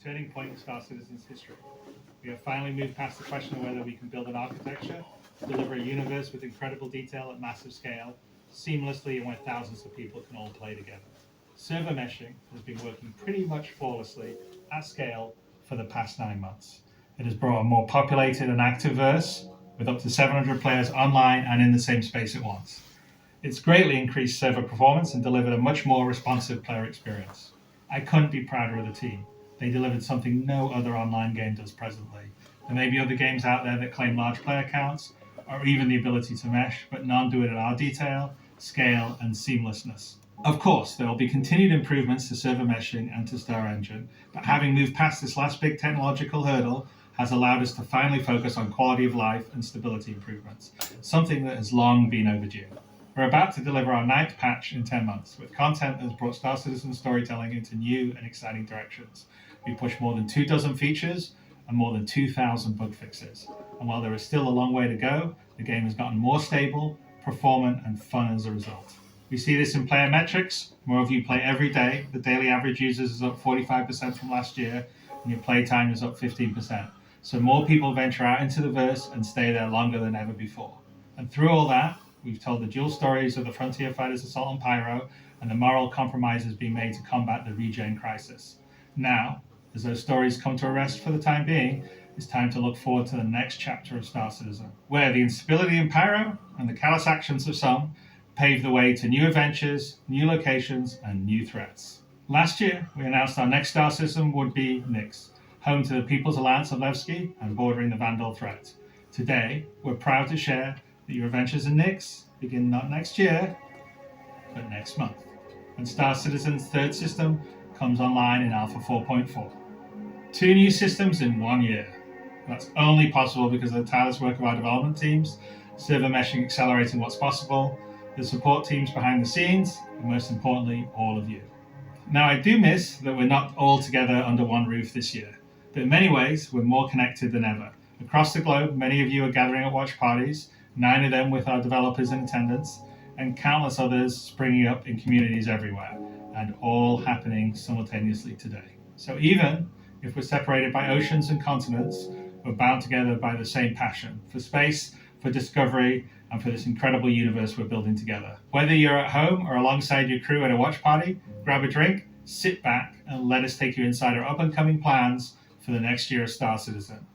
turning point in Star Citizen's history. We have finally moved past the question of whether we can build an architecture to deliver a universe with incredible detail at massive scale, seamlessly and where thousands of people can all play together. Server meshing has been working pretty much flawlessly at scale for the past 9 months. It has brought a more populated and active verse with up to 700 players online and in the same space at once. It's greatly increased server performance and delivered a much more responsive player experience. I couldn't be prouder of the team. They delivered something no other online game does presently. There may be other games out there that claim large player counts or even the ability to mesh, but none do it at our detail, scale, and seamlessness. Of course, there will be continued improvements to server meshing and to Star Engine, but having moved past this last big technological hurdle has allowed us to finally focus on quality of life and stability improvements, something that has long been overdue. We're about to deliver our 9th patch in 10 months, with content that has brought Star Citizen storytelling into new and exciting directions. We pushed more than 24 features and more than 2,000 bug fixes. And while there is still a long way to go, the game has gotten more stable, performant, and fun as a result. We see this in player metrics. More of you play every day. The daily average users is up 45% from last year, and your playtime is up 15%. So more people venture out into the verse and stay there longer than ever before. And through all that, we've told the dual stories of the Frontier Fighters Assault on Pyro and the moral compromises being made to combat the regen crisis. Now, as those stories come to a rest for the time being, it's time to look forward to the next chapter of Star Citizen, where the instability in Pyro and the callous actions of some pave the way to new adventures, new locations, and new threats. Last year, we announced our next star system would be Nyx, home to the People's Alliance of Levski and bordering the Vandal threat. Today, we're proud to share that your adventures in Nyx begin not next year, but next month, when Star Citizen's third system comes online in Alpha 4.4. 2 new systems in 1 year. That's only possible because of the tireless work of our development teams, server meshing accelerating what's possible, the support teams behind the scenes, and most importantly, all of you. Now, I do miss that we're not all together under one roof this year, but in many ways, we're more connected than ever. Across the globe, many of you are gathering at watch parties, 9 of them with our developers in attendance, and countless others springing up in communities everywhere, and all happening simultaneously today. So even if we're separated by oceans and continents, we're bound together by the same passion for space, for discovery, and for this incredible universe we're building together. Whether you're at home or alongside your crew at a watch party, grab a drink, sit back, and let us take you inside our up-and-coming plans for the next year of Star Citizen.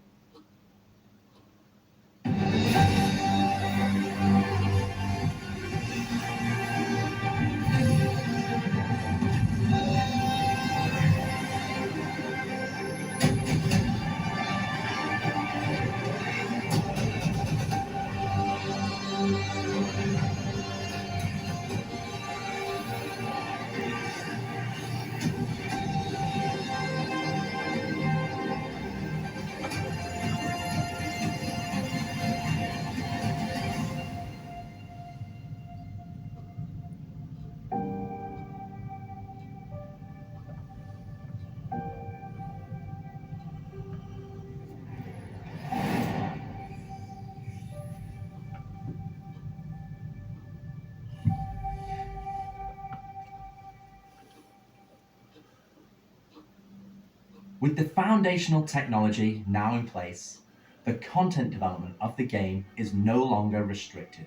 With the foundational technology now in place, the content development of the game is no longer restricted,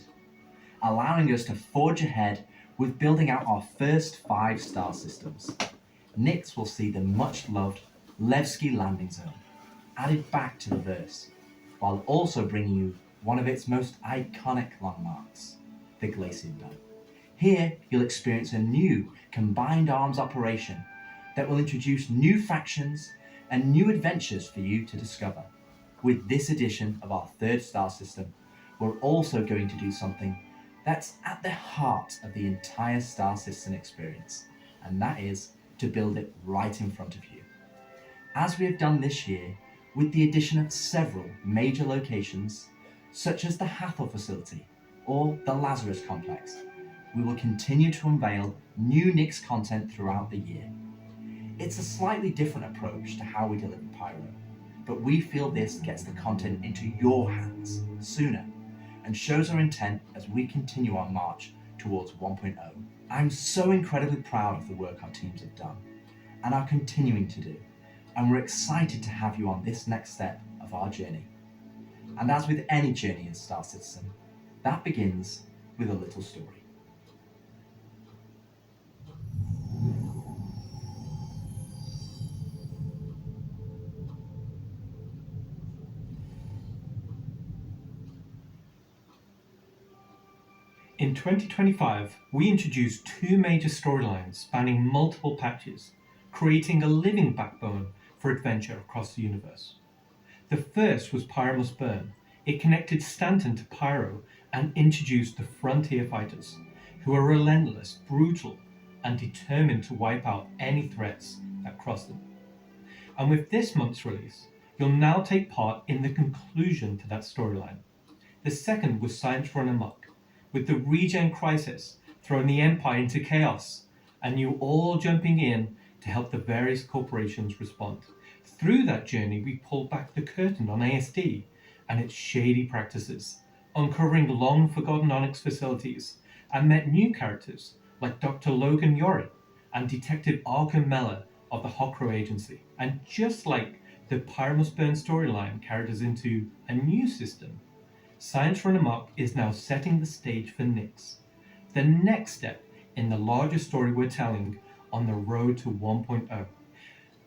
allowing us to forge ahead with building out our first 5 star systems. Nyx will see the much-loved Levski landing zone added back to the verse, while also bringing you one of its most iconic landmarks, the Glacier Dome. Here, you'll experience a new combined arms operation that will introduce new factions and new adventures for you to discover. With this edition of our 3rd star system, we're also going to do something that's at the heart of the entire Star Citizen experience, and that is to build it right in front of you. As we have done this year, with the addition of several major locations, such as the Hathor facility or the Lazarus complex, we will continue to unveil new Nyx content throughout the year. It's a slightly different approach to how we deliver Pyro, but we feel this gets the content into your hands sooner and shows our intent as we continue our march towards 1.0. I'm so incredibly proud of the work our teams have done and are continuing to do, and we're excited to have you on this next step of our journey. And as with any journey in Star Citizen, that begins with a little story. In 2025, we introduced two major storylines spanning multiple patches, creating a living backbone for adventure across the universe. The first was Pyro Must Burn. It connected Stanton to Pyro and introduced the Frontier Fighters, who are relentless, brutal, and determined to wipe out any threats that cross them. And with this month's release, you'll now take part in the conclusion to that storyline. The second was Science Run Amok, with the regen crisis throwing the Empire into chaos, and you all jumping in to help the various corporations respond. Through that journey, we pulled back the curtain on ASD and its shady practices, uncovering long-forgotten Onyx facilities, and met new characters like Dr. Logan Yorin and Detective Arkham Mella of the Hokro Agency. And just like the Pyro Must Burn storyline carried us into a new system, Science Run Amok is now setting the stage for Nyx, the next step in the larger story we're telling on the road to 1.0.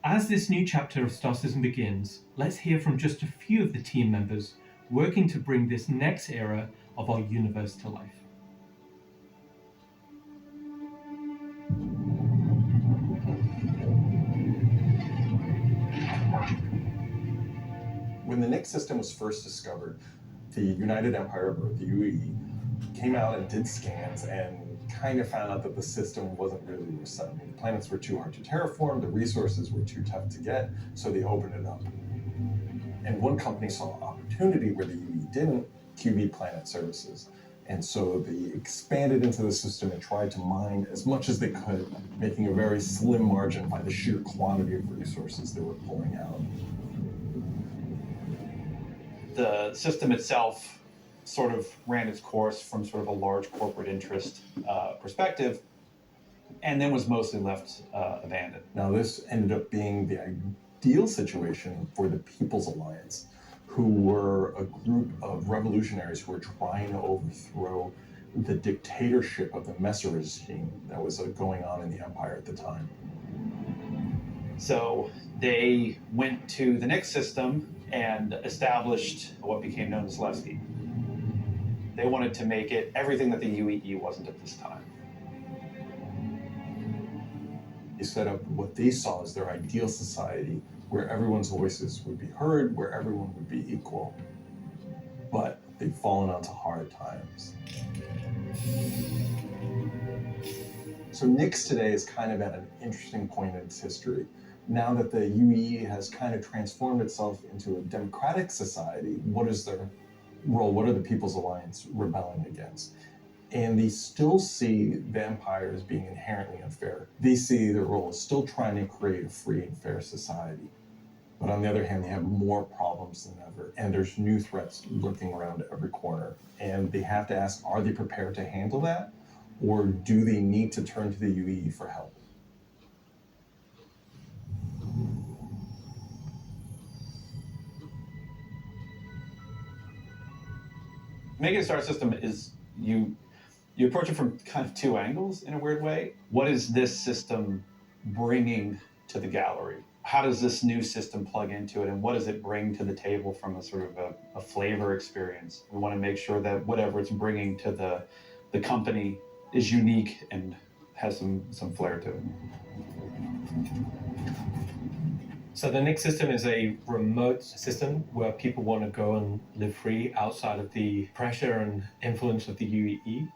As this new chapter of Star Citizen begins, let's hear from just a few of the team members working to bring this next era of our universe to life. When the Nyx system was first discovered, the United Empire, or the UE, came out and did scans and kind of found out that the system wasn't really resetting. The planets were too hard to terraform, the resources were too tough to get, so they opened it up. And one company saw opportunity where the UE didn't, QB Planet Services. And so they expanded into the system and tried to mine as much as they could, making a very slim margin by the sheer quantity of resources they were pulling out. The system itself sort of ran its course from sort of a large corporate interest perspective, and then was mostly left abandoned. Now this ended up being the ideal situation for the People's Alliance, who were a group of revolutionaries who were trying to overthrow the dictatorship of the Messer regime that was going on in the Empire at the time. So they went to the Nyx system and established what became known as Levski. They wanted to make it everything that the UEE wasn't at this time. They set up what they saw as their ideal society, where everyone's voices would be heard, where everyone would be equal. But they've fallen onto hard times. So Nyx today is kind of at an interesting point in its history. Now that the UEE has kind of transformed itself into a democratic society, what is their role? What are the People's Alliance rebelling against? And they still see the Empire as being inherently unfair. They see their role as still trying to create a free and fair society. But on the other hand, they have more problems than ever. And there's new threats lurking around every corner. And they have to ask, are they prepared to handle that? Or do they need to turn to the UEE for help? Making a star system is you approach it from kind of two angles in a weird way. What is this system bringing to the gallery? How does this new system plug into it, and what does it bring to the table from a sort of a flavor experience? We want to make sure that whatever it's bringing to the company is unique and has some flair to it. So the Nyx system is a remote system where people want to go and live free outside of the pressure and influence of the UEE.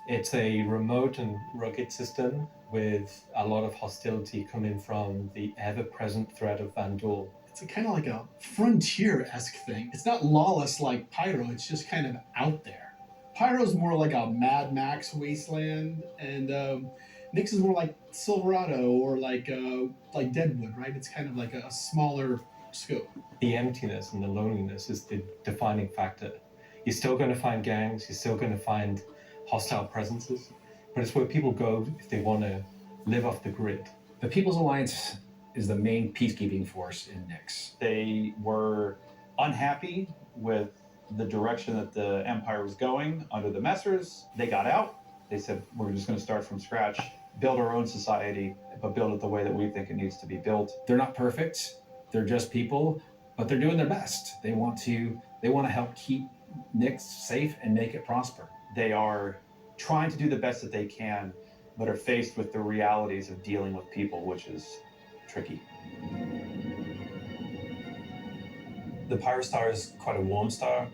It's a remote and rugged system with a lot of hostility coming from the ever-present threat of Vandal. It's kind of like a frontier-esque thing. It's not lawless like Pyro, it's just kind of out there. Pyro's more like a Mad Max wasteland, and Nyx is more like Silverado or like Deadwood, right? It's kind of like a smaller scope. The emptiness and the loneliness is the defining factor. You're still going to find gangs, you're still going to find hostile presences, but it's where people go if they want to live off the grid. The People's Alliance is the main peacekeeping force in Nix. They were unhappy with the direction that the Empire was going under the Messers. They got out. They said, we're just going to start from scratch, build our own society, but build it the way that we think it needs to be built. They're not perfect. They're just people, but they're doing their best. They want to help keep Nix safe and make it prosper. They are trying to do the best that they can, but are faced with the realities of dealing with people, which is tricky. The Pyro star is quite a warm star.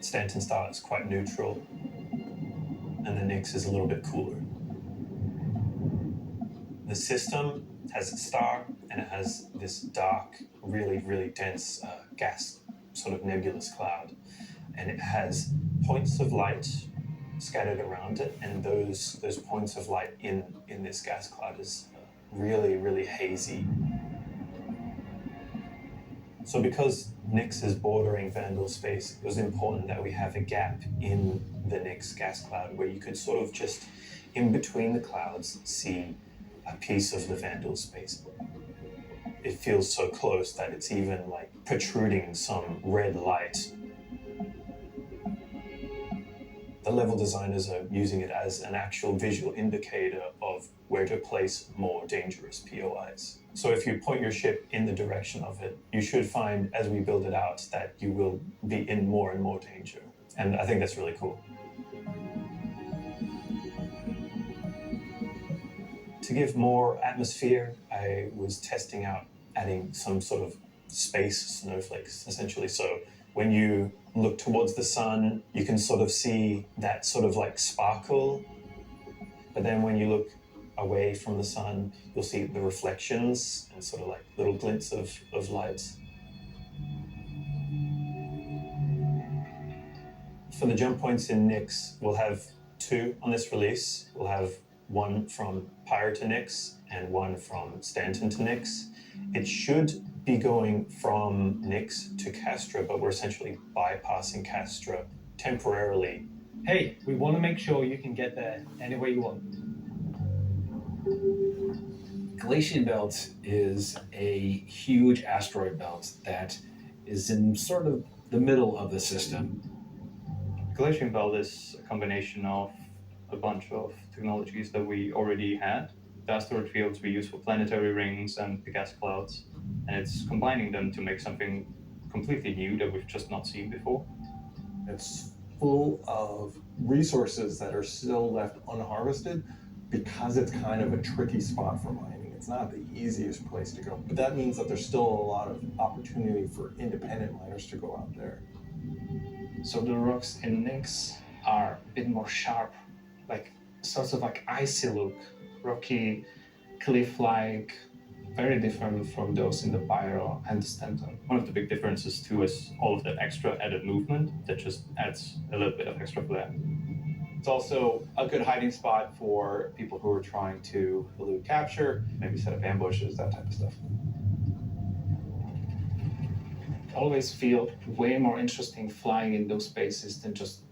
Stanton star is quite neutral. And the Nix is a little bit cooler. The system has a star, and it has this dark, really, really dense gas, sort of nebulous cloud. And it has points of light scattered around it, and those points of light in this gas cloud is really, really hazy. So because Nix is bordering Vandal space, it was important that we have a gap in the Nix gas cloud where you could sort of just, in between the clouds, see a piece of the Vandal space. It feels so close that it's even like protruding some red light. The level designers are using it as an actual visual indicator of where to place more dangerous POIs. So if you point your ship in the direction of it, you should find, as we build it out, that you will be in more and more danger. And I think that's really cool. To give more atmosphere, I was testing out adding some sort of space snowflakes, essentially. So when you look towards the sun, you can sort of see that sort of like sparkle. But then when you look away from the sun, you'll see the reflections and sort of like little glints of light. For the jump points in Nix, we'll have 2 on this release. We'll have one from Pyre to Nix and one from Stanton to Nix. It should be going from Nix to Castra, but we're essentially bypassing Castra temporarily. Hey, we want to make sure you can get there any way you want. Galatian Belt is a huge asteroid belt that is in sort of the middle of the system. Galatian Belt is a combination of a bunch of technologies that we already had. The asteroid fields we use for planetary rings and the gas clouds, and it's combining them to make something completely new that we've just not seen before. It's full of resources that are still left unharvested because it's kind of a tricky spot for mining. It's not the easiest place to go, but that means that there's still a lot of opportunity for independent miners to go out there. So the rocks in Nix are a bit more sharp, like sorts of like icy look, rocky, cliff-like, very different from those in the Pyro and the Stanton. One of the big differences too is all of that extra added movement that just adds a little bit of extra flair. It's also a good hiding spot for people who are trying to elude capture, maybe set up ambushes, that type of stuff. Always feel way more interesting flying in those spaces than just,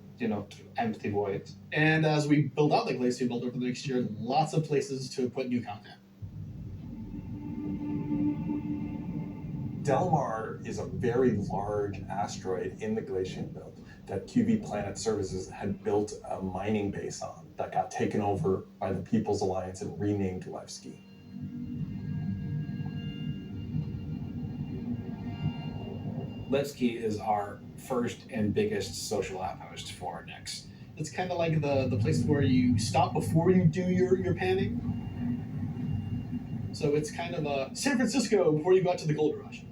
empty void. And as we build out the Glacier Belt over the next year, lots of places to put new content. Delmar is a very large asteroid in the Glacian Belt that QV Planet Services had built a mining base on that got taken over by the People's Alliance and renamed Levski. Levski is our first and biggest social outpost for Nix. It's kind of like the place where you stop before you do your panning. So it's kind of a San Francisco before you go out to the gold rush.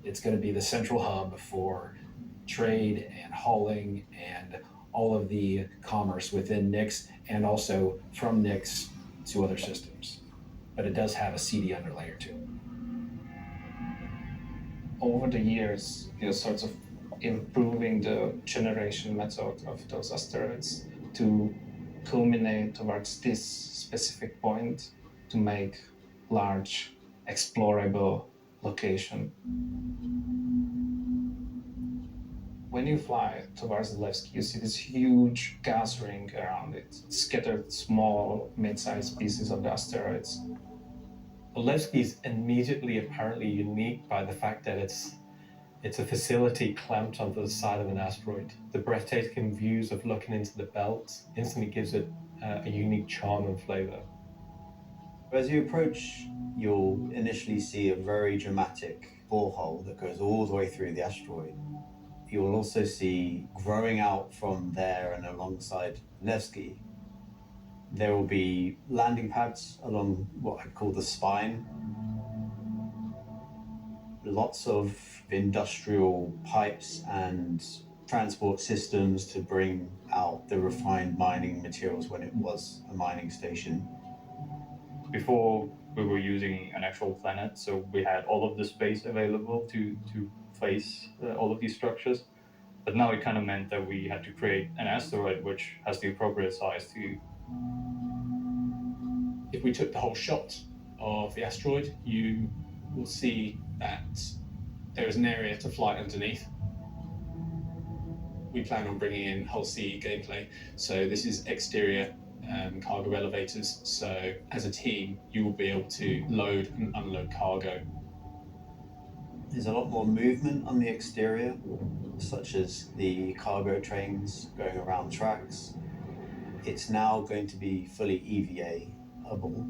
It's going to be the central hub for trade and hauling and all of the commerce within Nix and also from Nix to other systems. But it does have a CD underlayer too. Over the years, sorts of improving the generation method of those asteroids to culminate towards this specific point to make large, explorable location. When you fly towards Levski, you see this huge gas ring around it, scattered small, mid-sized pieces of the asteroids. Levski is immediately apparently unique by the fact that it's a facility clamped onto the side of an asteroid. The breathtaking views of looking into the belt instantly gives it a unique charm and flavor. As you approach, you'll initially see a very dramatic borehole that goes all the way through the asteroid. You'll also see, growing out from there and alongside Nevsky, there will be landing pads along what I'd call the spine. Lots of industrial pipes and transport systems to bring out the refined mining materials when it was a mining station. Before we were using an actual planet, so we had all of the space available to place all of these structures. But now it kind of meant that we had to create an asteroid which has the appropriate size to. If we took the whole shot of the asteroid, you will see that there is an area to fly underneath. We plan on bringing in whole sea gameplay. So this is exterior cargo elevators. So as a team, you will be able to load and unload cargo. There's a lot more movement on the exterior, such as the cargo trains going around tracks. It's now going to be fully EVA-able.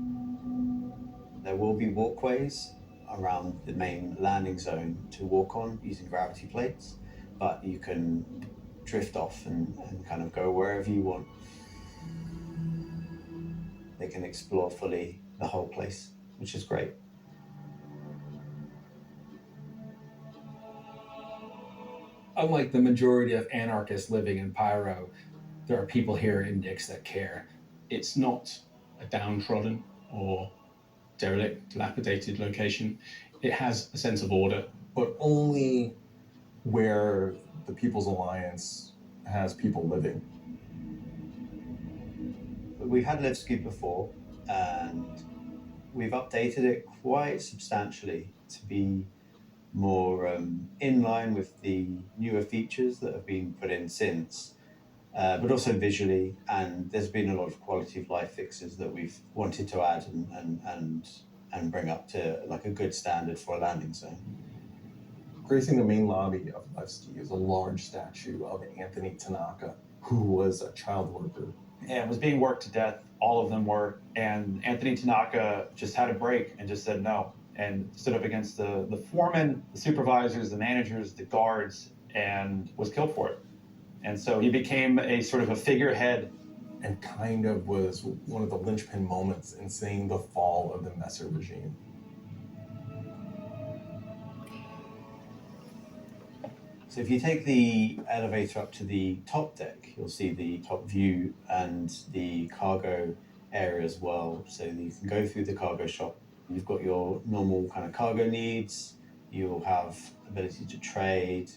There will be walkways around the main landing zone to walk on using gravity plates, but you can drift off and kind of go wherever you want. They can explore fully the whole place, which is great. Unlike the majority of anarchists living in Pyro, there are people here in Nix that care. It's not a downtrodden or derelict, dilapidated location. It has a sense of order. But only where the People's Alliance has people living. We've had Levski before, and we've updated it quite substantially to be more in line with the newer features that have been put in since, but also visually. And there's been a lot of quality of life fixes that we've wanted to add and bring up to like a good standard for a landing zone. Gracing the main lobby of Levski is a large statue of Anthony Tanaka, who was a child worker. And was being worked to death. All of them were. And Anthony Tanaka just had a break and just said no, and stood up against the foremen, the supervisors, the managers, the guards, and was killed for it. And so he became a sort of a figurehead. And kind of was one of the linchpin moments in seeing the fall of the Messer regime. So if you take the elevator up to the top deck, you'll see the top view and the cargo area as well. So you can go through the cargo shop. You've got your normal kind of cargo needs. You'll have ability to trade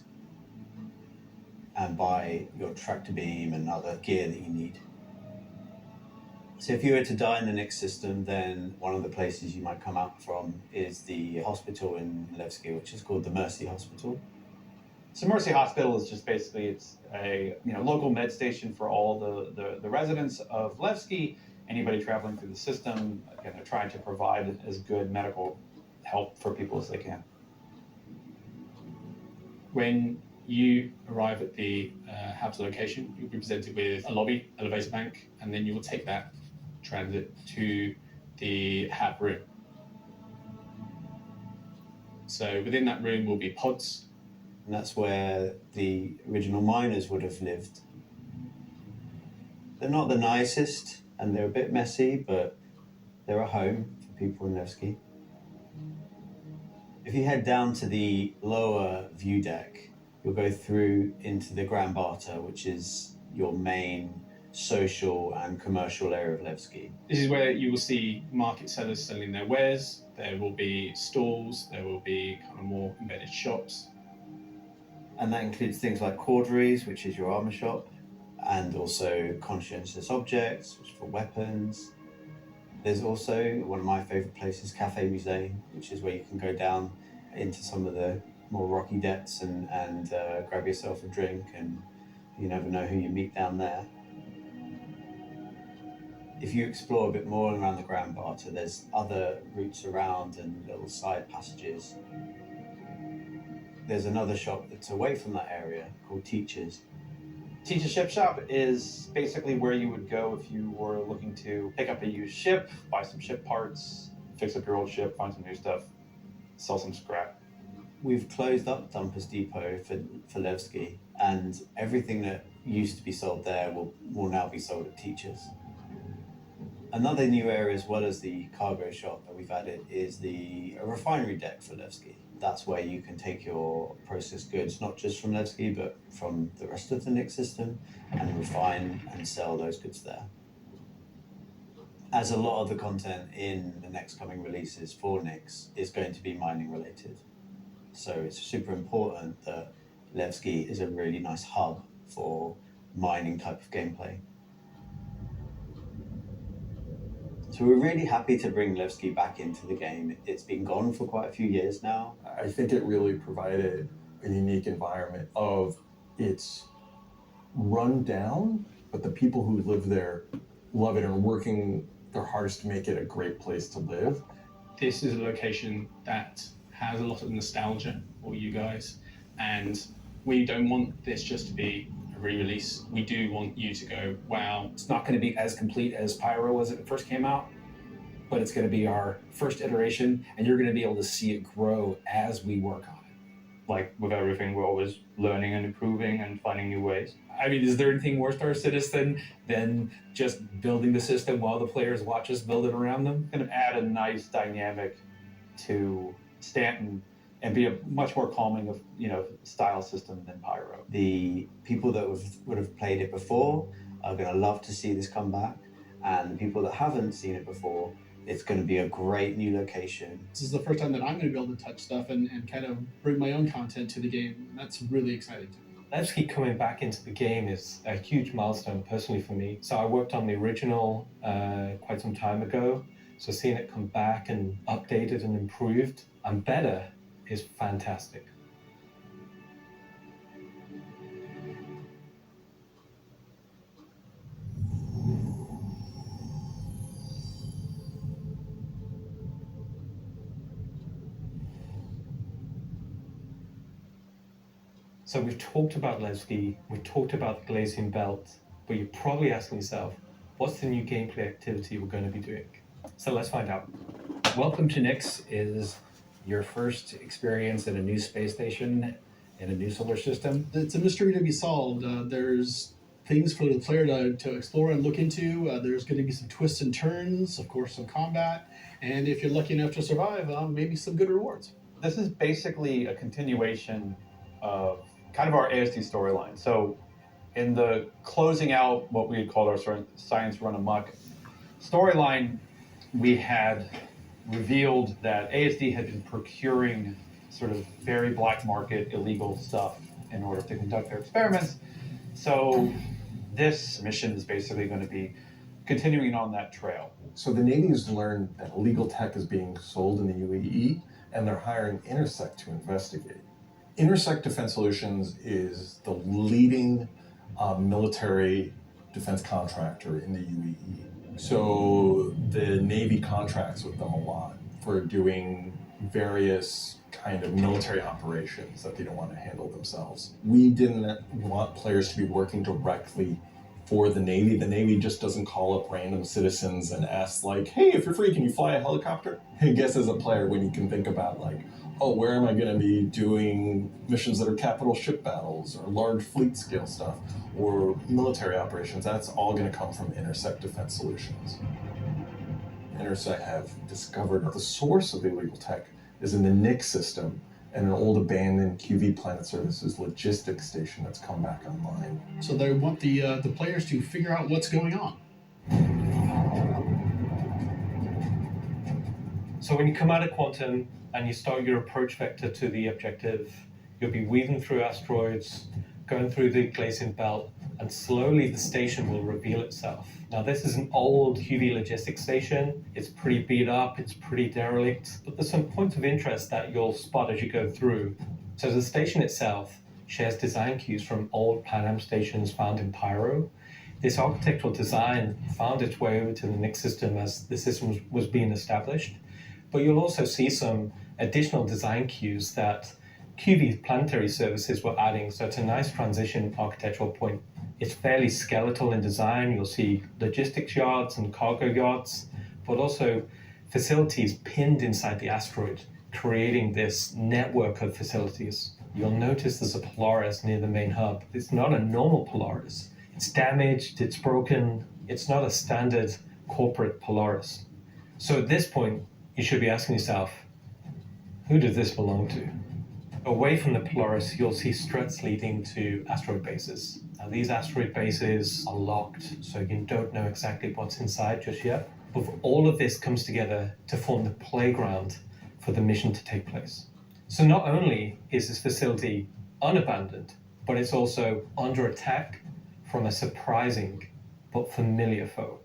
and buy your tractor beam and other gear that you need. So if you were to die in the Nix system, then one of the places you might come out from is the hospital in Levski, which is called the Mercy Hospital. So Mercy Hospital is just basically, it's a local med station for all the residents of Levski, anybody traveling through the system. Again, they're trying to provide as good medical help for people as they can. When you arrive at the hab's location, you'll be presented with a lobby, elevator bank, and then you will take that transit to the hab room. So within that room will be pods. And that's where the original miners would have lived. They're not the nicest, and they're a bit messy, but they're a home for people in Nevsky. If you head down to the lower view deck, you'll go through into the Grand Barter, which is your main social and commercial area of Levski. This is where you will see market sellers selling their wares. There will be stalls, there will be kind of more embedded shops. And that includes things like Corderies, which is your armor shop, and also conscientious objects, which is for weapons. There's also one of my favorite places, Cafe Musée, which is where you can go down into some of the more rocky depths and grab yourself a drink, and you never know who you meet down there. If you explore a bit more around the Grand Barter, there's other routes around and little side passages. There's another shop that's away from that area called Teachers. Teach a Ship Shop is basically where you would go if you were looking to pick up a used ship, buy some ship parts, fix up your old ship, find some new stuff, sell some scrap. We've closed up Dumpers Depot for Levski, and everything that used to be sold there will now be sold at Teachers. Another new area, as well as the cargo shop that we've added, is a refinery deck for Levski. That's where you can take your processed goods, not just from Levski, but from the rest of the Nix system, and refine and sell those goods there. As a lot of the content in the next coming releases for Nix is going to be mining related. So it's super important that Levski is a really nice hub for mining type of gameplay. So we're really happy to bring Levski back into the game. It's been gone for quite a few years now. I think it really provided a unique environment of it's run down, but the people who live there love it and are working their hardest to make it a great place to live. This is a location that has a lot of nostalgia for you guys, and we don't want this just to be a re-release. We do want you to go, wow. It's not going to be as complete as Pyro was when it first came out, but it's going to be our first iteration, and you're going to be able to see it grow as we work on it. Like with everything, we're always learning and improving and finding new ways. I mean, is there anything worse for our citizen than just building the system while the players watch us build it around them? Going to add a nice dynamic to Stanton and be a much more calming of style system than Pyro. The people that would have played it before are going to love to see this come back, and the people that haven't seen it before, it's going to be a great new location. This is the first time that I'm going to be able to touch stuff and kind of bring my own content to the game. That's really exciting to me. Levski coming back into the game is a huge milestone personally for me. So I worked on the original quite some time ago. So seeing it come back and updated and improved and better is fantastic. So we've talked about Levski, we've talked about the Glacian Belt, but you're probably asking yourself, what's the new gameplay activity we're going to be doing? So let's find out. Welcome to Nix is your first experience in a new space station in a new solar system. It's a mystery to be solved. There's things for the player to explore and look into. There's going to be some twists and turns, of course, some combat, and if you're lucky enough to survive, maybe some good rewards. This is basically a continuation of kind of our ASD storyline. So in the closing out what we had called our sort of science run amok storyline, we had revealed that ASD had been procuring sort of very black market illegal stuff in order to conduct their experiments. So this mission is basically going to be continuing on that trail. So the Navy has learned that illegal tech is being sold in the UAE, and they're hiring Intersect to investigate. Intersect Defense Solutions is the leading military defense contractor in the UAE. So the Navy contracts with them a lot for doing various kind of military operations that they don't want to handle themselves. We didn't want players to be working directly for the Navy. The Navy just doesn't call up random citizens and ask like, hey, if you're free, can you fly a helicopter? I guess as a player, when you can think about like, oh, where am I going to be doing missions that are capital ship battles or large fleet scale stuff or military operations, that's all going to come from Intersect Defense Solutions. Intersect have discovered the source of the illegal tech is in the Nix system and an old abandoned QV Planet Services logistics station that's come back online. So they want the players to figure out what's going on. So when you come out of Quantum and you start your approach vector to the objective, you'll be weaving through asteroids, going through the Glacian Belt, and slowly the station will reveal itself. Now this is an old QV logistics station. It's pretty beat up, it's pretty derelict, but there's some points of interest that you'll spot as you go through. So the station itself shares design cues from old Pan Am stations found in Pyro. This architectural design found its way over to the Nix system as the system was being established. But you'll also see some additional design cues that QV planetary services were adding, so it's a nice transition architectural point. It's fairly skeletal in design. You'll see logistics yards and cargo yards, but also facilities pinned inside the asteroid, creating this network of facilities. You'll notice there's a Polaris near the main hub. It's not a normal Polaris. It's damaged, it's broken. It's not a standard corporate Polaris. So at this point, you should be asking yourself, who does this belong to? Away from the Polaris, you'll see struts leading to asteroid bases. Now, these asteroid bases are locked, so you don't know exactly what's inside just yet. But all of this comes together to form the playground for the mission to take place. So not only is this facility unabandoned, but it's also under attack from a surprising but familiar foe.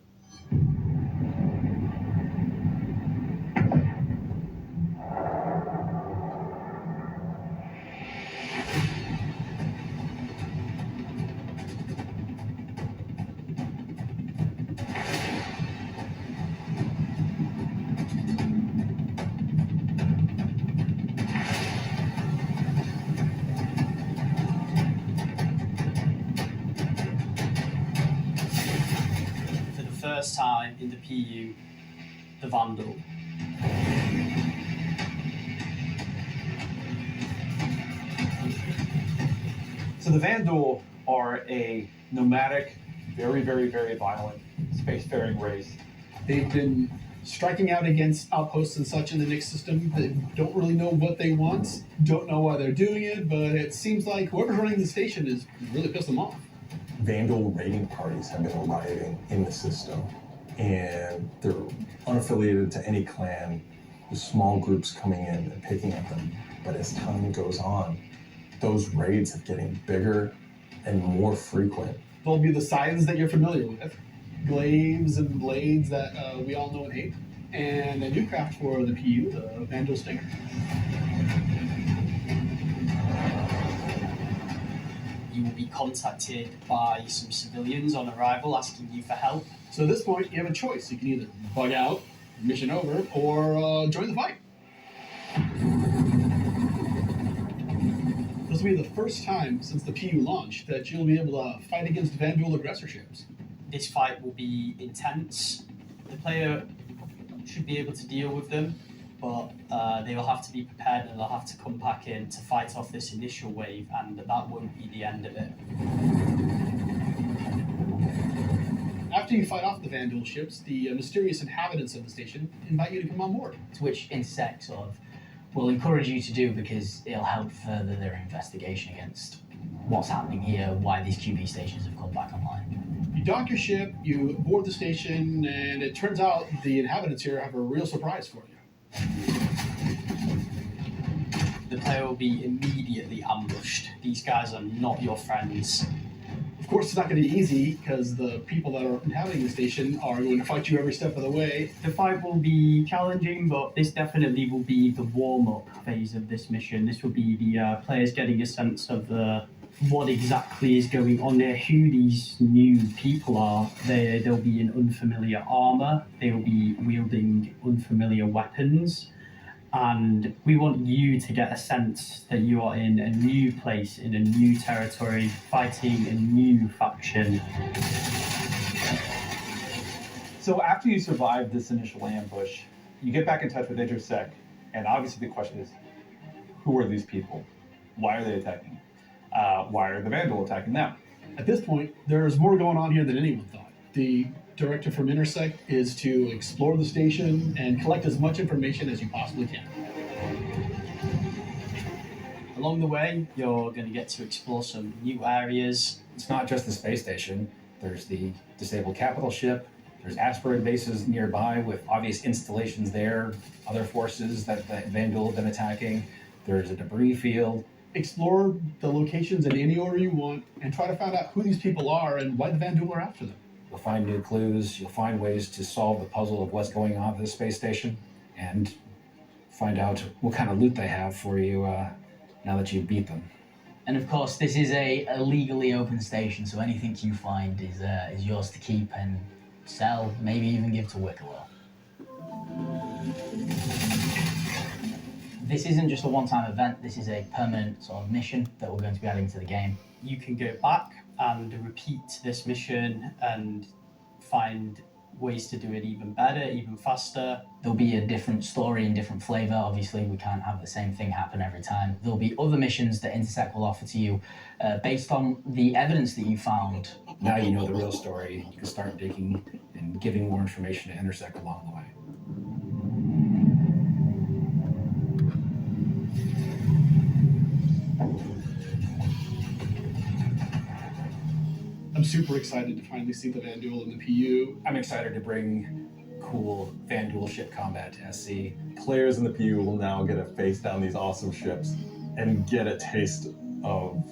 First time in the PU, the Vandal. So the Vandal are a nomadic, very, very, very violent spacefaring race. They've been striking out against outposts and such in the Nix system. They don't really know what they want, don't know why they're doing it, but it seems like whoever's running the station is really pissed them off. Vandal raiding parties have been arriving in the system, and they're unaffiliated to any clan. There's small groups coming in and picking at them. But as time goes on, those raids are getting bigger and more frequent. There'll be the scythes that you're familiar with, glaives and blades that we all know and hate, and a new craft for the PU, the Vandal Stinger. You will be contacted by some civilians on arrival asking you for help. So at this point, you have a choice. You can either bug out, mission over, or join the fight. This will be the first time since the PU launched that you'll be able to fight against Vandal aggressor ships. This fight will be intense. The player should be able to deal with them, but they will have to be prepared and they'll have to come back in to fight off this initial wave, and that won't be the end of it. After you fight off the Vandal ships, the mysterious inhabitants of the station invite you to come on board. Which Insect sort of will encourage you to do because it'll help further their investigation against what's happening here, why these QB stations have come back online. You dock your ship, you board the station, and it turns out the inhabitants here have a real surprise for you. The player will be immediately ambushed. These guys are not your friends. Of course, it's not going to be easy because the people that are inhabiting the station are going to fight you every step of the way. The fight will be challenging, but this definitely will be the warm-up phase of this mission. This will be the players getting a sense of what exactly is going on there, who these new people are. They'll be in unfamiliar armor, they will be wielding unfamiliar weapons, and we want you to get a sense that you are in a new place, in a new territory, fighting a new faction. So after you survive this initial ambush, you get back in touch with Intersec, and obviously the question is, who are these people? Why are they attacking? Why are the Vandal attacking them? At this point, there's more going on here than anyone thought. The directive from Intersect is to explore the station and collect as much information as you possibly can. Along the way, you're going to get to explore some new areas. It's not just the space station. There's the disabled capital ship. There's asteroid bases nearby with obvious installations there, other forces that Vandal have been attacking. There's a debris field. Explore the locations in any order you want and try to find out who these people are and why the Vandal are after them. You'll find new clues. You'll find ways to solve the puzzle of what's going on at the space station and find out what kind of loot they have for you now that you beat them. And of course, this is a legally open station, so anything you find is yours to keep and sell, maybe even give to Wicklow. This isn't just a one-time event, this is a permanent sort of mission that we're going to be adding to the game. You can go back and repeat this mission and find ways to do it even better, even faster. There'll be a different story and different flavor. Obviously, we can't have the same thing happen every time. There'll be other missions that Intersect will offer to you based on the evidence that you found. Now you know the real story. You can start digging and giving more information to Intersect along the way. I'm super excited to finally see the Van Duel in the PU. I'm excited to bring cool Van Duel ship combat to SC. Players in the PU will now get to face down these awesome ships and get a taste of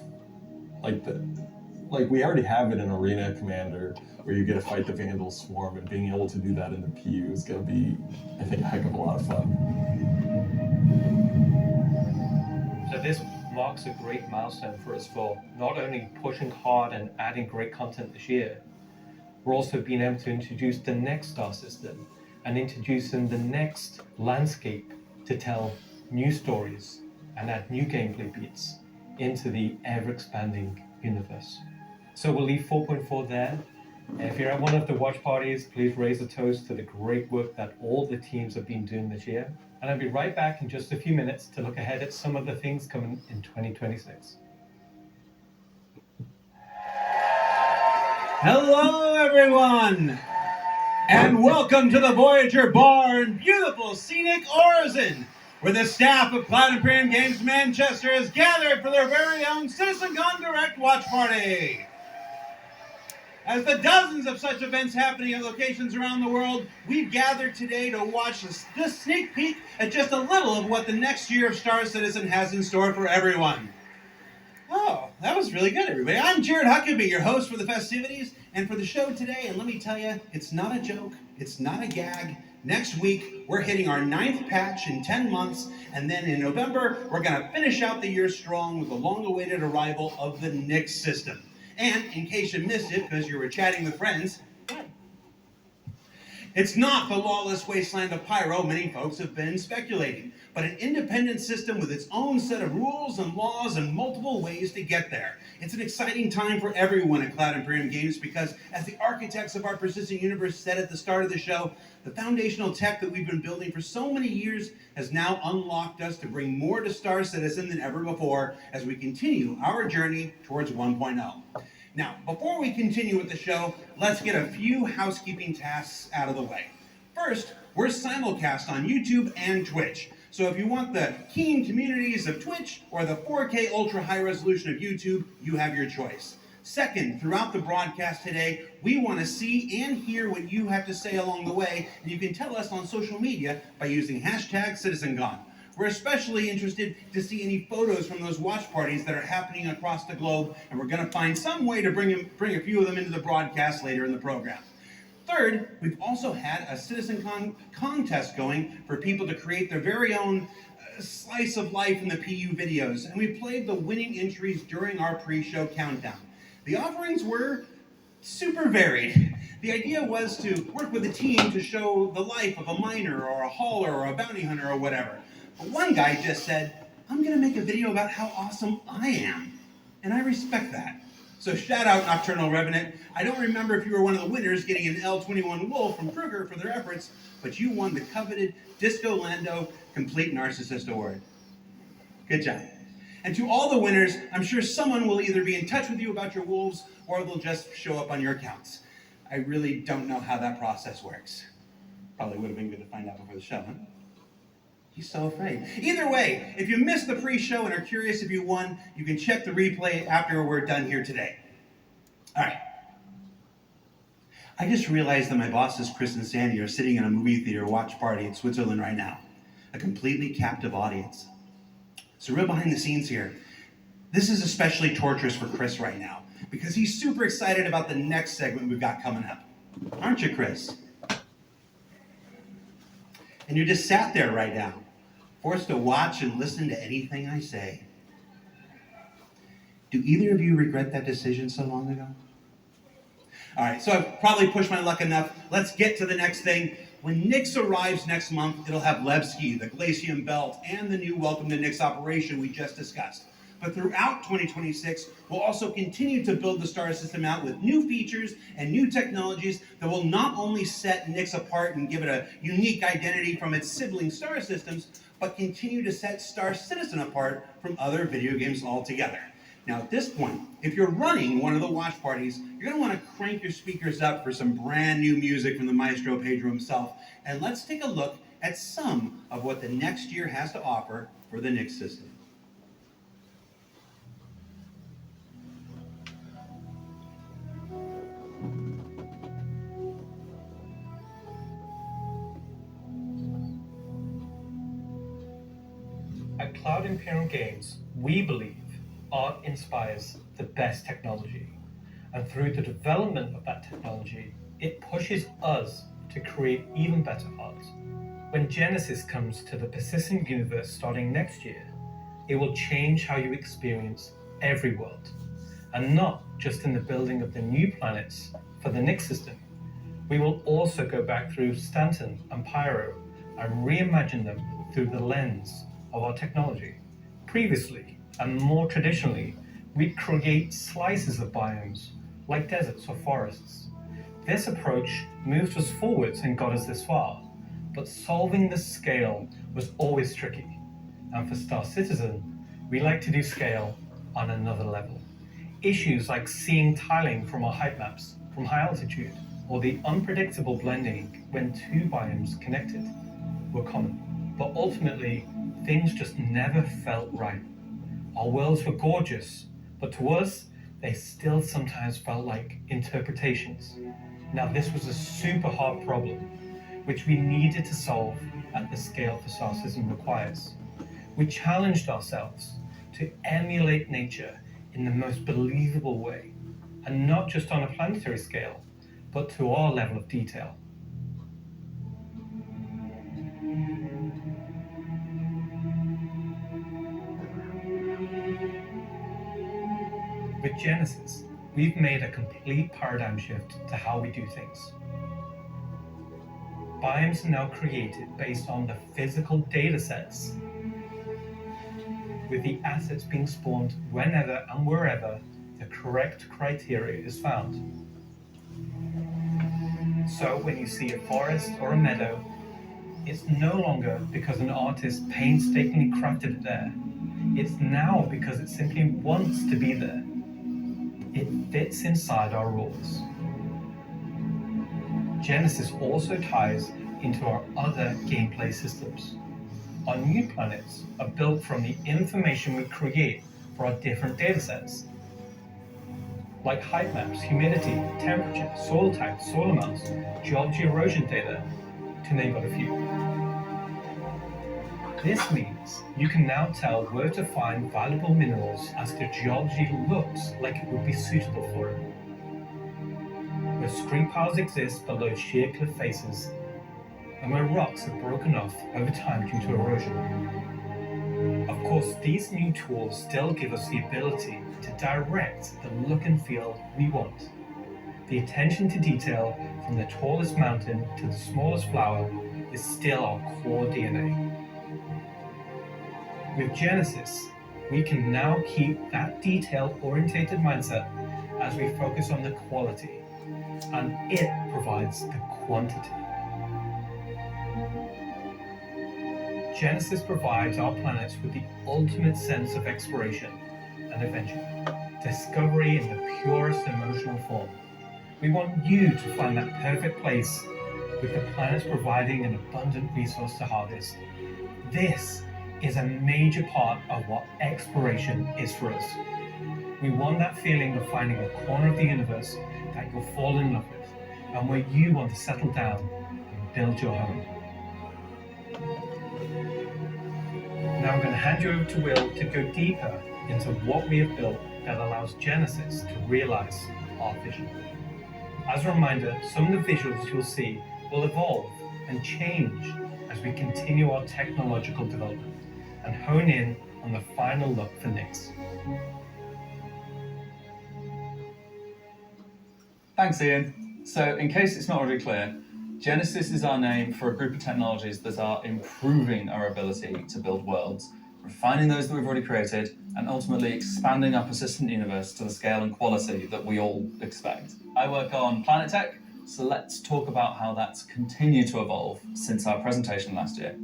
like we already have it in Arena Commander where you get to fight the Vandal Swarm, and being able to do that in the PU is going to be, I think, a heck of a lot of fun. So this marks a great milestone for us for not only pushing hard and adding great content this year, we're also being able to introduce the next star system and introducing the next landscape to tell new stories and add new gameplay beats into the ever-expanding universe. So we'll leave 4.4 there. If you're at one of the watch parties, please raise a toast to the great work that all the teams have been doing this year. And I'll be right back in just a few minutes to look ahead at some of the things coming in 2026. Hello, everyone, and welcome to the Voyager Bar in beautiful scenic Orison, where the staff of Cloud Imperium Games Manchester has gathered for their very own CitizenCon Direct watch party. As the dozens of such events happening at locations around the world, we've gathered today to watch this sneak peek at just a little of what the next year of Star Citizen has in store for everyone. Oh, that was really good, everybody. I'm Jared Huckabee, your host for the festivities and for the show today, and let me tell you, it's not a joke, it's not a gag. Next week, we're hitting our 9th patch in 10 months, and then in November, we're going to finish out the year strong with the long-awaited arrival of the Nyx system. And in case you missed it, because you were chatting with friends, it's not the lawless wasteland of Pyro many folks have been speculating, but an independent system with its own set of rules and laws and multiple ways to get there. It's an exciting time for everyone at Cloud Imperium Games because, as the architects of our persistent universe said at the start of the show, the foundational tech that we've been building for so many years has now unlocked us to bring more to Star Citizen than ever before as we continue our journey towards 1.0. Now, before we continue with the show, let's get a few housekeeping tasks out of the way. First, we're simulcast on YouTube and Twitch. So if you want the keen communities of Twitch or the 4K ultra high resolution of YouTube, you have your choice. Second, throughout the broadcast today, we want to see and hear what you have to say along the way, and you can tell us on social media by using #CitizenCon. We're especially interested to see any photos from those watch parties that are happening across the globe, and we're going to find some way to bring a few of them into the broadcast later in the program. Third, we've also had a CitizenCon contest going for people to create their very own slice of life in the PU videos, and we played the winning entries during our pre-show countdown. The offerings were super varied. The idea was to work with a team to show the life of a miner or a hauler or a bounty hunter or whatever. But one guy just said, I'm going to make a video about how awesome I am. And I respect that. So shout out Nocturnal Revenant. I don't remember if you were one of the winners getting an L21 Wolf from Kruger for their efforts, but you won the coveted Disco Lando Complete Narcissist Award. Good job. And to all the winners, I'm sure someone will either be in touch with you about your wolves or they'll just show up on your accounts. I really don't know how that process works. Probably would have been good to find out before the show, huh? He's so afraid. Either way, if you missed the pre-show and are curious if you won, you can check the replay after we're done here today. All right. I just realized that my bosses, Chris and Sandy, are sitting in a movie theater watch party in Switzerland right now. A completely captive audience. So real behind the scenes here. This is especially torturous for Chris right now because he's super excited about the next segment we've got coming up. Aren't you, Chris? And you just sat there right now, forced to watch and listen to anything I say. Do either of you regret that decision so long ago? All right, so I've probably pushed my luck enough. Let's get to the next thing. When Nix arrives next month, it'll have Levski, the Glacium Belt, and the new Welcome to Nix operation we just discussed. But throughout 2026, we'll also continue to build the star system out with new features and new technologies that will not only set Nix apart and give it a unique identity from its sibling star systems, but continue to set Star Citizen apart from other video games altogether. Now at this point, if you're running one of the watch parties, you're going to want to crank your speakers up for some brand new music from the maestro Pedro himself, and let's take a look at some of what the next year has to offer for the Nix system. At Cloud Imperium Games, we believe art inspires the best technology, and through the development of that technology, it pushes us to create even better art. When Genesis comes to the persistent universe starting next year, it will change how you experience every world, and not just in the building of the new planets for the Nix system. We will also go back through Stanton and Pyro and reimagine them through the lens of our technology. Previously, and more traditionally, we'd create slices of biomes, like deserts or forests. This approach moved us forwards and got us this far, but solving the scale was always tricky. And for Star Citizen, we like to do scale on another level. Issues like seeing tiling from our height maps from high altitude, or the unpredictable blending when two biomes connected, were common. But ultimately, things just never felt right. Our worlds were gorgeous, but to us, they still sometimes felt like interpretations. Now this was a super hard problem, which we needed to solve at the scale the Star System requires. We challenged ourselves to emulate nature in the most believable way, and not just on a planetary scale, but to our level of detail. With Genesis, we've made a complete paradigm shift to how we do things. Biomes are now created based on the physical data sets, with the assets being spawned whenever and wherever the correct criteria is found. So when you see a forest or a meadow, it's no longer because an artist painstakingly crafted it there. It's now because it simply wants to be there. It fits inside our rules. Genesis also ties into our other gameplay systems. Our new planets are built from the information we create for our different datasets, like height maps, humidity, temperature, soil type, soil amounts, geology erosion data, to name but a few. This means you can now tell where to find valuable minerals as the geology looks like it would be suitable for it. Where scree piles exist below sheer cliff faces, and where rocks are broken off over time due to erosion. Of course, these new tools still give us the ability to direct the look and feel we want. The attention to detail from the tallest mountain to the smallest flower is still our core DNA. With Genesis, we can now keep that detail-orientated mindset as we focus on the quality, and it provides the quantity. Genesis provides our planets with the ultimate sense of exploration and adventure, discovery in the purest emotional form. We want you to find that perfect place, with the planets providing an abundant resource to harvest. This is a major part of what exploration is for us. We want that feeling of finding a corner of the universe that you'll fall in love with, and where you want to settle down and build your home. Now I'm going to hand you over to Will to go deeper into what we have built that allows Genesis to realize our vision. As a reminder, some of the visuals you'll see will evolve and change as we continue our technological development and hone in on the final look for Nix. Thanks, Ian. So, in case it's not already clear, Genesis is our name for a group of technologies that are improving our ability to build worlds, refining those that we've already created, and ultimately expanding our persistent universe to the scale and quality that we all expect. I work on planet tech, so let's talk about how that's continued to evolve since our presentation last year.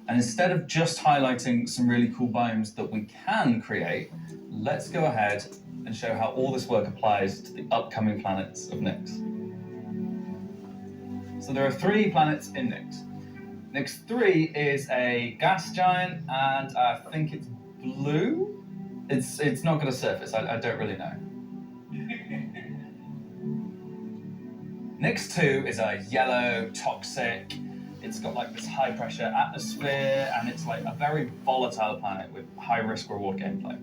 And instead of just highlighting some really cool biomes that we can create, let's go ahead and show how all this work applies to the upcoming planets of Nyx. So there are 3 planets in Nyx. Nyx 3 is a gas giant, and I think it's blue? It's not going to surface, I don't really know. Nyx 2 is a yellow, toxic, it's got like this high pressure atmosphere, and it's like a very volatile planet with high risk reward gameplay.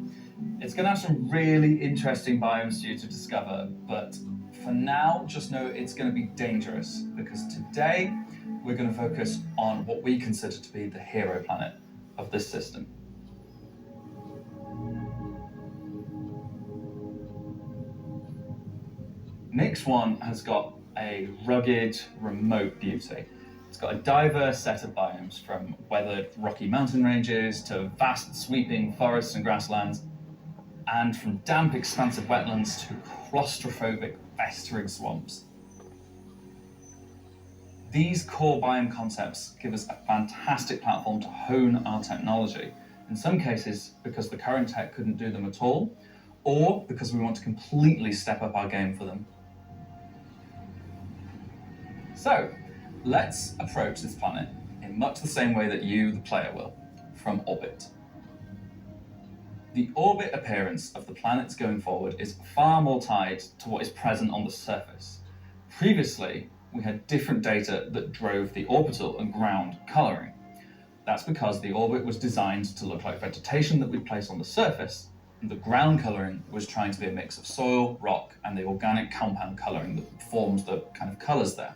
It's going to have some really interesting biomes for you to discover, but for now, just know it's going to be dangerous, because today we're going to focus on what we consider to be the hero planet of this system. Nyx 1 has got a rugged, remote beauty. It's got a diverse set of biomes, from weathered rocky mountain ranges to vast sweeping forests and grasslands, and from damp expansive wetlands to claustrophobic festering swamps. These core biome concepts give us a fantastic platform to hone our technology, in some cases because the current tech couldn't do them at all, or because we want to completely step up our game for them. So, let's approach this planet in much the same way that you, the player, will, from orbit. The orbit appearance of the planets going forward is far more tied to what is present on the surface. Previously, we had different data that drove the orbital and ground colouring. That's because the orbit was designed to look like vegetation that we place on the surface, and the ground colouring was trying to be a mix of soil, rock, and the organic compound colouring that forms the kind of colours there.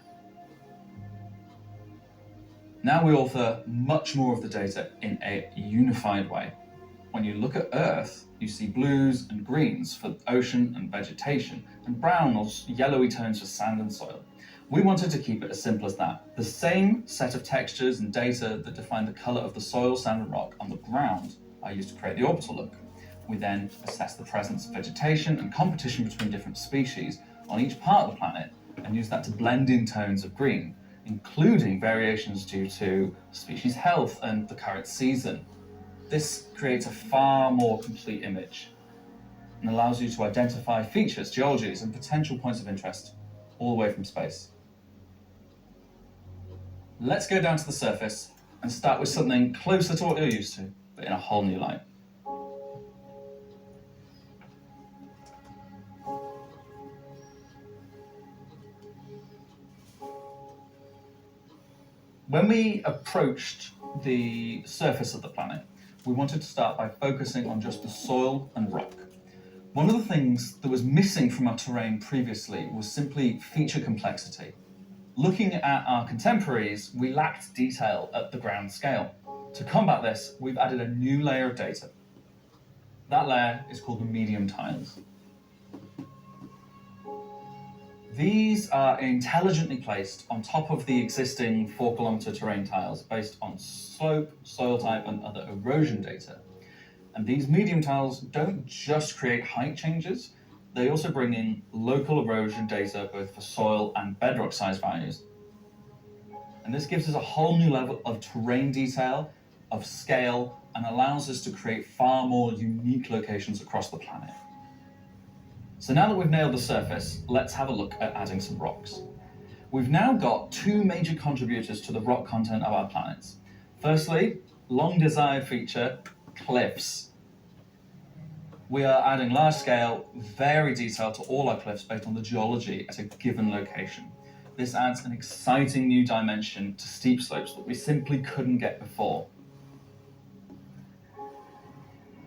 Now we author much more of the data in a unified way. When you look at Earth, you see blues and greens for ocean and vegetation, and brown or yellowy tones for sand and soil. We wanted to keep it as simple as that. The same set of textures and data that define the colour of the soil, sand and rock on the ground are used to create the orbital look. We then assess the presence of vegetation and competition between different species on each part of the planet, and use that to blend in tones of green, including variations due to species health and the current season. This creates a far more complete image and allows you to identify features, geologies, and potential points of interest all the way from space. Let's go down to the surface and start with something closer to what you're used to, but in a whole new light. When we approached the surface of the planet, we wanted to start by focusing on just the soil and rock. One of the things that was missing from our terrain previously was simply feature complexity. Looking at our contemporaries, we lacked detail at the ground scale. To combat this, we've added a new layer of data. That layer is called the medium tiles. These are intelligently placed on top of the existing 4-kilometer terrain tiles based on slope, soil type, and other erosion data. And these medium tiles don't just create height changes, they also bring in local erosion data both for soil and bedrock size values. And this gives us a whole new level of terrain detail, of scale, and allows us to create far more unique locations across the planet. So now that we've nailed the surface, let's have a look at adding some rocks. We've now got 2 major contributors to the rock content of our planets. Firstly, long desired feature, cliffs. We are adding large scale, very detailed to all our cliffs based on the geology at a given location. This adds an exciting new dimension to steep slopes that we simply couldn't get before.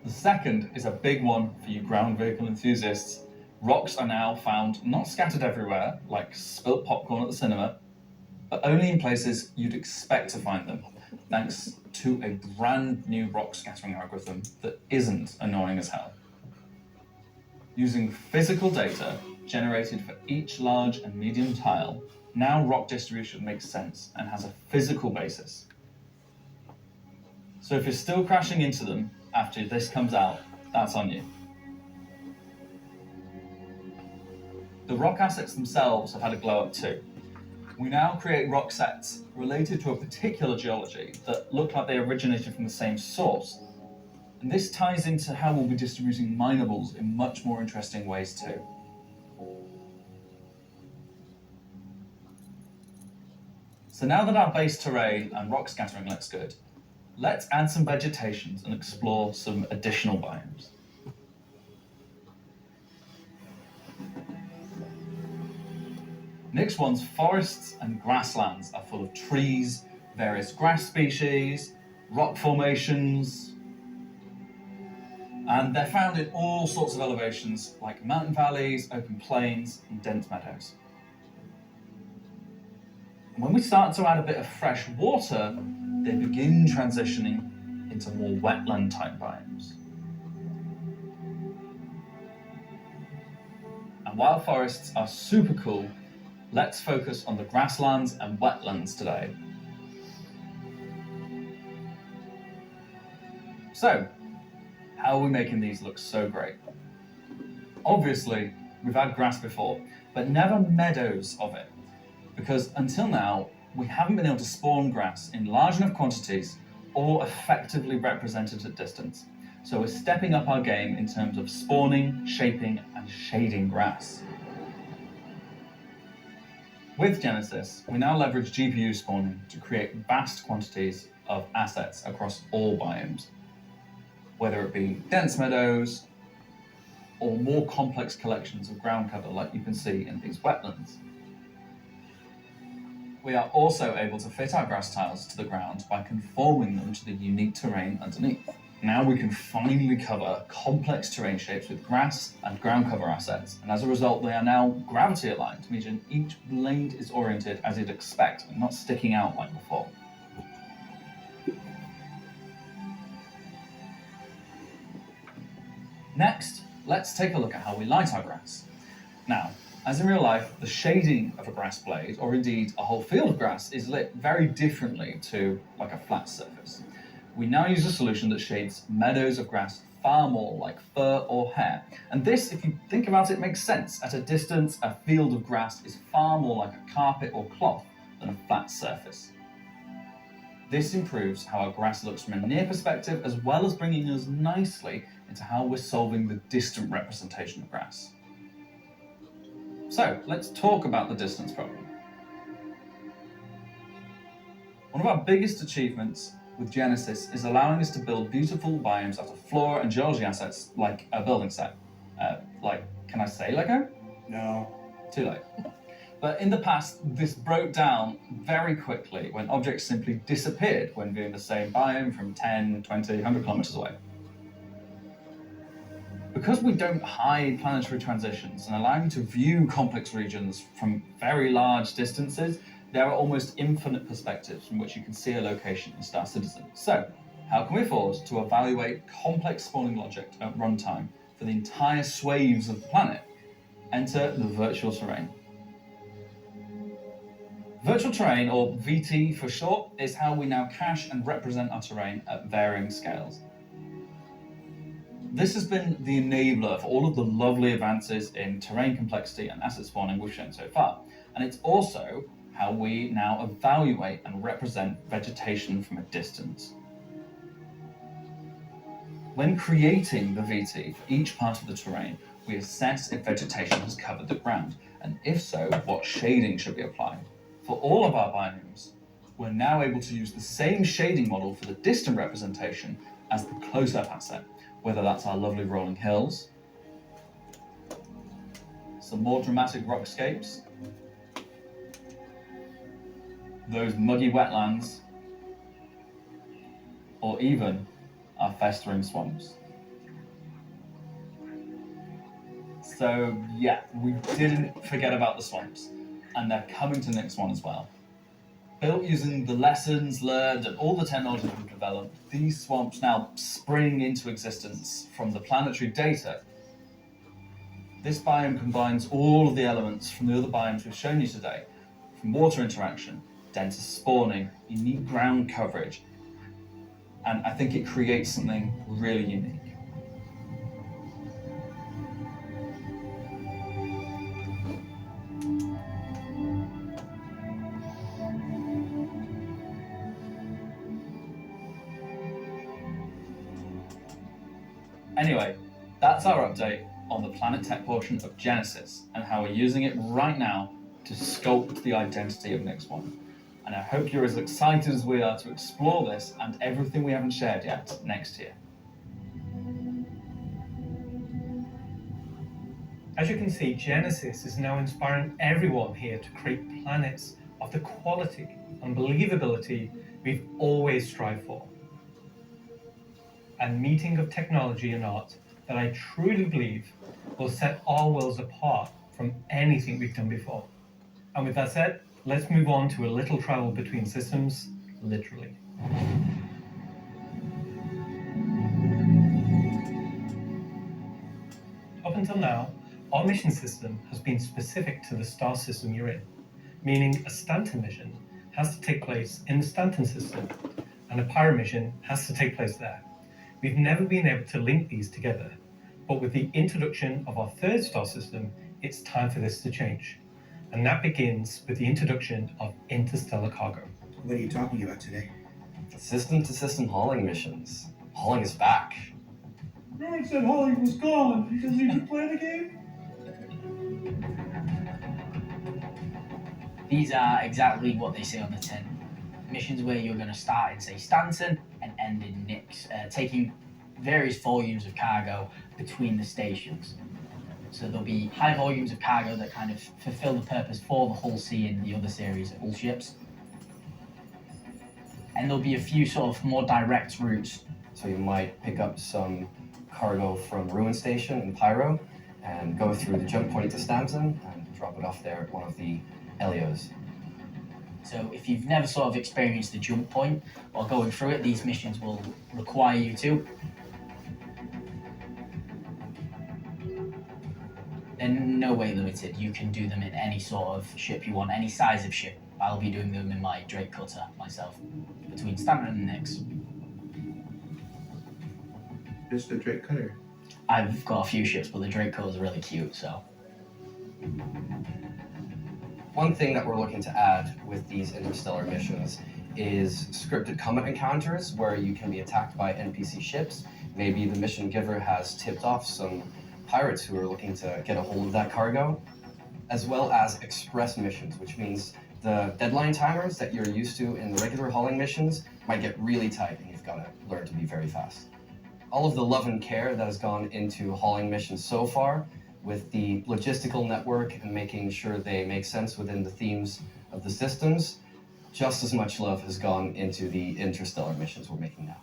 The second is a big one for you ground vehicle enthusiasts. Rocks are now found not scattered everywhere, like spilt popcorn at the cinema, but only in places you'd expect to find them, thanks to a brand new rock scattering algorithm that isn't annoying as hell. Using physical data, generated for each large and medium tile, now rock distribution makes sense and has a physical basis. So if you're still crashing into them after this comes out, that's on you. The rock assets themselves have had a glow up too. We now create rock sets related to a particular geology that look like they originated from the same source. And this ties into how we'll be distributing minables in much more interesting ways too. So now that our base terrain and rock scattering looks good, let's add some vegetations and explore some additional biomes. Next one's forests and grasslands are full of trees, various grass species, rock formations, and they're found in all sorts of elevations like mountain valleys, open plains, and dense meadows. When we start to add a bit of fresh water, they begin transitioning into more wetland type biomes. And while forests are super cool, let's focus on the grasslands and wetlands today. So, how are we making these look so great? Obviously, we've had grass before, but never meadows of it. Because until now, we haven't been able to spawn grass in large enough quantities or effectively represented at distance. So we're stepping up our game in terms of spawning, shaping, and shading grass. With Genesis, we now leverage GPU spawning to create vast quantities of assets across all biomes, whether it be dense meadows or more complex collections of ground cover like you can see in these wetlands. We are also able to fit our grass tiles to the ground by conforming them to the unique terrain underneath. Now we can finally cover complex terrain shapes with grass and ground cover assets, and as a result they are now gravity aligned, meaning each blade is oriented as you'd expect and not sticking out like before. Next, let's take a look at how we light our grass. Now, as in real life, the shading of a grass blade, or indeed a whole field of grass, is lit very differently to like a flat surface. We now use a solution that shades meadows of grass far more like fur or hair. And this, if you think about it, makes sense. At a distance, a field of grass is far more like a carpet or cloth than a flat surface. This improves how our grass looks from a near perspective, as well as bringing us nicely into how we're solving the distant representation of grass. So let's talk about the distance problem. One of our biggest achievements with Genesis is allowing us to build beautiful biomes out of flora and geology assets like a building set. Can I say Lego? No. Too late. But in the past, this broke down very quickly when objects simply disappeared when viewing the same biome from 10, 20, 100 kilometers away. Because we don't hide planetary transitions and allow you to view complex regions from very large distances, there are almost infinite perspectives from which you can see a location in Star Citizen. So, how can we afford to evaluate complex spawning logic at runtime for the entire swathes of the planet? Enter the virtual terrain. Virtual terrain, or VT for short, is how we now cache and represent our terrain at varying scales. This has been the enabler for all of the lovely advances in terrain complexity and asset spawning we've shown so far, and it's also how we now evaluate and represent vegetation from a distance. When creating the VT for each part of the terrain, we assess if vegetation has covered the ground, and if so, what shading should be applied. For all of our biomes, we're now able to use the same shading model for the distant representation as the close-up asset, whether that's our lovely rolling hills, some more dramatic rockscapes, those muggy wetlands, or even our festering swamps. So yeah, we didn't forget about the swamps, and they're coming to the next one as well. Built using the lessons learned and all the technology we've developed, these swamps now spring into existence from the planetary data. This biome combines all of the elements from the other biomes we've shown you today, from water interaction, denser spawning, unique ground coverage, and I think it creates something really unique. Anyway, that's our update on the Planet Tech portion of Genesis and how we're using it right now to sculpt the identity of Nix1. And I hope you're as excited as we are to explore this and everything we haven't shared yet next year. As you can see, Genesis is now inspiring everyone here to create planets of the quality and believability we've always strived for. A meeting of technology and art that I truly believe will set our worlds apart from anything we've done before. And with that said, let's move on to a little travel between systems, literally. Up until now, our mission system has been specific to the star system you're in, meaning a Stanton mission has to take place in the Stanton system, and a Pyro mission has to take place there. We've never been able to link these together, but with the introduction of our third star system, it's time for this to change. And that begins with the introduction of interstellar cargo. What are you talking about today? System-to-system hauling missions. Hauling is back. No one said hauling was gone. He doesn't even play the game. These are exactly what they say on the tin. Missions where you're going to start in, say, Stanton and end in Nix, taking various volumes of cargo between the stations. So there'll be high volumes of cargo that kind of fulfill the purpose for the Hull C and the other series of Hull ships. And there'll be a few sort of more direct routes. So you might pick up some cargo from Ruin Station in Pyro and go through the jump point to Stanton and drop it off there at one of the Helios. So if you've never sort of experienced the jump point or going through it, these missions will require you to. They're no way limited. You can do them in any sort of ship you want, any size of ship. I'll be doing them in my Drake cutter myself, between Stanton and Nix. Just the Drake cutter. I've got a few ships, but the Drake cutter is really cute, so. One thing that we're looking to add with these interstellar missions is scripted combat encounters where you can be attacked by NPC ships. Maybe the mission giver has tipped off some pirates who are looking to get a hold of that cargo, as well as express missions, which means the deadline timers that you're used to in the regular hauling missions might get really tight and you've got to learn to be very fast. All of the love and care that has gone into hauling missions so far, with the logistical network and making sure they make sense within the themes of the systems, just as much love has gone into the interstellar missions we're making now.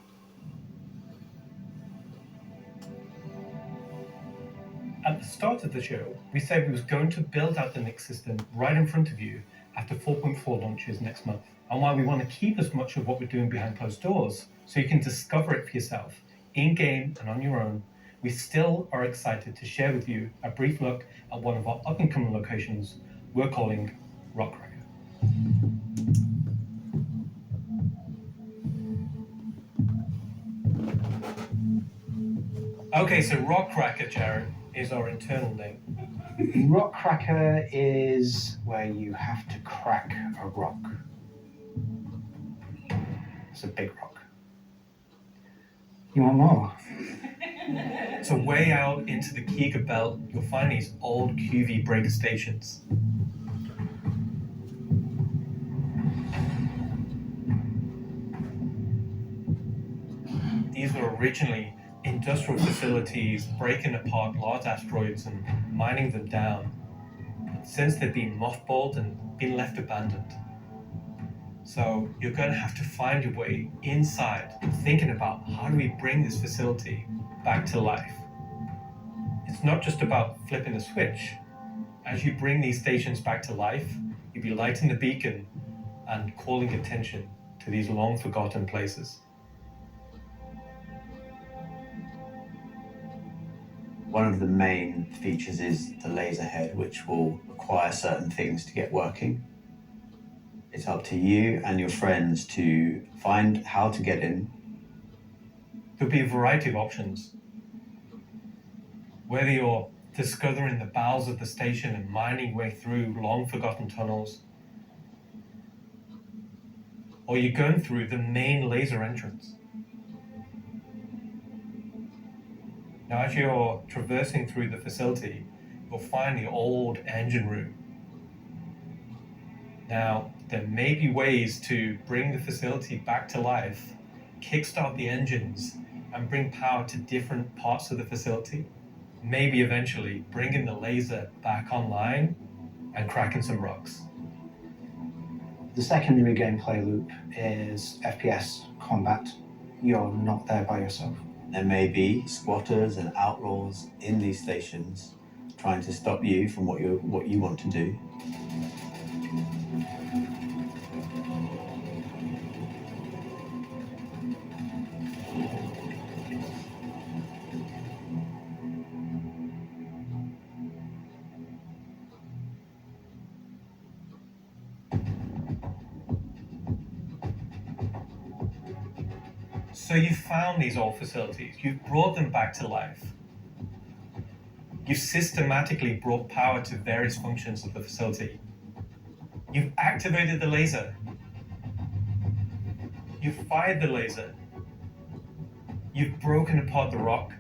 At the start of the show, we said we was going to build out the Nix system right in front of you after 4.4 launches next month. And while we want to keep as much of what we're doing behind closed doors, so you can discover it for yourself, in-game and on your own, we still are excited to share with you a brief look at one of our up-and-coming locations we're calling Rockcracker. Okay, so Rockcracker, Jared, is our internal name. Rockcracker is where you have to crack a rock. It's a big rock. You want more? So way out into the Keegar Belt, you'll find these old QV breaker stations. These were originally industrial facilities breaking apart large asteroids and mining them down. But since they've been mothballed and been left abandoned. So you're going to have to find your way inside and thinking about how do we bring this facility back to life. It's not just about flipping a switch. As you bring these stations back to life, you'll be lighting the beacon and calling attention to these long forgotten places. One of the main features is the laser head, which will require certain things to get working. It's up to you and your friends to find how to get in. There'll be a variety of options. Whether you're discovering the bowels of the station and mining your way through long-forgotten tunnels, or you're going through the main laser entrance. Now, as you're traversing through the facility, you'll find the old engine room. Now, there may be ways to bring the facility back to life, kickstart the engines, and bring power to different parts of the facility. Maybe eventually bringing the laser back online and cracking some rocks. The secondary gameplay loop is FPS combat. You're not there by yourself. There may be squatters and outlaws in these stations trying to stop you from what you want to do. So you've found these old facilities, you've brought them back to life. You've systematically brought power to various functions of the facility. You've activated the laser. You've fired the laser. You've broken apart the rock.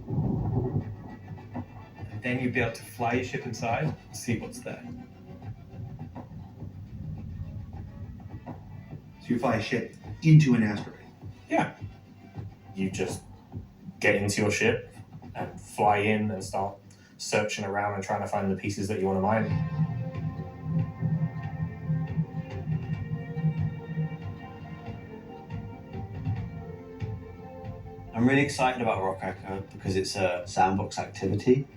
And then you'll be able to fly your ship inside and see what's there. So you fly a ship into an asteroid. Yeah. You just get into your ship and fly in and start searching around and trying to find the pieces that you want to mine. I'm really excited about Rock Hacker because it's a sandbox activity.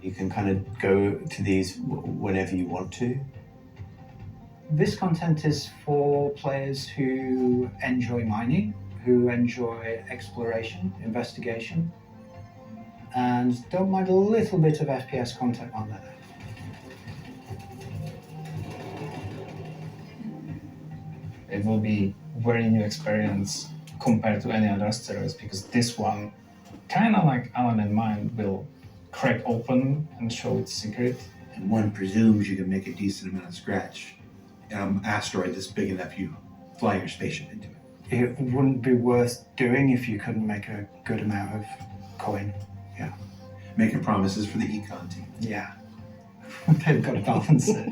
You can kind of go to these whenever you want to. This content is for players who enjoy mining, who enjoy exploration, investigation, and don't mind a little bit of FPS content on there. It will be very new experience compared to any other asteroids, because this one, kind of like Alan and mine, will crack open and show its secret. And one presumes you can make a decent amount of scratch. Asteroid that's big enough you fly your spaceship into it. It wouldn't be worth doing if you couldn't make a good amount of coin. Yeah. Making promises for the econ team. Yeah. They've got to balance it.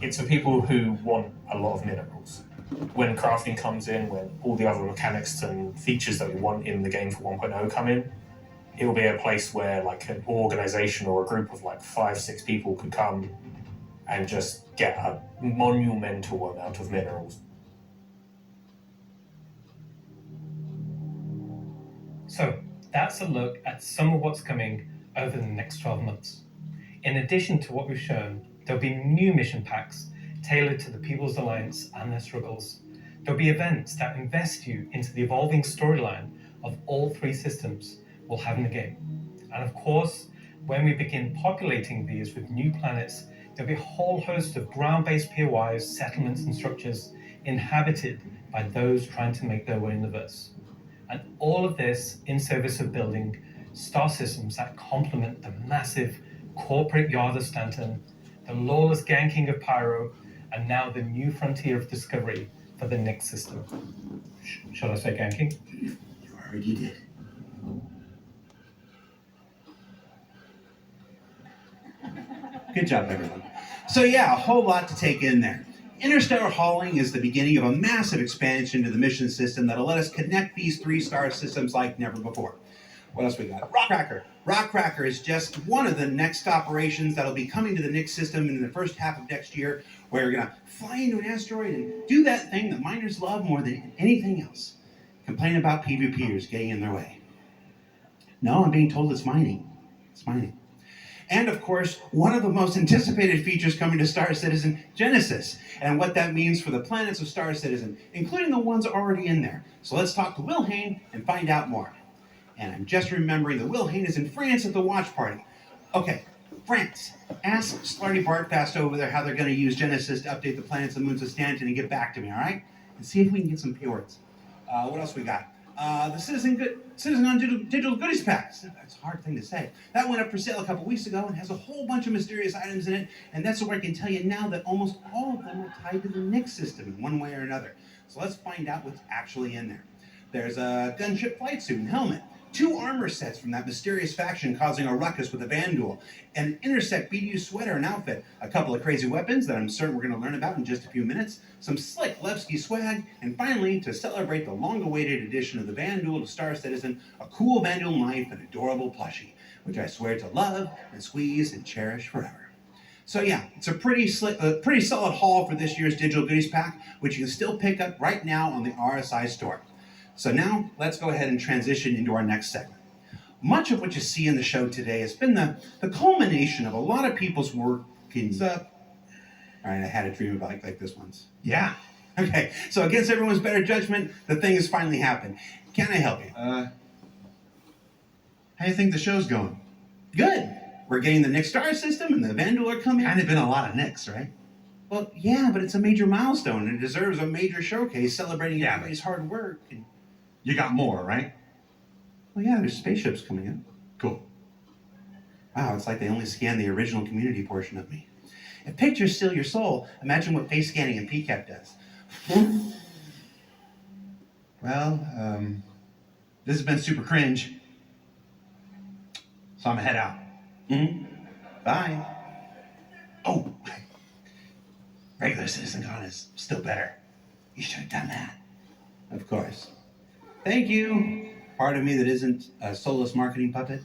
It's for people who want a lot of minerals. When crafting comes in, when all the other mechanics and features that we want in the game for 1.0 come in, it will be a place where like an organization or a group of like 5-6 people could come and just get a monumental amount of minerals. So that's a look at some of what's coming over the next 12 months. In addition to what we've shown, there'll be new mission packs tailored to the People's Alliance and their struggles. There'll be events that invest you into the evolving storyline of all 3 systems we'll have in the game. And of course, when we begin populating these with new planets, there'll be a whole host of ground-based POIs, settlements and structures inhabited by those trying to make their way in the verse. And all of this in service of building star systems that complement the massive corporate yard of Stanton, the lawless ganking of Pyro, and now the new frontier of discovery for the next system. Shall I say ganking? You already did. Good job, everyone. So yeah, a whole lot to take in there. Interstellar hauling is the beginning of a massive expansion to the mission system that'll let us connect these 3-star systems like never before. What else we got? Rockcracker. Rockcracker is just one of the next operations that'll be coming to the Nix system in the first half of next year, where we're gonna fly into an asteroid and do that thing that miners love more than anything else. Complain about PvPers getting in their way. No, I'm being told it's mining. It's mining. And of course, one of the most anticipated features coming to Star Citizen, Genesis, and what that means for the planets of Star Citizen, including the ones already in there. So let's talk to Will Hain and find out more. And I'm just remembering that Will Hain is in France at the watch party. Okay, France. Ask Slarty Bartfast over there how they're going to use Genesis to update the planets and moons of Stanton and get back to me, all right? And see if we can get some paywords. What else we got? The Citizen on Digital Goodies Pack. That's a hard thing to say. That went up for sale a couple weeks ago and has a whole bunch of mysterious items in it. And that's where I can tell you now that almost all of them are tied to the Nix system in one way or another. So let's find out what's actually in there. There's a gunship flight suit and helmet, 2 armor sets from that mysterious faction causing a ruckus with a van duel, and an Intersect BDU sweater and outfit, a couple of crazy weapons that I'm certain we're going to learn about in just a few minutes, some slick Levski swag, and finally, to celebrate the long-awaited addition of the van duel to Star Citizen, a cool van duel knife and adorable plushie, which I swear to love and squeeze and cherish forever. So yeah, it's a pretty solid haul for this year's Digital Goodies Pack, which you can still pick up right now on the RSI store. So now, let's go ahead and transition into our next segment. Much of what you see in the show today has been the culmination of a lot of people's work. What's up? All right, I had a dream about like this once. Yeah. Okay, so against everyone's better judgment, the thing has finally happened. Can I help you? How do you think the show's going? Good. We're getting the Nix star system and the Vandal are coming. Kind of been a lot of Nix, right? Well, yeah, but it's a major milestone and it deserves a major showcase celebrating everybody's hard work. And you got more, right? Well, yeah, there's spaceships coming in. Cool. Wow, it's like they only scanned the original community portion of me. If pictures steal your soul, imagine what face scanning and PCAP does. Well, this has been super cringe. So I'm gonna head out. Bye. Oh, regular CitizenCon is still better. You should have done that. Of course. Thank you. Part of me that isn't a soulless marketing puppet.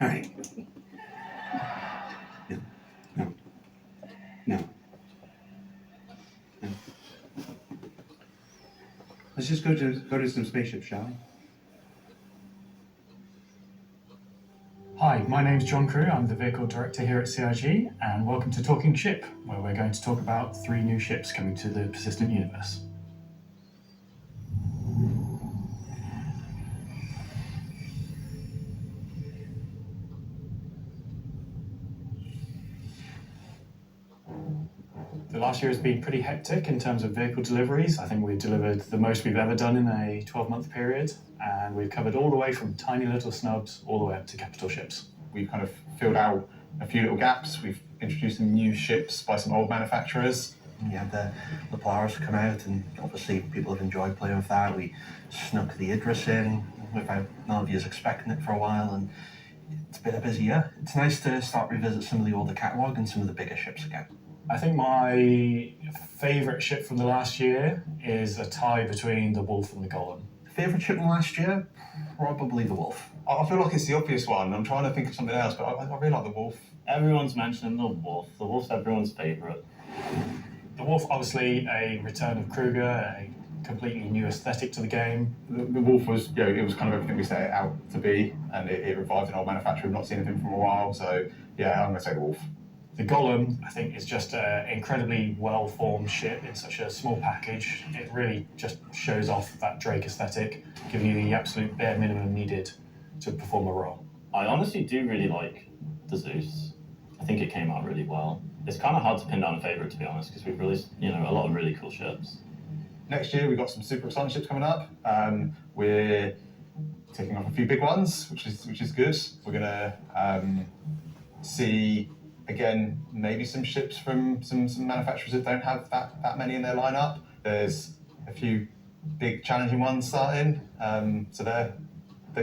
All right. No. Let's just go to some spaceships, shall we? Hi, my name's John Crew. I'm the vehicle director here at CIG, and welcome to Talking Ship, where we're going to talk about 3 new ships coming to the persistent universe. The last year has been pretty hectic in terms of vehicle deliveries. I think we've delivered the most we've ever done in a 12-month period, and we've covered all the way from tiny little snubs all the way up to capital ships. We've kind of filled out a few little gaps. We've introduced some new ships by some old manufacturers. We had the Polaris come out, and obviously people have enjoyed playing with that. We snuck the Idris in without none of you expecting it for a while, and it's been a busy year. It's nice to start revisit some of the older catalogue and some of the bigger ships again. I think my favourite ship from the last year is a tie between the Wolf and the Golem. Favourite ship from last year? Probably the Wolf. I feel like it's the obvious one. I'm trying to think of something else, but I really like the Wolf. Everyone's mentioning the Wolf. The Wolf's everyone's favourite. The Wolf, obviously, a return of Kruger, a completely new aesthetic to the game. The Wolf was, it was kind of everything we set it out to be, and it revived an old manufacturer. We've not seen anything from a while, so yeah, I'm going to say the Wolf. The Golem, I think, is just an incredibly well-formed ship in such a small package. It really just shows off that Drake aesthetic, giving you the absolute bare minimum needed to perform a role. I honestly do really like the Zeus. I think it came out really well. It's kind of hard to pin down a favourite, to be honest, because we've released, a lot of really cool ships. Next year, we've got some super exciting ships coming up. We're taking off a few big ones, which is good. We're going to see, again, maybe some ships from some manufacturers that don't have that many in their lineup. There's a few big challenging ones starting, so they're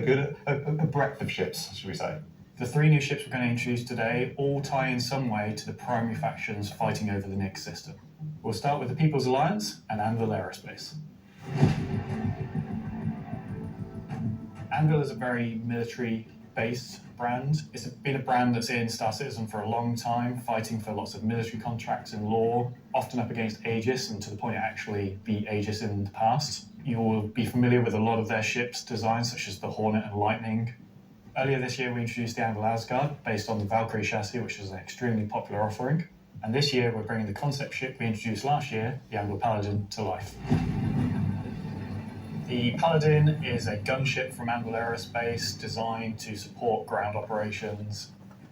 good. A breadth of ships, should we say. The 3 new ships we're going to introduce today all tie in some way to the primary factions fighting over the Nix system. We'll start with the People's Alliance and Anvil Aerospace. Anvil is a very military-based brand. It's been a brand that's in Star Citizen for a long time, fighting for lots of military contracts and law, often up against Aegis, and to the point it actually beat Aegis in the past. You will be familiar with a lot of their ships' designs, such as the Hornet and Lightning. Earlier this year, we introduced the Angle Asgard based on the Valkyrie chassis, which is an extremely popular offering. And this year, we're bringing the concept ship we introduced last year, the Angle Paladin, to life. The Paladin is a gunship from Angle Aerospace designed to support ground operations.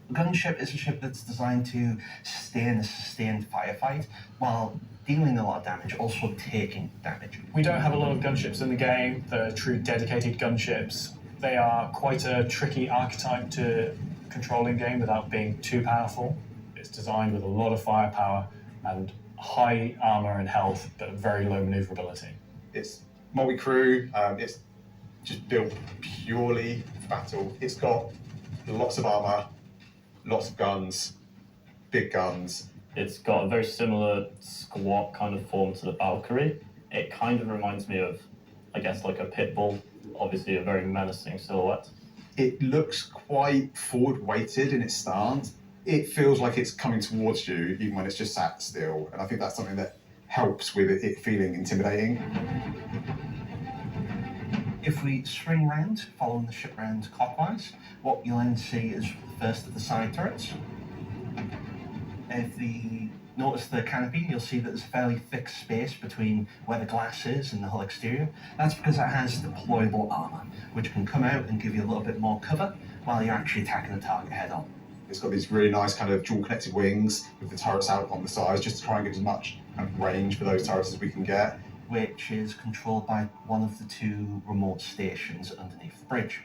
A gunship is a ship that's designed to stay in a sustained firefight while dealing a lot of damage, also taking damage. We don't have a lot of gunships in the game, the true dedicated gunships. They are quite a tricky archetype to control in game without being too powerful. It's designed with a lot of firepower and high armor and health, but very low maneuverability. It's multi-crew, it's just built purely for battle. It's got lots of armor, lots of guns, big guns. It's got a very similar squat kind of form to the Valkyrie. It kind of reminds me of, I guess, like a pit bull, obviously a very menacing silhouette. It looks quite forward-weighted in its stance. It feels like it's coming towards you even when it's just sat still, and I think that's something that helps with it feeling intimidating. If we swing round, following the ship round clockwise, what you'll then see is the first of the side turrets. If you notice the canopy, you'll see that there's a fairly thick space between where the glass is and the hull exterior. That's because it has deployable armour, which can come out and give you a little bit more cover while you're actually attacking the target head on. It's got these really nice kind of dual connected wings with the turrets out on the sides, just to try and get as much kind of range for those turrets as we can get. Which is controlled by one of the two remote stations underneath the bridge.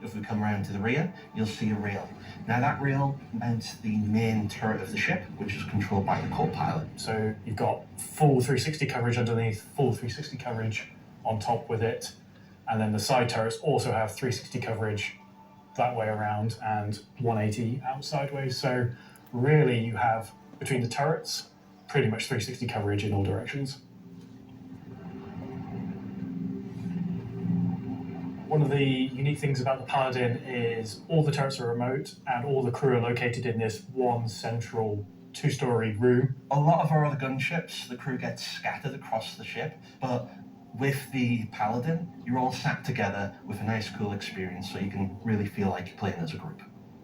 If we come around to the rear, you'll see a rail. Now that rail mounts the main turret of the ship, which is controlled by the co-pilot. So you've got full 360 coverage underneath, full 360 coverage on top with it, and then the side turrets also have 360 coverage that way around and 180 out sideways. So really you have, between the turrets, pretty much 360 coverage in all directions. One of the unique things about the Paladin is all the turrets are remote and all the crew are located in this one central two-story room. A lot of our other gunships, the crew gets scattered across the ship, but with the Paladin, you're all sat together with a nice cool experience, so you can really feel like you're playing as a group.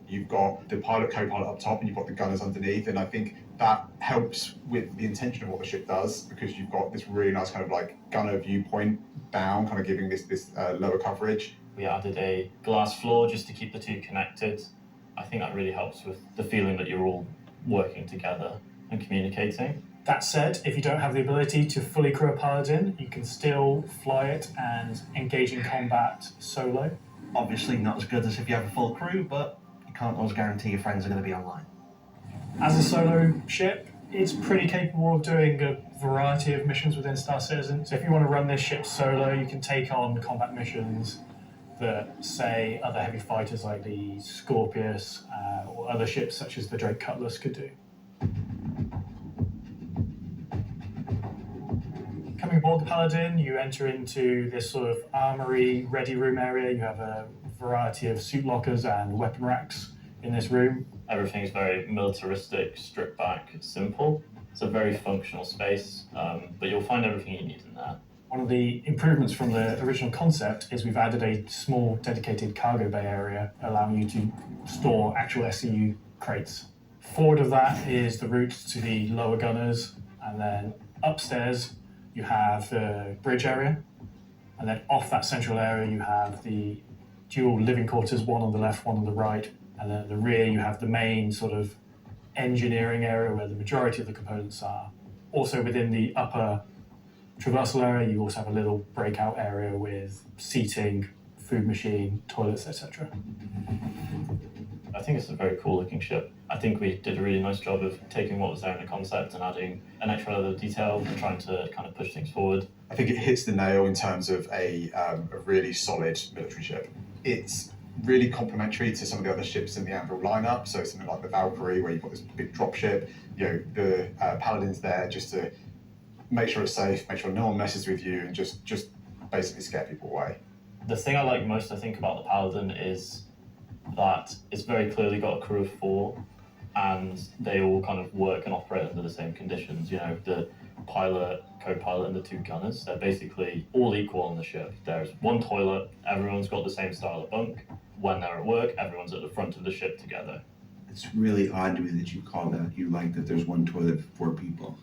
You've got the pilot, co-pilot up top, and you've got the gunners underneath, and I think that helps with the intention of what the ship does, because you've got this really nice kind of like gunner viewpoint down, kind of giving this lower coverage. We added a glass floor just to keep the two connected. I think that really helps with the feeling that you're all working together and communicating. That said, if you don't have the ability to fully crew a Paladin, you can still fly it and engage in combat solo. Obviously not as good as if you have a full crew, but you can't always guarantee your friends are going to be online. As a solo ship, it's pretty capable of doing a variety of missions within Star Citizen. So if you want to run this ship solo, you can take on combat missions that, say, other heavy fighters like the Scorpius or other ships such as the Drake Cutlass could do. Coming aboard the Paladin, you enter into this sort of armory ready room area. You have a variety of suit lockers and weapon racks in this room. Everything is very militaristic, stripped back, simple. It's a very functional space, but you'll find everything you need in there. One of the improvements from the original concept is we've added a small dedicated cargo bay area, allowing you to store actual SCU crates. Forward of that is the route to the lower gunners, and then upstairs you have the bridge area, and then off that central area you have the dual living quarters, one on the left, one on the right, and then at the rear you have the main sort of engineering area where the majority of the components are. Also within the upper traversal area you also have a little breakout area with seating, food machine, toilets, etc. I think it's a very cool looking ship. I think we did a really nice job of taking what was there in the concept and adding an extra level of detail and trying to kind of push things forward. I think it hits the nail in terms of a really solid military ship. It's really complementary to some of the other ships in the Anvil lineup. So something like the Valkyrie, where you've got this big drop ship. You know, the Paladin's there just to make sure it's safe, make sure no one messes with you, and just basically scare people away. The thing I like most, I think, about the Paladin is that it's very clearly got a crew of 4, and they all kind of work and operate under the same conditions. You know, the pilot, co-pilot, and the 2 gunners, they're basically all equal on the ship. There's one toilet, everyone's got the same style of bunk, when they're at work, everyone's at the front of the ship together. It's really odd to me that you call that. You like that there's one toilet for 4 people.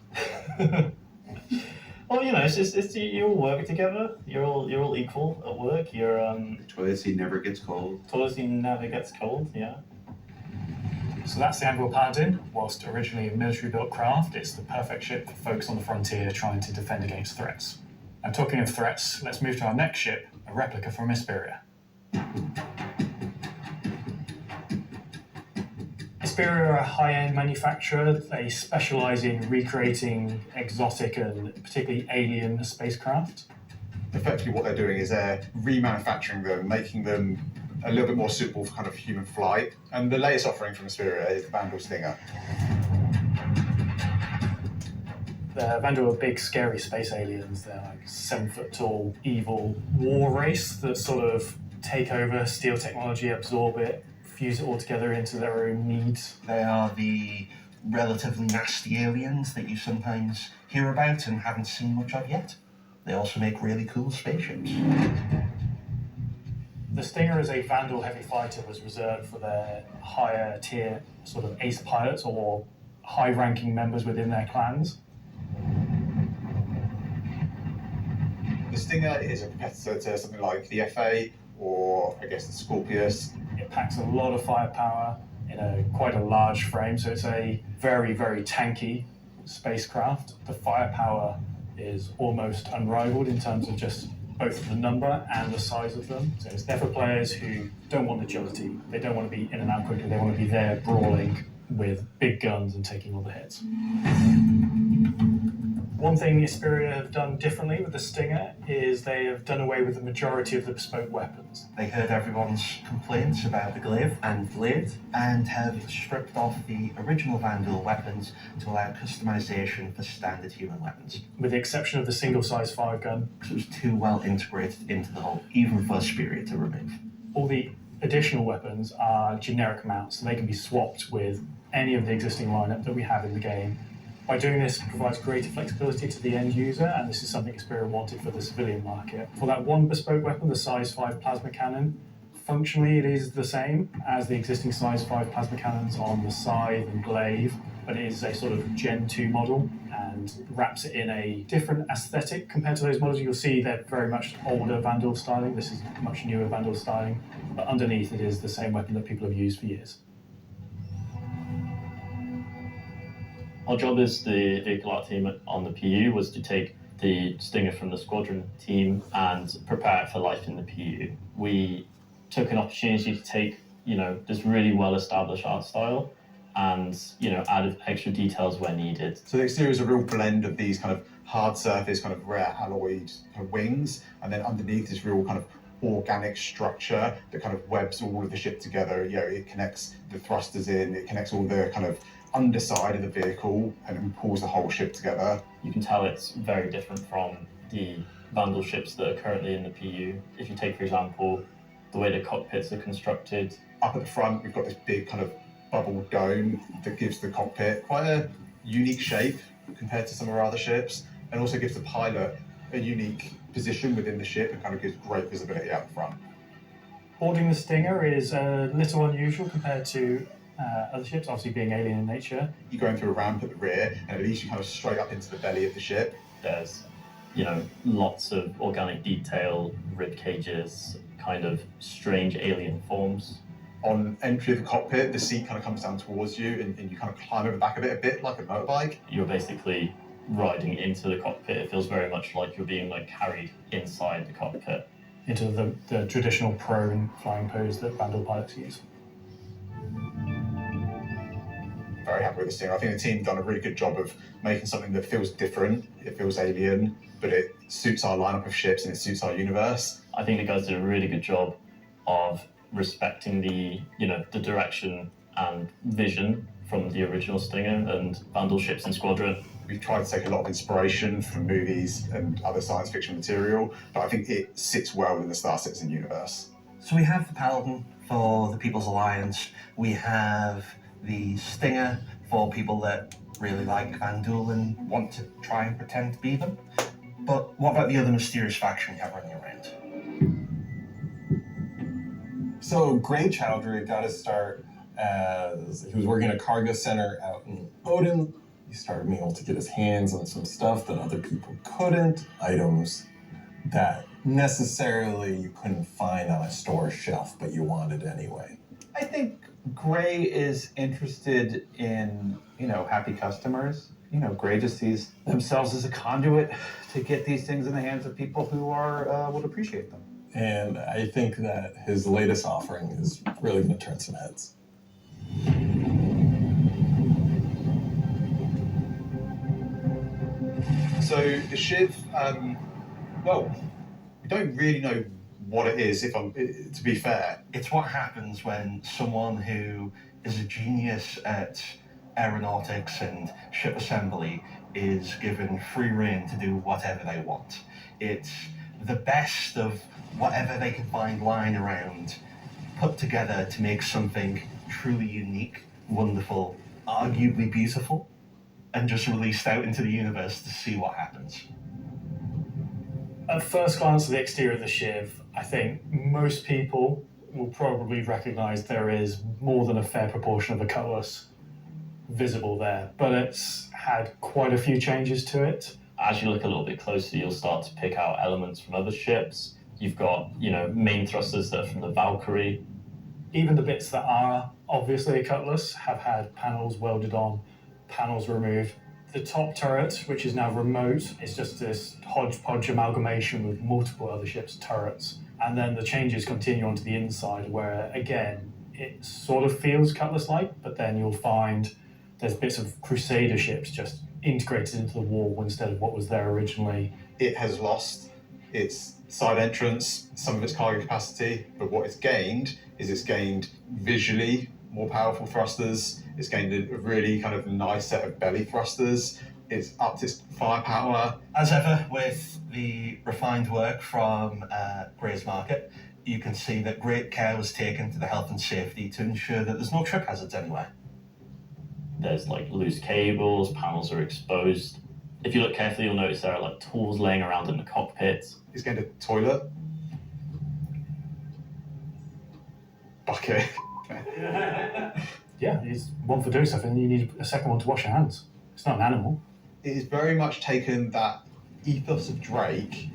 Well, you know, it's you all work together. You're all equal at work. The toilet seat never gets cold. Toilet seat never gets cold. Yeah. So that's the Anvil Paladin. Whilst originally a military-built craft, it's the perfect ship for folks on the frontier trying to defend against threats. And talking of threats, let's move to our next ship, a replica from Hesperia. Hesperia are a high-end manufacturer. They specialise in recreating exotic and particularly alien spacecraft. Effectively what they're doing is they're remanufacturing them, making them a little bit more suitable for kind of human flight. And the latest offering from Hesperia is the Vandal Stinger. The Vandal are big, scary space aliens. They're like 7 foot tall, evil war race that sort of take over, steal technology, absorb it, fuse it all together into their own needs. They are the relatively nasty aliens that you sometimes hear about and haven't seen much of yet. They also make really cool spaceships. The Stinger as a Vandal heavy fighter was reserved for their higher tier sort of ace pilots or high-ranking members within their clans. The Stinger is a competitor to something like the FA or I guess the Scorpius. It packs a lot of firepower in quite a large frame, so it's a very, very tanky spacecraft. The firepower is almost unrivaled in terms of just both the number and the size of them. So it's there for players who don't want agility. They don't want to be in and out quickly. They want to be there brawling with big guns and taking all the hits. One thing Hesperia have done differently with the Stinger is they have done away with the majority of the bespoke weapons. They heard everyone's complaints about the glaive and blade and have stripped off the original Vandal weapons to allow customization for standard human weapons. With the exception of the single-size 5 gun. Because it was too well integrated into the whole, even for Hesperia to remove. All the additional weapons are generic mounts, so they can be swapped with any of the existing lineup that we have in the game. By doing this, it provides greater flexibility to the end user, and this is something Hesperia wanted for the civilian market. For that one bespoke weapon, the size 5 plasma cannon, functionally it is the same as the existing size 5 plasma cannons on the Scythe and Glaive, but it is a sort of Gen 2 model and wraps it in a different aesthetic compared to those models. You'll see they're very much older Vandal styling. This is much newer Vandal styling, but underneath it is the same weapon that people have used for years. Our job as the vehicle art team on the PU was to take the Stinger from the Squadron team and prepare it for life in the PU. We took an opportunity to take, this really well-established art style and, added extra details where needed. So the exterior is a real blend of these kind of hard surface, kind of rare alloyed kind of wings, and then underneath this real kind of organic structure that kind of webs all of the ship together. It connects the thrusters in, it connects all the kind of underside of the vehicle and pulls the whole ship together. You can tell it's very different from the Vandal ships that are currently in the PU. If you take, for example, the way the cockpits are constructed. Up at the front, we've got this big kind of bubble dome that gives the cockpit quite a unique shape compared to some of our other ships, and also gives the pilot a unique position within the ship and kind of gives great visibility out the front. Boarding the Stinger is a little unusual compared to other ships, obviously being alien in nature. You're going through a ramp at the rear, and it leads you kind of straight up into the belly of the ship. There's, lots of organic detail, rib cages, kind of strange alien forms. On entry of the cockpit, the seat kind of comes down towards you, and you kind of climb over the back of it a bit like a motorbike. You're basically riding into the cockpit. It feels very much like you're being carried inside the cockpit. Into the traditional prone flying pose that Vandal pilots use. Very happy with this thing. I think the team's done a really good job of making something that feels different, it feels alien, but it suits our lineup of ships and it suits our universe. I think the guys did a really good job of respecting the direction and vision from the original Stinger and Vandal ships and Squadron. We've tried to take a lot of inspiration from movies and other science fiction material, but I think it sits well within the Star Citizen universe. So we have the Paladin for the People's Alliance. We have the Stinger for people that really like Vandal and want to try and pretend to be them. But what about the other mysterious faction we have running around? So Gray Chowdhury got his start as he was working at a cargo center out in Odin. He started being able to get his hands on some stuff that other people couldn't, items that necessarily you couldn't find on a store shelf, but you wanted anyway. I think Gray is interested in, happy customers. Gray just sees themselves as a conduit to get these things in the hands of people who would appreciate them. And I think that his latest offering is really going to turn some heads. So the Shiv, well, we don't really know what it is, to be fair. It's what happens when someone who is a genius at aeronautics and ship assembly is given free rein to do whatever they want. It's the best of whatever they can find lying around, put together to make something truly unique, wonderful, arguably beautiful, and just released out into the universe to see what happens. At first glance at the exterior of the Shiv, I think most people will probably recognize there is more than a fair proportion of the cutlass visible there, but it's had quite a few changes to it. As you look a little bit closer, you'll start to pick out elements from other ships. You've got, main thrusters that are from the Valkyrie. Even the bits that are obviously a cutlass have had panels welded on, panels removed. The top turret, which is now remote, is just this hodgepodge amalgamation with multiple other ships' turrets. And then the changes continue onto the inside where, again, it sort of feels cutlass-like, but then you'll find there's bits of Crusader ships just integrated into the wall instead of what was there originally. It has lost its side entrance, some of its cargo capacity, but what it's gained is it's gained visually more powerful thrusters. It's gained a really kind of nice set of belly thrusters. It's upped its firepower. As ever, with the refined work from Gray's Market, you can see that great care was taken to the health and safety to ensure that there's no trip hazards anywhere. There's loose cables, panels are exposed. If you look carefully, you'll notice there are tools laying around in the cockpit. It's gained a toilet. Bucket. Yeah, it's one for doing something, and you need a second one to wash your hands. It's not an animal. It has very much taken that ethos of Drake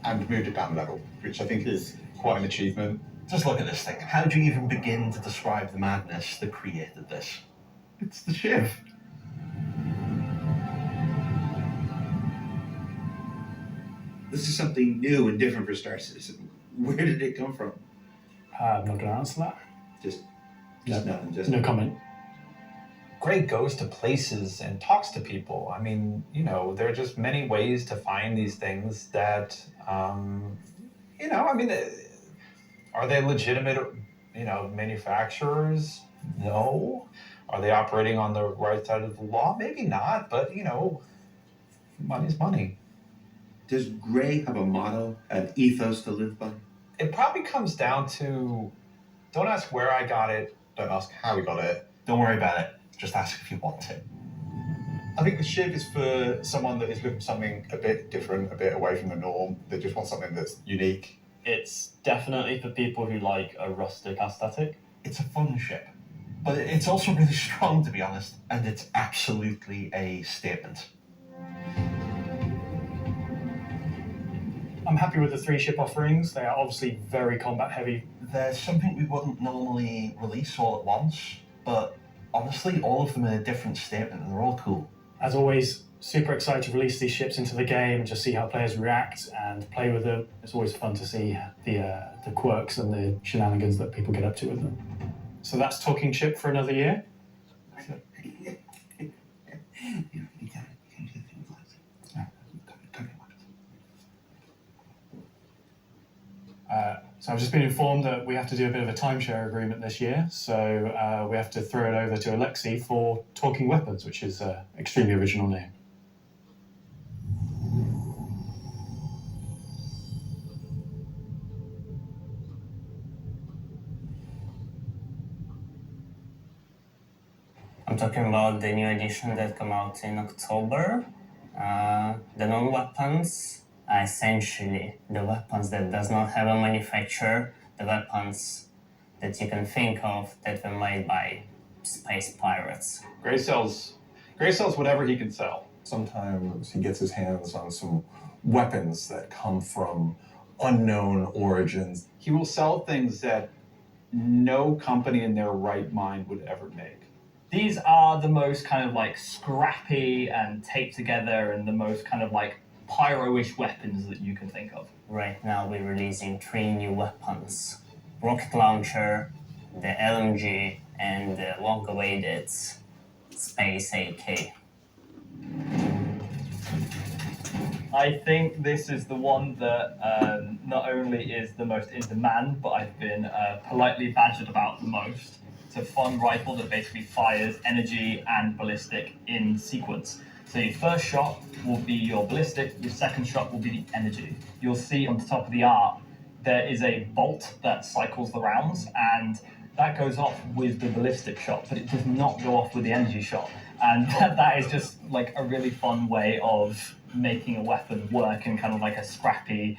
and moved it down a level, which I think is quite an achievement. Just look at this thing. How do you even begin to describe the madness that created this? It's the Shiv. This is something new and different for Star Citizen. Where did it come from? I'm not going to answer that. Just nothing. Just no comment. Gray goes to places and talks to people. I mean, there are just many ways to find these things that, are they legitimate, manufacturers? No. Are they operating on the right side of the law? Maybe not, but, money's money. Does Gray have a motto, an ethos to live by? It probably comes down to, don't ask where I got it, don't ask how we got it. Don't worry about it. Just ask if you want to. I think the Shiv is for someone that is looking for something a bit different, a bit away from the norm, that just wants something that's unique. It's definitely for people who like a rustic aesthetic. It's a fun ship, but it's also really strong, to be honest, and it's absolutely a statement. I'm happy with the 3 ship offerings. They are obviously very combat heavy. There's something we wouldn't normally release all at once, but honestly, all of them are a different statement and they're all cool. As always, super excited to release these ships into the game and just see how players react and play with them. It's always fun to see the quirks and the shenanigans that people get up to with them. So that's Talking Ship for another year. So I've just been informed that we have to do a bit of a timeshare agreement this year, so we have to throw it over to Alexei for Talking Weapons, which is an extremely original name. I'm talking about the new edition that came out in October. The non-weapons are essentially the weapons that does not have a manufacturer, the weapons that you can think of that were made by space pirates. Gray sells whatever he can sell. Sometimes he gets his hands on some weapons that come from unknown origins. He will sell things that no company in their right mind would ever make. These are the most kind of like scrappy and taped together and the most kind of like pyro-ish weapons that you can think of. Right now we're releasing 3 new weapons. Rocket launcher, the LMG, and the long-awaited Space AK. I think this is the one that not only is the most in demand, but I've been politely badgered about the most. It's a fun rifle that basically fires energy and ballistic in sequence. So your first shot will be your ballistic, your second shot will be the energy. You'll see on the top of the art, there is a bolt that cycles the rounds, and that goes off with the ballistic shot, but it does not go off with the energy shot. And that is just like a really fun way of making a weapon work in kind of like a scrappy,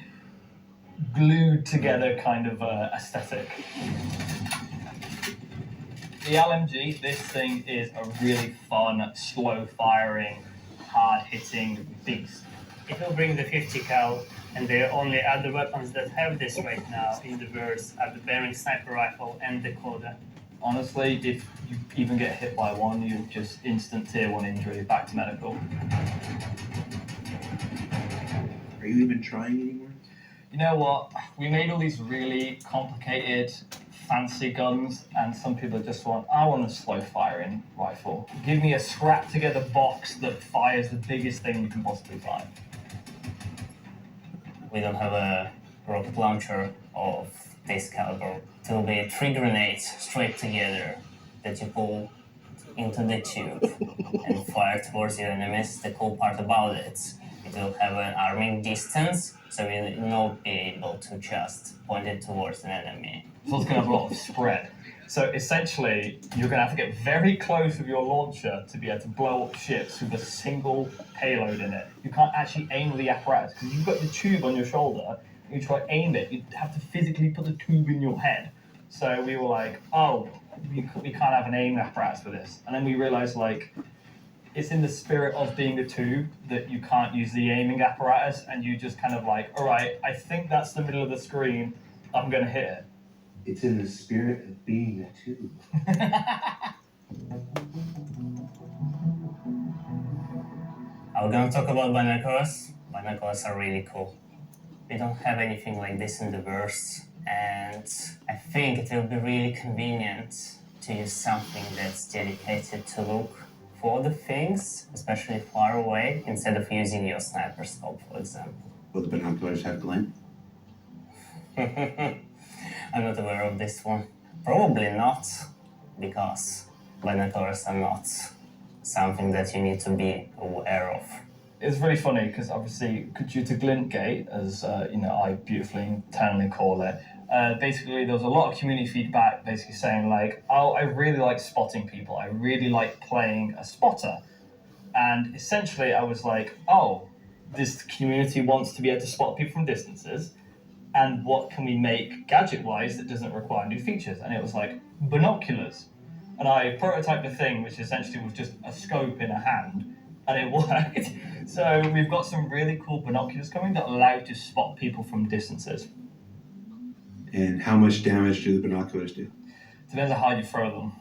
glued together kind of aesthetic. The LMG, this thing is a really fun, slow firing, hard hitting beast. It will bring the 50 cal, and the only other weapons that have this right now in the verse are the bearing sniper rifle and the Coda. Honestly, if you even get hit by one, you just instant tier 1 injury, back to medical. Are you even trying anymore? You know what? We made all these really complicated, fancy guns, and some people just want, I want a slow firing rifle. Give me a scrap together box that fires the biggest thing you can possibly find. We don't have a rocket launcher of this caliber. It will be 3 grenades straight together that you pull into the tube and fire towards your enemies. The cool part about it will have an arming distance, so you'll not be able to just point it towards an enemy. So it's going to have a lot of spread. So essentially, you're going to have to get very close with your launcher to be able to blow up ships with a single payload in it. You can't actually aim with the apparatus, because you've got the tube on your shoulder, and you try to aim it, you have to physically put the tube in your head. So we were like, oh, we can't have an aim apparatus for this. And then we realized, like, it's in the spirit of being a tube that you can't use the aiming apparatus, and you just kind of like, all right, I think that's the middle of the screen, I'm going to hit it. It's in the spirit of being a tube. Are we going to talk about binoculars? Binoculars are really cool. We don't have anything like this in the verse, and I think it will be really convenient to use something that's dedicated to look for the things, especially far away, instead of using your sniper scope, for example. Will the binoculars have glint? I'm not aware of this one. Probably not, because binoculars are not something that you need to be aware of. It's really funny because obviously, due to glint gate, as I beautifully internally call it, basically there was a lot of community feedback basically saying like, oh, I really like spotting people. I really like playing a spotter. And essentially I was like, oh, this community wants to be able to spot people from distances. And what can we make gadget-wise that doesn't require new features? And it was like, binoculars. And I prototyped a thing which essentially was just a scope in a hand, and it worked. So we've got some really cool binoculars coming that allow you to spot people from distances. And how much damage do the binoculars do? Depends on how you throw them.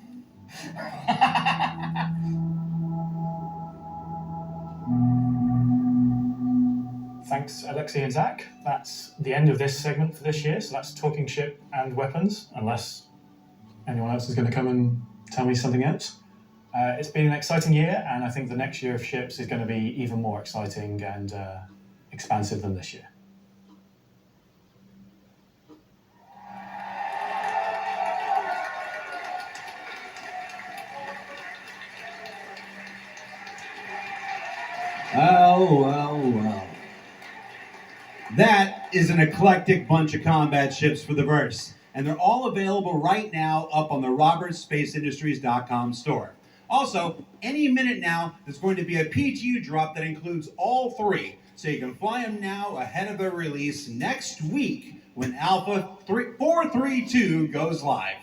Thanks, Alexei and Zach. That's the end of this segment for this year. So that's talking ship and weapons, unless anyone else is going to come and tell me something else. It's been an exciting year, and I think the next year of ships is going to be even more exciting and expansive than this year. Well. That is an eclectic bunch of combat ships for the verse, and they're all available right now up on the robertsspaceindustries.com store. Also, any minute now, there's going to be a PTU drop that includes all 3, so you can fly them now ahead of their release next week when Alpha 432 goes live.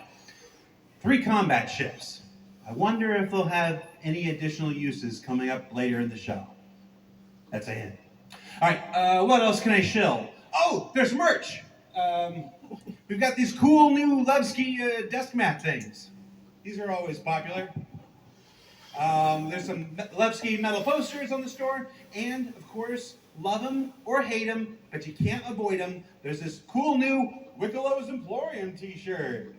3 combat ships. I wonder if they'll have any additional uses coming up later in the show. That's a hint. All right, what else can I shill? Oh, there's merch. We've got these cool new Levski desk mat things. These are always popular. There's some Levski metal posters on the store, and of course, love them or hate them, but you can't avoid them. There's this cool new Wicklows Emporium t-shirt.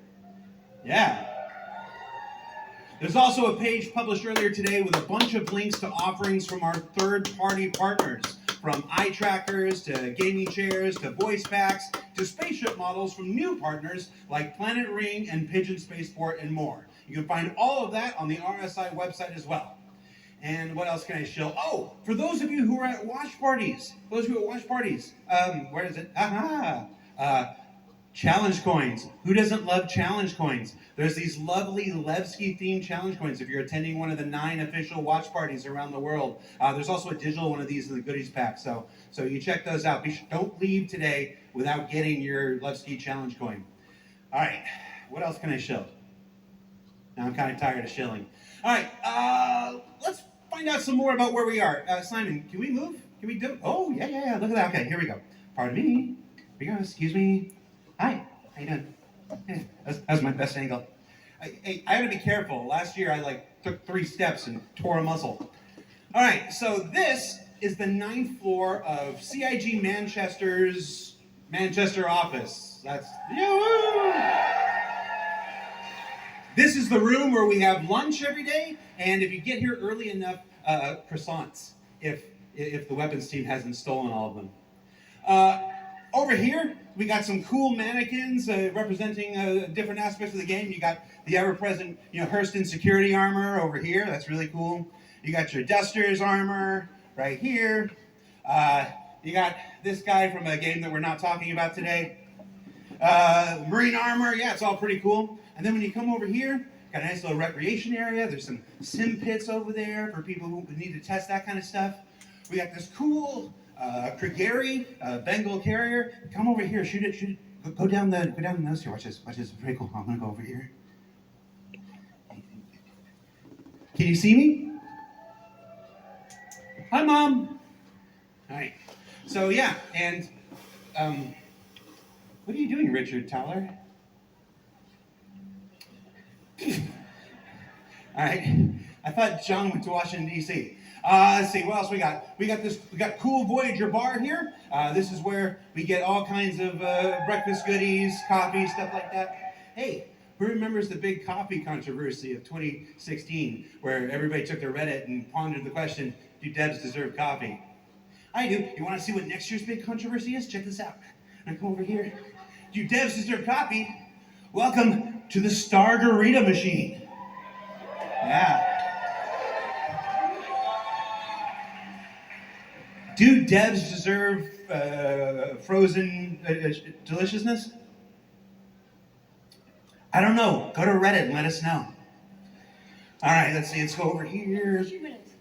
Yeah. There's also a page published earlier today with a bunch of links to offerings from our third-party partners, from eye trackers to gaming chairs to voice packs to spaceship models from new partners like Planet Ring and Pigeon Spaceport and more. You can find all of that on the RSI website as well. And what else can I show? Oh, for those of you who are at watch parties, where is it? Challenge coins. Who doesn't love challenge coins? There's these lovely Levski themed challenge coins if you're attending one of the 9 official watch parties around the world. There's also a digital one of these in the goodies pack, so you check those out. Don't leave today without getting your Levski challenge coin. All right, what else can I show? Now I'm kind of tired of shilling. All right, let's find out some more about where we are. Simon, can we move? Can we do? Oh, yeah. Look at that. Okay, here we go. Pardon me. Here we go. Excuse me. Hi. How you doing? Yeah, that's my best angle. I had to be careful. Last year I took 3 steps and tore a muscle. All right, so this is the 9th floor of CIG Manchester's Manchester office. That's This is the room where we have lunch every day, and if you get here early enough, croissants, if the weapons team hasn't stolen all of them. Over here, we got some cool mannequins representing different aspects of the game. You got the ever-present, Hurston security armor over here. That's really cool. You got your Duster's armor right here. You got this guy from a game that we're not talking about today. Marine armor, yeah, it's all pretty cool. And then when you come over here, got a nice little recreation area. There's some sim pits over there for people who need to test that kind of stuff. We got this cool Krigeri, Bengal carrier. Come over here, shoot it. Go down the nose here. Watch this. Very cool. I'm gonna go over here. Can you see me? Hi, Mom. All right. So yeah, and what are you doing, Richard Towler? All right. I thought John went to Washington, D.C. Let's see, what else we got? We got cool Voyager bar here. This is where we get all kinds of breakfast goodies, coffee, stuff like that. Hey, who remembers the big coffee controversy of 2016, where everybody took to Reddit and pondered the question, do devs deserve coffee? I do. You want to see what next year's big controversy is? Check this out. I'm gonna come over here. Do devs deserve coffee? Welcome to the Stargarita machine. Yeah. Do devs deserve frozen deliciousness? I don't know. Go to Reddit and let us know. All right, let's see. Let's go over here.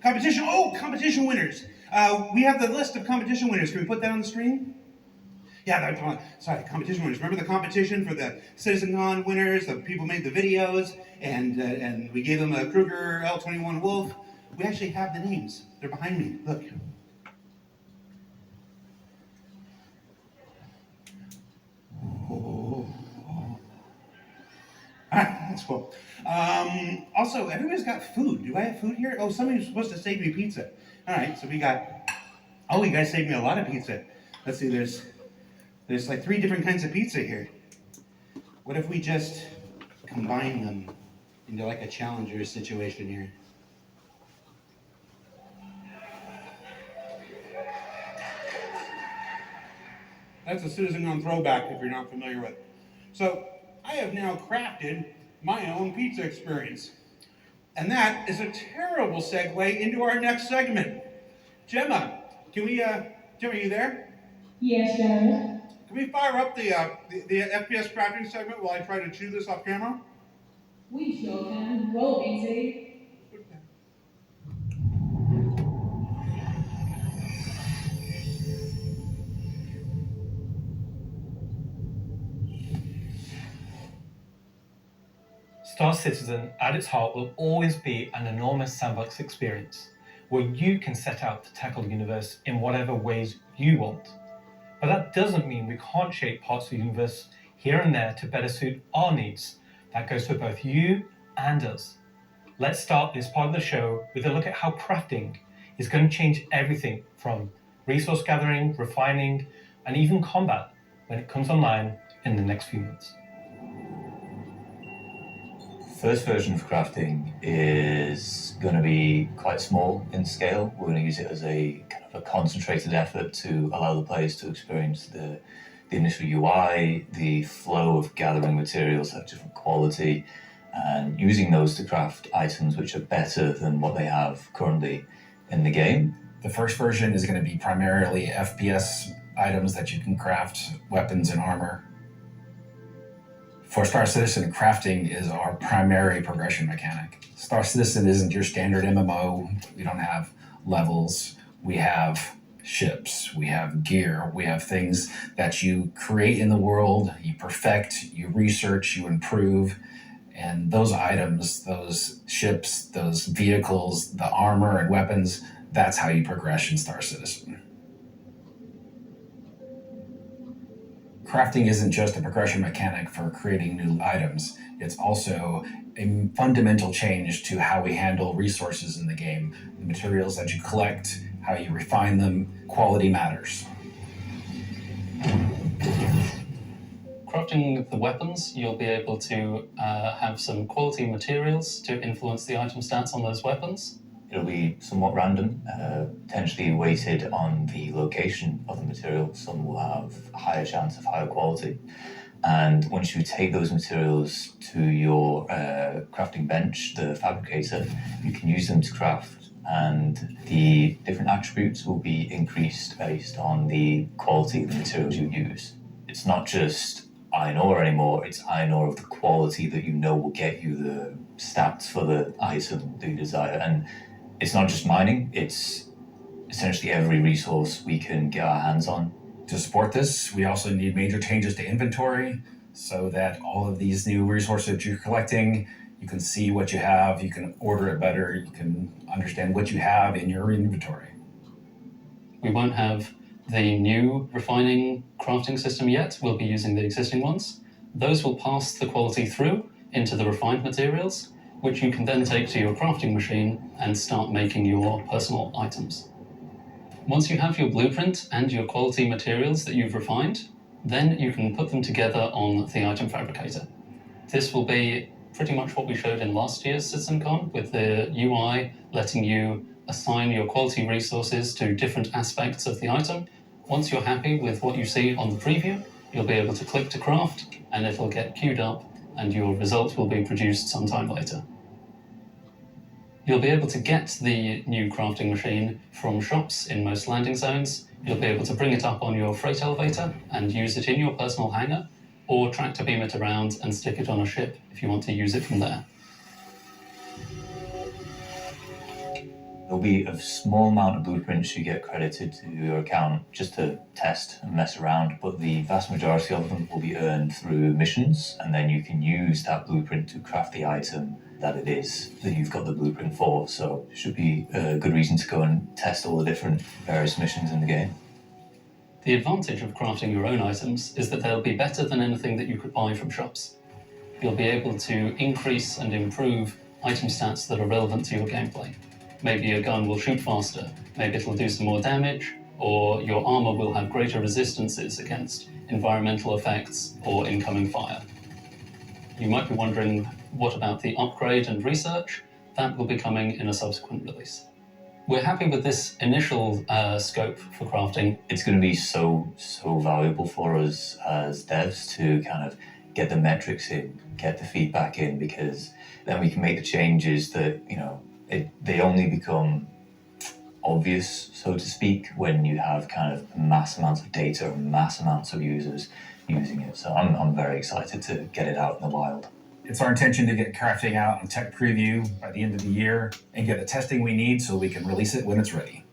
Competition. Oh, competition winners. We have the list of competition winners. Can we put that on the screen? Yeah, sorry, competition winners. Remember the competition for the CitizenCon winners? The people made the videos, and we gave them a Kruger L21 Wolf. We actually have the names. They're behind me. Look. All right, that's cool. Also, everybody's got food. Do I have food here? Oh, somebody's supposed to save me pizza. All right, so we got. Oh, you guys saved me a lot of pizza. Let's see. There's like 3 different kinds of pizza here. What if we just combine them into like a challenger situation here? That's a CitizenCon throwback if you're not familiar with it. So I have now crafted my own pizza experience. And that is a terrible segue into our next segment. Gemma, Gemma, are you there? Yes, Jared. Can we fire up the FPS crafting segment while I try to chew this off camera? We sure can. Roll, BT. Star Citizen at its heart will always be an enormous sandbox experience where you can set out to tackle the universe in whatever ways you want. But that doesn't mean we can't shape parts of the universe here and there to better suit our needs. That goes for both you and us. Let's start this part of the show with a look at how crafting is going to change everything from resource gathering, refining, and even combat when it comes online in the next few months. First version of crafting is going to be quite small in scale. We're going to use it as a kind of a concentrated effort to allow the players to experience the initial UI, the flow of gathering materials of different quality, and using those to craft items which are better than what they have currently in the game. The first version is going to be primarily FPS items that you can craft, weapons and armor. For Star Citizen, crafting is our primary progression mechanic. Star Citizen isn't your standard MMO. We don't have levels. We have ships, we have gear, we have things that you create in the world, you perfect, you research, you improve, and those items, those ships, those vehicles, the armor and weapons, that's how you progress in Star Citizen. Crafting isn't just a progression mechanic for creating new items, it's also a fundamental change to how we handle resources in the game. The materials that you collect, how you refine them, quality matters. Crafting the weapons, you'll be able to have some quality materials to influence the item stats on those weapons. It'll be somewhat random, potentially weighted on the location of the material. Some will have a higher chance of higher quality. And once you take those materials to your crafting bench, the fabricator, you can use them to craft, and the different attributes will be increased based on the quality of the materials you use. It's not just iron ore anymore, it's iron ore of the quality that you know will get you the stats for the item that you desire. And it's not just mining, it's essentially every resource we can get our hands on. To support this, we also need major changes to inventory so that all of these new resources that you're collecting, you can see what you have, you can order it better, you can understand what you have in your inventory. We won't have the new refining crafting system yet, we'll be using the existing ones. Those will pass the quality through into the refined materials, which you can then take to your crafting machine and start making your personal items. Once you have your blueprint and your quality materials that you've refined, then you can put them together on the item fabricator. This will be pretty much what we showed in last year's CitizenCon, with the UI letting you assign your quality resources to different aspects of the item. Once you're happy with what you see on the preview, you'll be able to click to craft and it'll get queued up and your result will be produced sometime later. You'll be able to get the new crafting machine from shops in most landing zones. You'll be able to bring it up on your freight elevator and use it in your personal hangar, or tractor beam it around and stick it on a ship if you want to use it from there. There'll be a small amount of blueprints you get credited to your account just to test and mess around, but the vast majority of them will be earned through missions, and then you can use that blueprint to craft the item that it is that you've got the blueprint for. So it should be a good reason to go and test all the different various missions in the game. The advantage of crafting your own items is that they'll be better than anything that you could buy from shops. You'll be able to increase and improve item stats that are relevant to your gameplay. Maybe your gun will shoot faster, maybe it'll do some more damage, or your armor will have greater resistances against environmental effects or incoming fire. You might be wondering, what about the upgrade and research? That will be coming in a subsequent release. We're happy with this initial scope for crafting. It's going to be so valuable for us as devs to kind of get the metrics in, get the feedback in, because then we can make the changes that, they only become obvious, so to speak, when you have kind of mass amounts of data and mass amounts of users using it. So I'm very excited to get it out in the wild. It's our intention to get crafting out on tech preview by the end of the year and get the testing we need so we can release it when it's ready.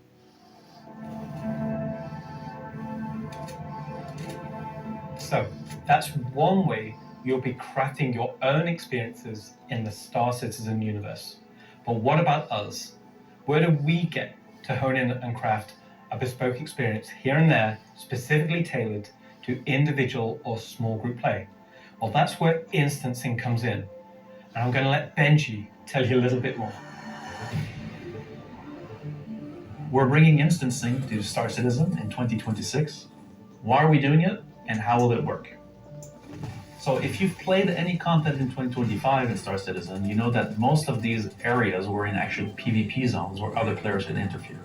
So that's one way you'll be crafting your own experiences in the Star Citizen universe. But what about us? Where do we get to hone in and craft a bespoke experience here and there, specifically tailored to individual or small group play? Well, that's where instancing comes in. And I'm going to let Benji tell you a little bit more. We're bringing instancing to Star Citizen in 2026. Why are we doing it, and how will it work? So if you've played any content in 2025 in Star Citizen, you know that most of these areas were in actual PvP zones where other players could interfere.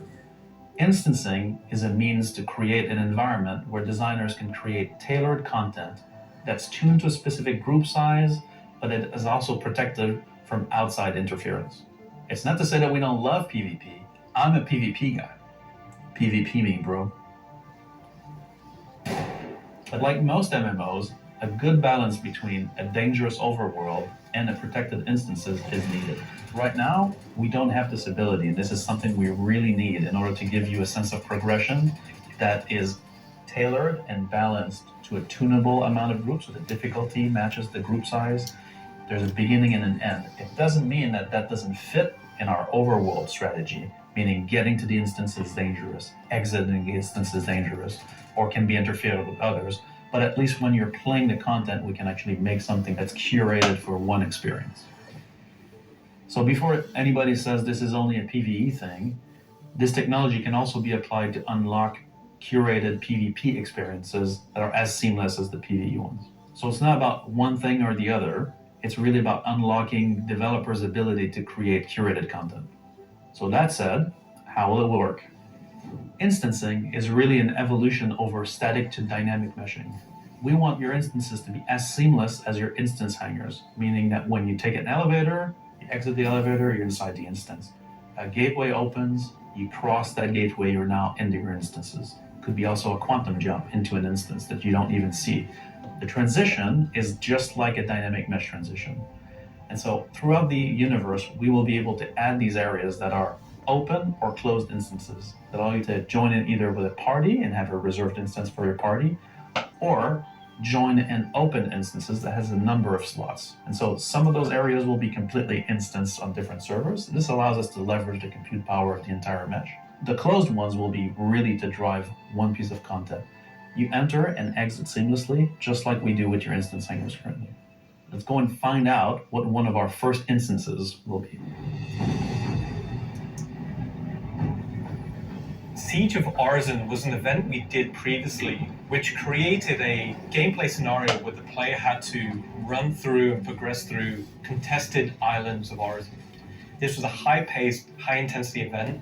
Instancing is a means to create an environment where designers can create tailored content that's tuned to a specific group size, but it is also protected from outside interference. It's not to say that we don't love PvP. I'm a PvP guy. PvP me, bro. But like most MMOs, a good balance between a dangerous overworld and a protected instances is needed. Right now, we don't have this ability, and this is something we really need in order to give you a sense of progression that is tailored and balanced to a tunable amount of groups, so the difficulty matches the group size. There's a beginning and an end. It doesn't mean that that doesn't fit in our overworld strategy, meaning getting to the instance is dangerous, exiting the instance is dangerous, or can be interfered with others. But at least when you're playing the content, we can actually make something that's curated for one experience. So before anybody says this is only a PvE thing, this technology can also be applied to unlock curated PvP experiences that are as seamless as the PvE ones. So it's not about one thing or the other, it's really about unlocking developers' ability to create curated content. So that said, how will it work? Instancing is really an evolution over static to dynamic meshing. We want your instances to be as seamless as your instance hangars, meaning that when you take an elevator, you exit the elevator, you're inside the instance. A gateway opens, you cross that gateway, you're now into your instances. Could be also a quantum jump into an instance that you don't even see. The transition is just like a dynamic mesh transition. And so throughout the universe, we will be able to add these areas that are open or closed instances that allow you to join in either with a party and have a reserved instance for your party, or join in open instances that has a number of slots. And so some of those areas will be completely instanced on different servers. This allows us to leverage the compute power of the entire mesh. The closed ones will be really to drive one piece of content. You enter and exit seamlessly, just like we do with your instance hangars currently. Let's go and find out what one of our first instances will be. Siege of Arisen was an event we did previously, which created a gameplay scenario where the player had to run through and progress through contested islands of Arisen. This was a high-paced, high-intensity event,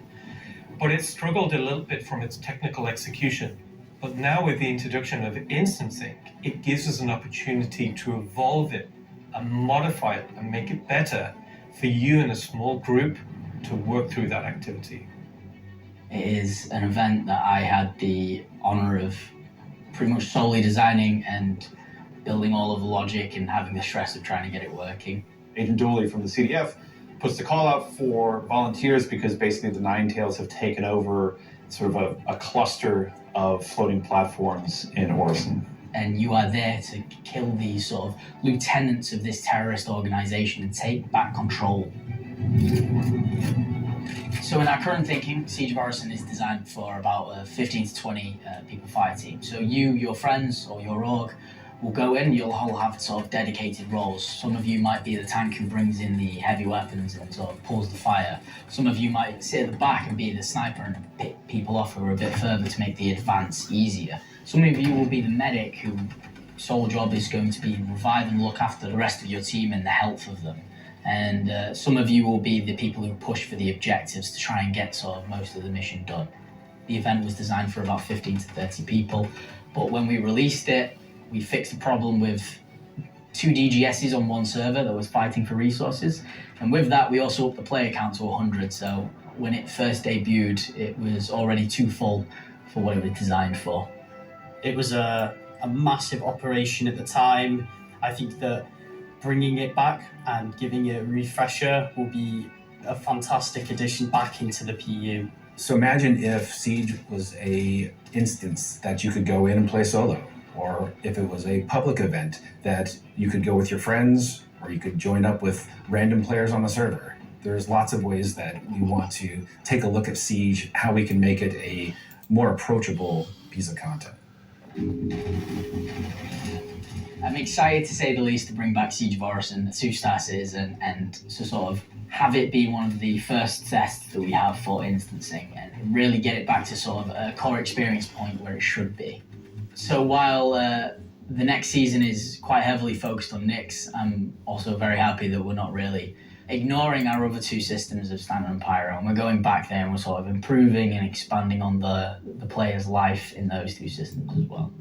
but it struggled a little bit from its technical execution. But now with the introduction of instancing, it gives us an opportunity to evolve it and modify it and make it better for you in a small group to work through that activity. It is an event that I had the honor of pretty much solely designing and building all of the logic and having the stress of trying to get it working. Agent Dooley from the CDF puts the call out for volunteers because basically the Nine Tails have taken over sort of a cluster of floating platforms in Orison. And you are there to kill these sort of lieutenants of this terrorist organization and take back control. So in our current thinking, Siege of Orison is designed for about 15 to 20 people fire team. So you, your friends, or your org will go in, you'll all have sort of dedicated roles. Some of you might be the tank who brings in the heavy weapons and sort of pulls the fire. Some of you might sit at the back and be the sniper and pick people off who are a bit further to make the advance easier. Some of you will be the medic whose sole job is going to be revive and look after the rest of your team and the health of them. And some of you will be the people who push for the objectives to try and get sort of most of the mission done. The event was designed for about 15 to 30 people, but when we released it, we fixed the problem with 2 DGSs on one server that was fighting for resources. And with that, we also upped the player count to 100. So when it first debuted, it was already too full for what it was designed for. It was a massive operation at the time. I think that bringing it back and giving it a refresher will be a fantastic addition back into the PU. So imagine if Siege was a instance that you could go in and play solo, or if it was a public event that you could go with your friends, or you could join up with random players on the server. There's lots of ways that we want to take a look at Siege, how we can make it a more approachable piece of content. I'm excited to say the least to bring back Siege of Orison, a 2-star citizen, and to sort of have it be one of the first tests that we have for instancing and really get it back to sort of a core experience point where it should be. So while the next season is quite heavily focused on Nyx, I'm also very happy that we're not really ignoring our other 2 systems of Standard and Pyro, and we're going back there and we're sort of improving and expanding on the player's life in those 2 systems as well.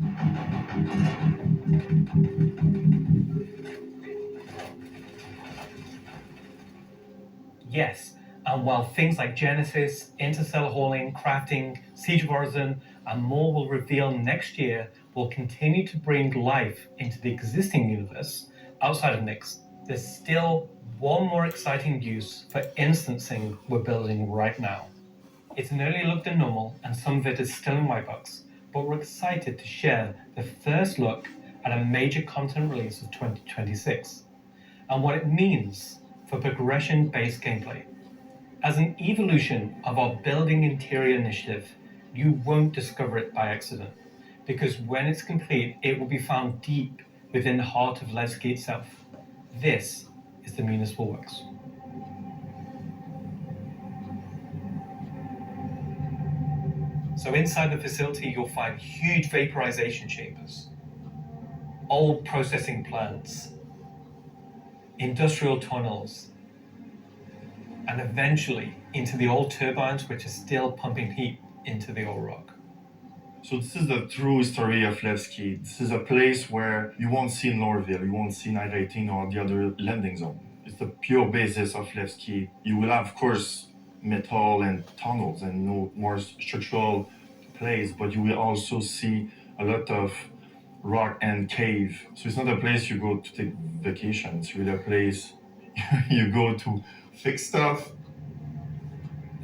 Yes, and while things like Genesis, interstellar hauling, crafting, Siege of Orison, and more will reveal next year, we'll continue to bring life into the existing universe outside of Nyx. There's still one more exciting use for instancing we're building right now. It's an early look than normal, and some of it is still in white box, but we're excited to share the first look at a major content release of 2026, and what it means for progression-based gameplay. As an evolution of our Building Interior initiative, you won't discover it by accident, because when it's complete, it will be found deep within the heart of Levski itself. This is the Municipal Works. So inside the facility, you'll find huge vaporization chambers, old processing plants, industrial tunnels, and eventually into the old turbines which are still pumping heat into the old rock. So this is the true story of Levski. This is a place where you won't see Norville, you won't see Night 18 or the other landing zone. It's the pure basis of Levski. You will have, of course, metal and tunnels and no more structural place, but you will also see a lot of rock and cave. So it's not a place you go to take vacation. It's really a place you go to fix stuff.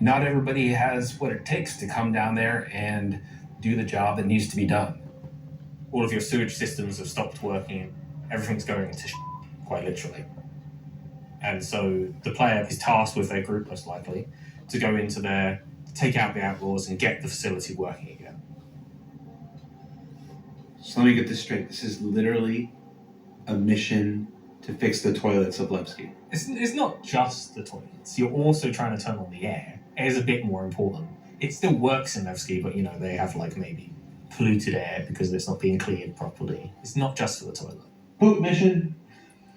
Not everybody has what it takes to come down there and do the job that needs to be done. All of your sewage systems have stopped working. Everything's going to quite literally. And so the player is tasked with their group, most likely, to go into there, take out the outlaws, and get the facility working again. So let me get this straight. This is literally a mission to fix the toilets of Levski. It's not just the toilets. You're also trying to turn on the air. Air is a bit more important. It still works in Levski, but they have maybe polluted air because it's not being cleared properly. It's not just for the toilet. Poop mission.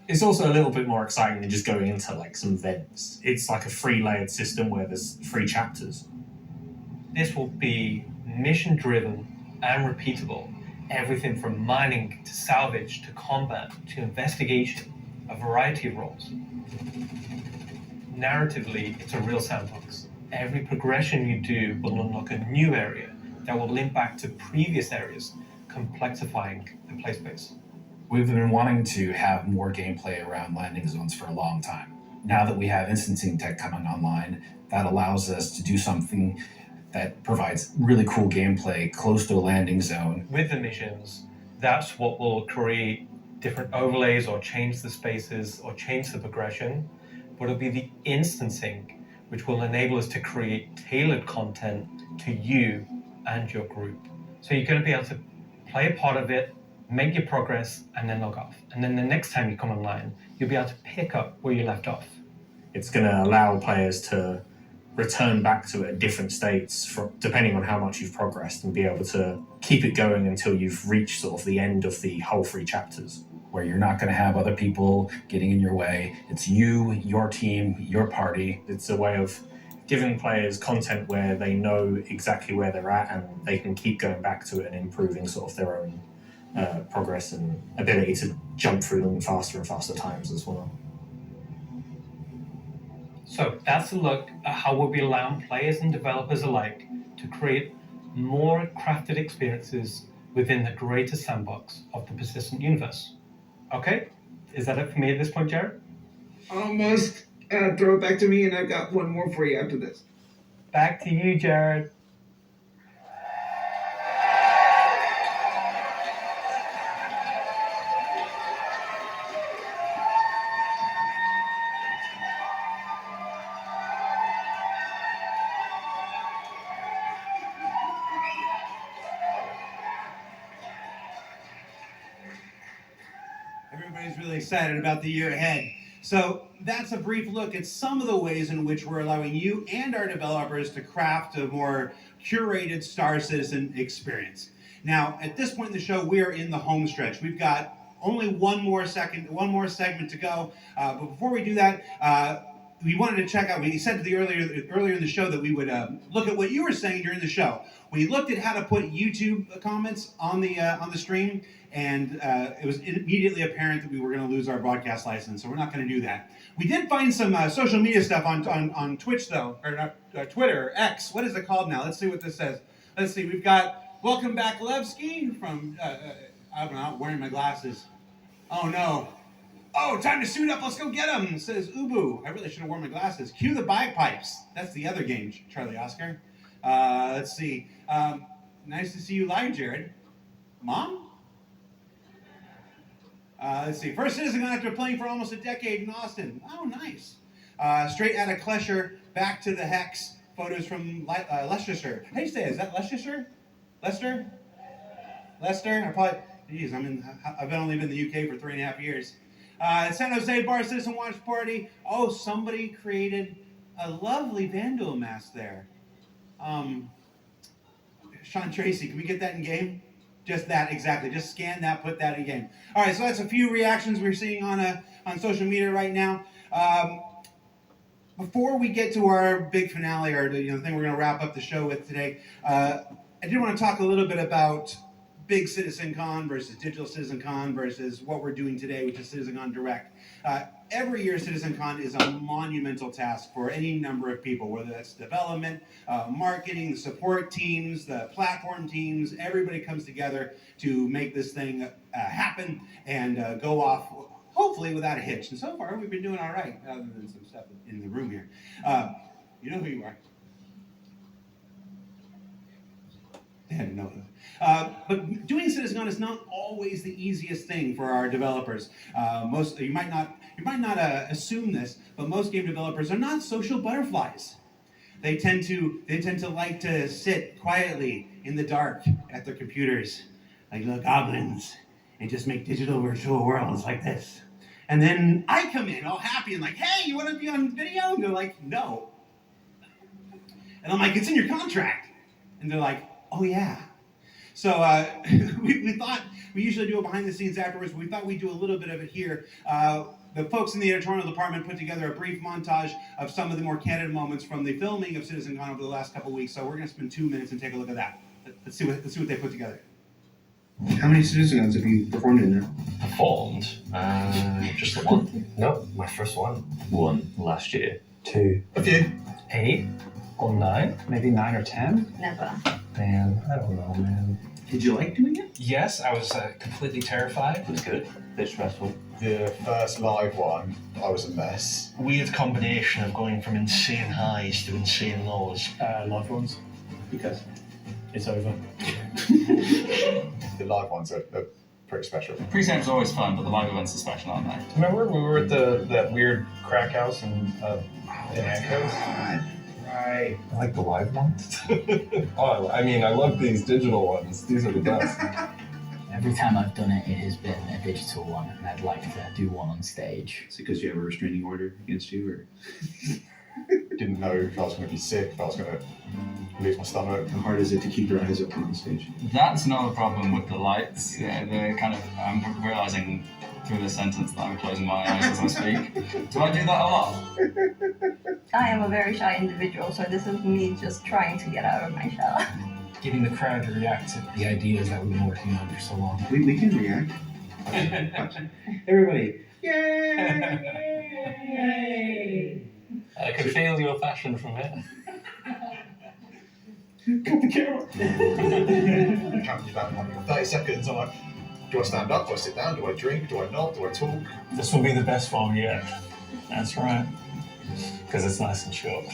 It's also a little bit more exciting than just going into some vents. It's like a 3-layered system where there's 3 chapters. This will be mission-driven and repeatable. Everything from mining to salvage to combat to investigation, a variety of roles. Narratively, it's a real sandbox. Every progression you do will unlock a new area that will link back to previous areas, complexifying the play space. We've been wanting to have more gameplay around landing zones for a long time. Now that we have instancing tech coming online, that allows us to do something that provides really cool gameplay close to a landing zone. With the missions, that's what will create different overlays or change the spaces or change the progression, but it'll be the instancing which will enable us to create tailored content to you and your group. So you're going to be able to play a part of it, make your progress, and then log off. And then the next time you come online, you'll be able to pick up where you left off. It's going to allow players to return back to it at different states depending on how much you've progressed, and be able to keep it going until you've reached sort of the end of the whole 3 chapters. Where you're not going to have other people getting in your way. It's you, your team, your party. It's a way of giving players content where they know exactly where they're at and they can keep going back to it and improving sort of their own progress and ability to jump through them faster and faster times as well. So that's a look at how we'll be allowing players and developers alike to create more crafted experiences within the greater sandbox of the persistent universe. Okay, is that it for me at this point, Jared? Almost. Throw it back to me, and I've got one more for you after this. Back to you, Jared. really excited about the year ahead. So that's a brief look at some of the ways in which we're allowing you and our developers to craft a more curated Star Citizen experience. Now, at this point in the show, we are in the home stretch. We've got only one more segment to go. But before we do that, we wanted to check out. We said earlier in the show that we would look at what you were saying during the show. We looked at how to put YouTube comments on the stream, and it was immediately apparent that we were going to lose our broadcast license, so we're not going to do that. We did find some social media stuff on Twitch though, or not Twitter, X. What is it called now? Let's see what this says. Let's see. We've got Welcome Back Levski from. I'm not wearing my glasses. Oh no. Oh, time to suit up. Let's go get them, says Ubu. I really should have worn my glasses. Cue the bagpipes. That's the other game, Charlie Oscar. Let's see. Nice to see you live, Jared. Mom? Let's see. First Citizen after playing for almost a decade in Austin. Oh, nice. Straight out of Klesher, back to the Hex. Photos from Leicestershire. How do you say it? Is that Leicestershire? Leicester? I've only been in the UK for 3.5 years. San Jose Bar Citizen Watch Party. Oh, somebody created a lovely Vandal mask there. Sean Tracy, can we get that in game? Just that, exactly. Just scan that, put that in game. All right, so that's a few reactions we're seeing on social media right now. Before we get to our big finale, or the thing we're going to wrap up the show with today, I did want to talk a little bit about big CitizenCon versus digital CitizenCon versus what we're doing today, which is CitizenCon Direct. Every year, CitizenCon is a monumental task for any number of people, whether that's development, marketing, the support teams, the platform teams. Everybody comes together to make this thing happen and go off, hopefully without a hitch. And so far, we've been doing all right, other than some stuff in the room here. You know who you are. They had to know. But doing CitizenCon is not always the easiest thing for our developers. You might not assume this, but most game developers are not social butterflies. They tend to like to sit quietly in the dark at their computers, like little goblins, and just make digital virtual worlds like this. And then I come in all happy and like, hey, you want to be on video? And they're like, no. And I'm like, it's in your contract. And they're like, oh yeah. So we thought, we usually do it behind the scenes afterwards, but we thought we'd do a little bit of it here. The folks in the editorial department put together a brief montage of some of the more candid moments from the filming of CitizenCon over the last couple of weeks. So we're going to spend 2 minutes and take a look at that. Let's see what they put together. How many CitizenCons have you performed in there? Performed? Just the one. No, my first one. One last year. 2. A few. 8 or 9? Maybe 9 or 10? Never. Man, I don't know, man. Did you like doing it? Yes, I was completely terrified. It was good. A bit stressful. The first live one, I was a mess. Weird combination of going from insane highs to insane lows. Live ones. Because it's over. The live ones are pretty special. Pre-game's always fun, but the live events are special, aren't they? Remember when we were at that weird crack house in Anchos? Right. I like the live ones. Oh, I mean, I love these digital ones. These are the best. Every time I've done it, it has been a digital one, and I'd like to do one on stage. Is it because you have a restraining order against you, or? Didn't know if I was going to be sick, if I was going to lose my stomach. How hard is it to keep your eyes open on stage? That's not a problem with the lights. Yeah, they're kind of, I'm realizing through this sentence that I'm closing my eyes as I speak. Do I do that a lot? I am a very shy individual, so this is me just trying to get out of my shell. Getting the crowd to react to the ideas that we've been working on for so long. We can react. Everybody. Yay! I can feel your passion from it. Cut the camera. Counting you down 30 seconds. I'm like, do I stand up? Do I sit down? Do I drink? Do I not? Do I talk? This will be the best one yet. That's right. Because it's nice and short.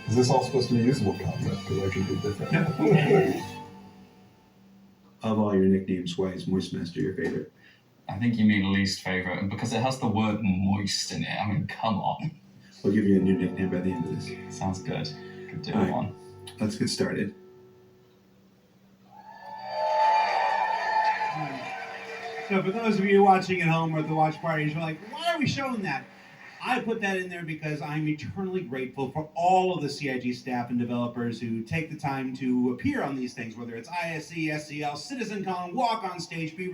Is this all supposed to be usable content? Because I can do different. Of all your nicknames, why is Moist Master your favorite? I think you mean least favourite, and because it has the word moist in it. I mean, come on. We'll give you a new nickname by the end of this. Sounds good. Could do All one. Let's get started. So for those of you watching at home or at the watch parties, you're like, why are we showing that? I put that in there because I'm eternally grateful for all of the CIG staff and developers who take the time to appear on these things, whether it's ISE, SCL, CitizenCon, walk on stage, be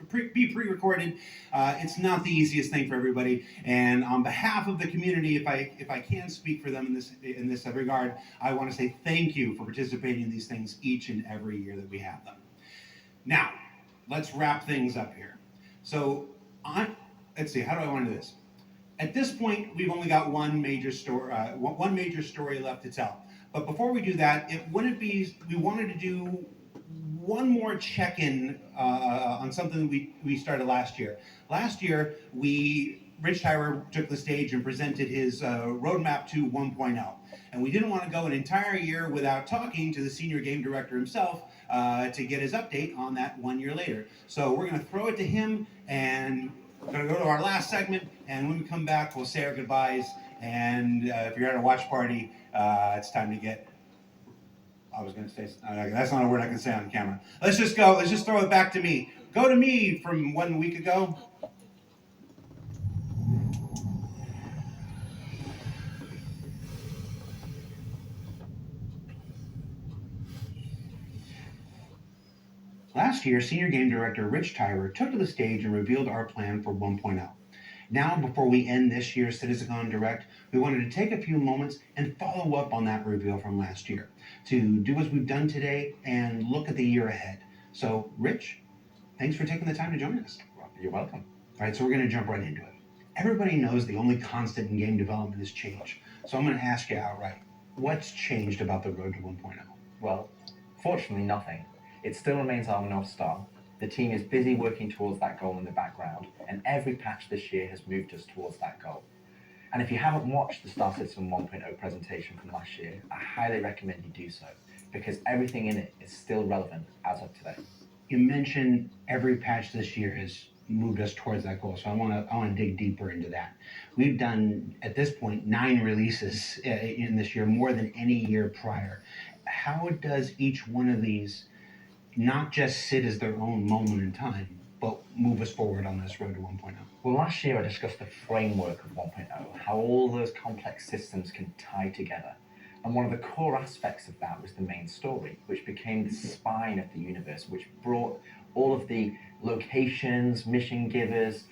pre-recorded. It's not the easiest thing for everybody. And on behalf of the community, if I can speak for them in this regard, I want to say thank you for participating in these things each and every year that we have them. Now, let's wrap things up here. So let's see, how do I want to do this? At this point, we've only got one major story left to tell. But before we do that, we wanted to do one more check-in on something we started last year. Last year, Rich Tyrer took the stage and presented his roadmap to 1.0. And we didn't want to go an entire year without talking to the senior game director himself to get his update on that 1 year later. So we're going to throw it to him, and we're going to go to our last segment, and when we come back, we'll say our goodbyes. And if you're at a watch party, it's time to get... I was going to say... that's not a word I can say on camera. Let's just go. Let's just throw it back to me. Go to me from 1 week ago. Last year, Senior Game Director Rich Tyrer took to the stage and revealed our plan for 1.0. Now, before we end this year's CitizenCon Direct, we wanted to take a few moments and follow up on that reveal from last year, to do as we've done today and look at the year ahead. So, Rich, thanks for taking the time to join us. You're welcome. All right, so we're going to jump right into it. Everybody knows the only constant in game development is change. So I'm going to ask you outright, what's changed about the road to 1.0? Well, fortunately, nothing. It still remains our North Star. The team is busy working towards that goal in the background, and every patch this year has moved us towards that goal. And if you haven't watched the Star Citizen 1.0 presentation from last year, I highly recommend you do so, because everything in it is still relevant as of today. You mentioned every patch this year has moved us towards that goal, so I want to dig deeper into that. We've done, at this point, 9 releases in this year, more than any year prior. How does each one of these not just sit as their own moment in time, but move us forward on this road to 1.0? Well, last year I discussed the framework of 1.0, how all those complex systems can tie together. And one of the core aspects of that was the main story, which became the spine of the universe, which brought all of the locations, mission givers,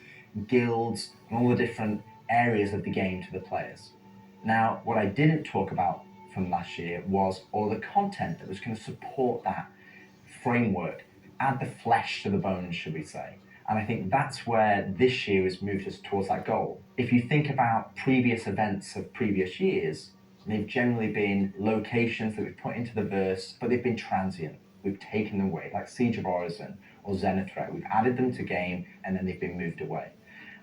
guilds, and all the different areas of the game to the players. Now, what I didn't talk about from last year was all the content that was going to support that framework, add the flesh to the bones, should we say. And I think that's where this year has moved us towards that goal. If you think about previous events of previous years, they've generally been locations that we've put into the verse, but they've been transient. We've taken them away, like Siege of Orison or Zenith Threat. We've added them to game, and then they've been moved away.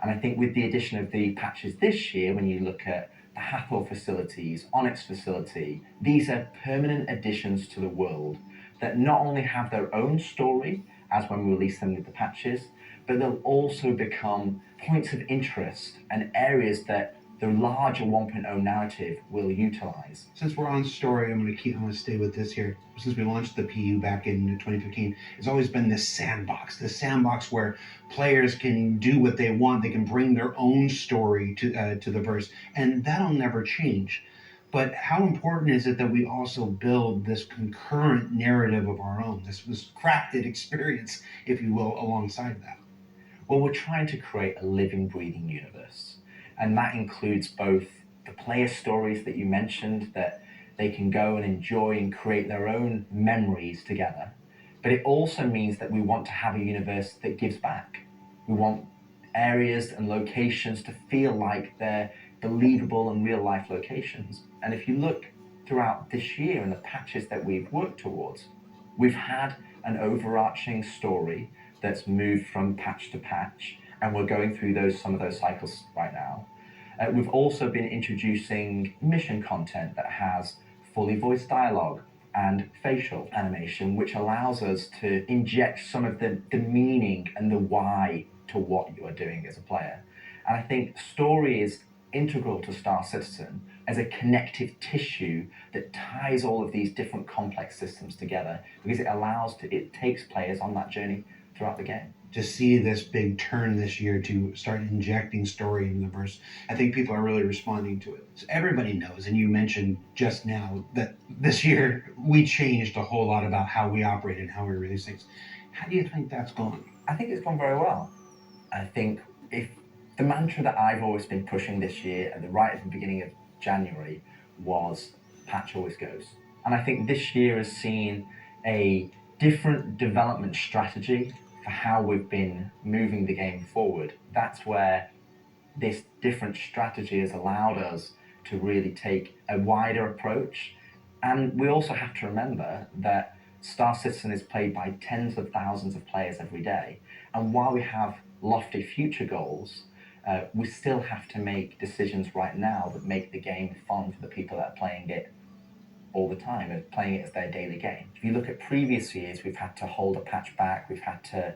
And I think with the addition of the patches this year, when you look at the Hathor facilities, Onyx facility, these are permanent additions to the world that not only have their own story, as when we release them with the patches, but they'll also become points of interest and areas that the larger 1.0 narrative will utilize. Since we're on story, I'm going to stay with this here. Since we launched the PU back in 2015, it's always been this sandbox where players can do what they want. They can bring their own story to the verse, and that'll never change. But how important is it that we also build this concurrent narrative of our own, this crafted experience, if you will, alongside that? Well, we're trying to create a living, breathing universe. And that includes both the player stories that you mentioned, that they can go and enjoy and create their own memories together. But it also means that we want to have a universe that gives back. We want areas and locations to feel like they're believable and real life locations. And if you look throughout this year and the patches that we've worked towards, we've had an overarching story that's moved from patch to patch, and we're going through some of those cycles right now. We've also been introducing mission content that has fully voiced dialogue and facial animation, which allows us to inject some of the meaning and the why to what you are doing as a player. And I think story is integral to Star Citizen as a connective tissue that ties all of these different complex systems together, because it takes players on that journey throughout the game. to see this big turn this year to start injecting story into the verse. I think people are really responding to it. So everybody knows, and you mentioned just now that this year we changed a whole lot about how we operate and how we release things. How do you think that's gone? I think it's gone very well. I think if the mantra that I've always been pushing this year right at the beginning of January was patch always goes. And I think this year has seen a different development strategy for how we've been moving the game forward. That's where this different strategy has allowed us to really take a wider approach. And we also have to remember that Star Citizen is played by tens of thousands of players every day. And while we have lofty future goals, we still have to make decisions right now that make the game fun for the people that are playing it all the time and playing it as their daily game. If you look at previous years, we've had to hold a patch back, we've had to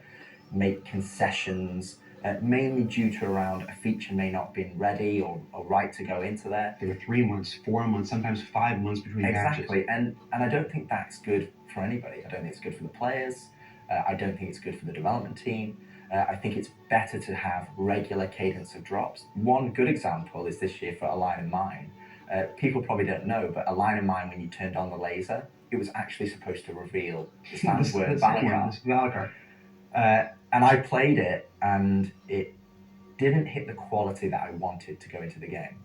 make concessions, mainly due to around a feature may not have been ready or right to go into there. There were 3 months, 4 months, sometimes 5 months between patches. Exactly, and I don't think that's good for anybody. I don't think it's good for the players. I don't think it's good for the development team. I think it's better to have regular cadence of drops. One good example is this year for A Line in Mine. People probably don't know, but A Line in Mine, when you turned on the laser, it was actually supposed to reveal the standard word Valakar. And I played it, and it didn't hit the quality that I wanted to go into the game.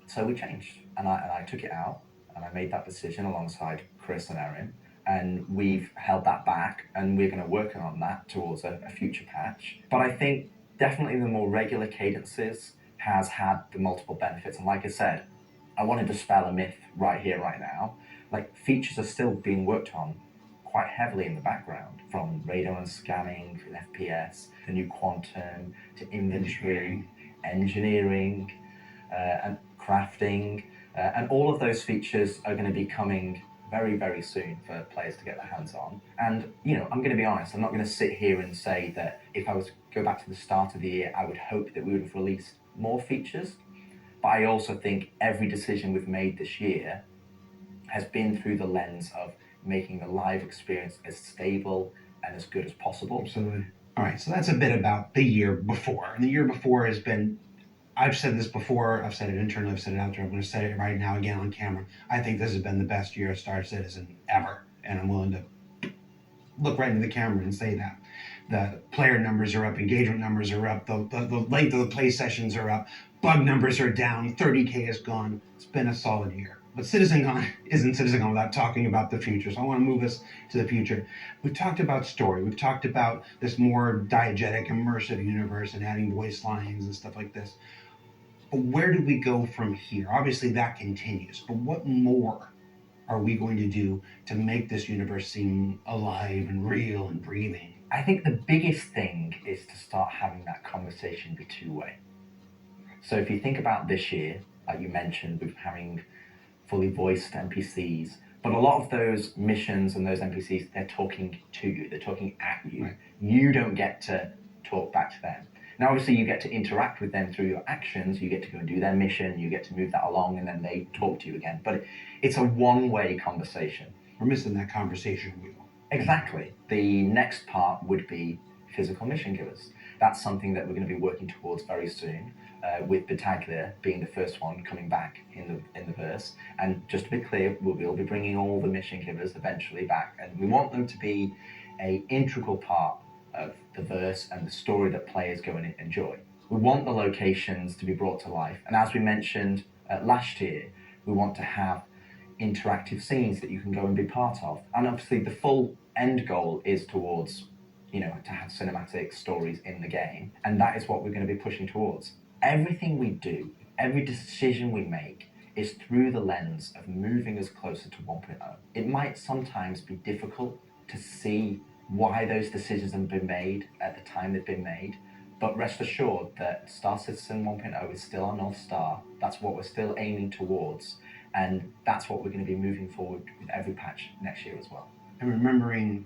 So we changed, and I took it out, and I made that decision alongside Chris and Erin, and we've held that back, and we're going to work on that towards a future patch. But I think definitely the more regular cadences has had the multiple benefits, and like I said, I want to dispel a myth right here, right now. Like, features are still being worked on quite heavily in the background, from radar and scanning, and FPS, the new quantum, to inventory, engineering, and crafting, and all of those features are going to be coming very, very soon for players to get their hands on. And, you know, I'm going to be honest, I'm not going to sit here and say that if I was to go back to the start of the year, I would hope that we would have released more features. But I also think every decision we've made this year has been through the lens of making the live experience as stable and as good as possible. Absolutely. All right, so that's a bit about the year before. And the year before has been, I've said this before, I've said it internally, I've said it out there, I'm going to say it right now again on camera. I think this has been the best year of Star Citizen ever. And I'm willing to look right into the camera and say that. The player numbers are up, engagement numbers are up, the length of the play sessions are up, bug numbers are down, 30K is gone. It's been a solid year. But CitizenCon isn't CitizenCon without talking about the future. So I want to move us to the future. We've talked about story. We've talked about this more diegetic, immersive universe and adding voice lines and stuff like this. But where do we go from here? Obviously that continues. But what more are we going to do to make this universe seem alive and real and breathing? I think the biggest thing is to start having that conversation be two-way. So if you think about this year, like you mentioned, with having fully voiced NPCs, but a lot of those missions and those NPCs, they're talking to you, they're talking at you. Right. You don't get to talk back to them. Now, obviously, you get to interact with them through your actions, you get to go and do their mission, you get to move that along, and then they talk to you again. But it's a one-way conversation. We're missing that conversation wheel. Exactly. The next part would be physical mission givers. That's something that we're going to be working towards very soon, with Battaglia being the first one coming back in the verse. And just to be clear, we'll be bringing all the mission givers eventually back, and we want them to be an integral part of the verse and the story that players go and enjoy. We want the locations to be brought to life, and as we mentioned last year, we want to have interactive scenes that you can go and be part of. And obviously the full end goal is towards, you know, to have cinematic stories in the game, and that is what we're going to be pushing towards. Everything we do, every decision we make is through the lens of moving us closer to 1.0. It might sometimes be difficult to see why those decisions have been made at the time they've been made, but rest assured that Star Citizen 1.0 is still our North Star. That's what we're still aiming towards, and that's what we're going to be moving forward with every patch next year as well. And remembering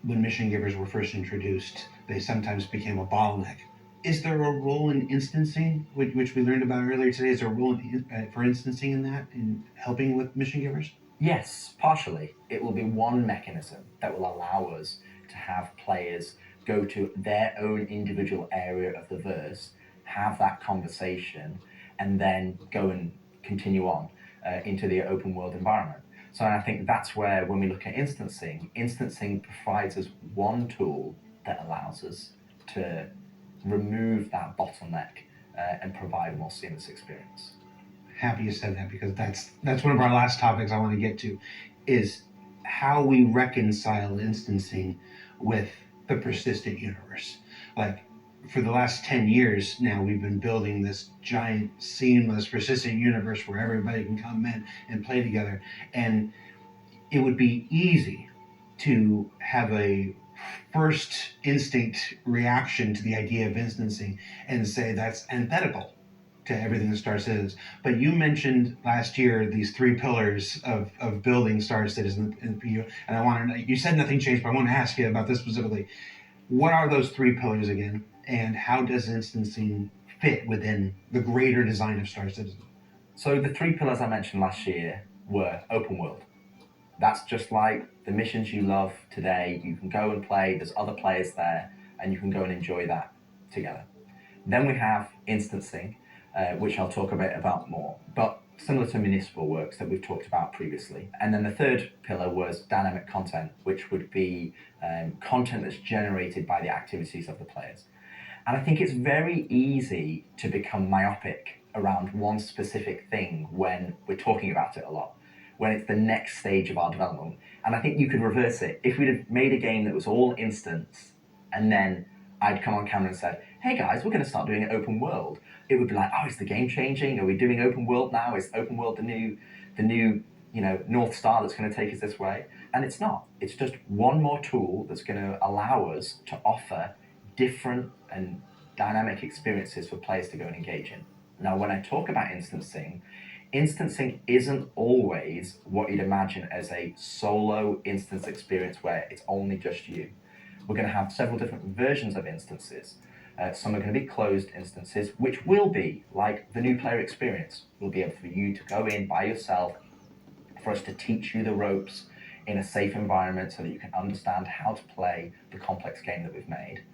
when mission givers were first introduced, they sometimes became a bottleneck. Is there a role in instancing, which we learned about earlier today? Is there a role for instancing in that, in helping with mission givers? Yes, partially. It will be one mechanism that will allow us to have players go to their own individual area of the verse, have that conversation, and then go and continue on into the open world environment. So I think that's where, when we look at instancing provides us one tool that allows us to remove that bottleneck and provide a more seamless experience. Happy you said that, because that's one of our last topics I want to get to, is how we reconcile instancing with the persistent universe. Like, for the last 10 years now, we've been building this giant, seamless, persistent universe where everybody can come in and play together. And it would be easy to have a first instinct reaction to the idea of instancing and say that's antithetical to everything that Star Citizen is. But you mentioned last year these 3 pillars of building Star Citizen, and I want to know, you said nothing changed, but I want to ask you about this specifically. What are those 3 pillars again, and how does instancing fit within the greater design of Star Citizen? So the 3 pillars I mentioned last year were open world. That's just like the missions you love today. You can go and play, there's other players there, and you can go and enjoy that together. Then we have instancing, which I'll talk a bit about more, but similar to municipal works that we've talked about previously. And then the 3rd pillar was dynamic content, which would be content that's generated by the activities of the players. And I think it's very easy to become myopic around one specific thing when we're talking about it a lot, when it's the next stage of our development. And I think you could reverse it. If we'd have made a game that was all instance, and then I'd come on camera and said, hey guys, we're going to start doing it open world, it would be like, oh, is the game changing? Are we doing open world now? Is open world the new North Star that's going to take us this way? And it's not. It's just one more tool that's going to allow us to offer different and dynamic experiences for players to go and engage in. Now, when I talk about instancing isn't always what you'd imagine as a solo instance experience where it's only just you. We're going to have several different versions of instances. Some are going to be closed instances, which will be like the new player experience. We'll be able for you to go in by yourself, for us to teach you the ropes in a safe environment so that you can understand how to play the complex game that we've made.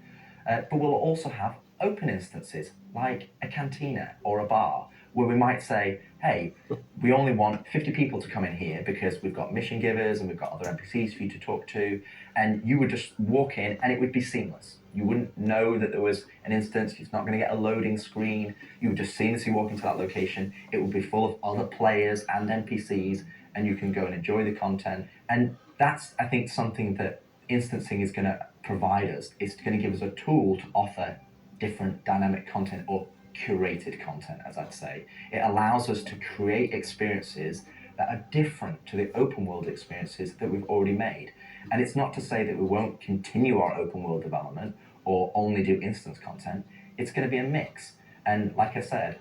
But we'll also have open instances, like a cantina or a bar, where we might say, hey, we only want 50 people to come in here because we've got mission givers and we've got other NPCs for you to talk to, and you would just walk in and it would be seamless. You wouldn't know that there was an instance, it's not going to get a loading screen, you would just seamlessly walk into that location, it would be full of other players and NPCs, and you can go and enjoy the content. And that's, I think, something that instancing is going to provide us. It's going to give us a tool to offer different dynamic content, or curated content, as I'd say. It allows us to create experiences that are different to the open world experiences that we've already made. And it's not to say that we won't continue our open world development or only do instance content. It's going to be a mix. And like I said,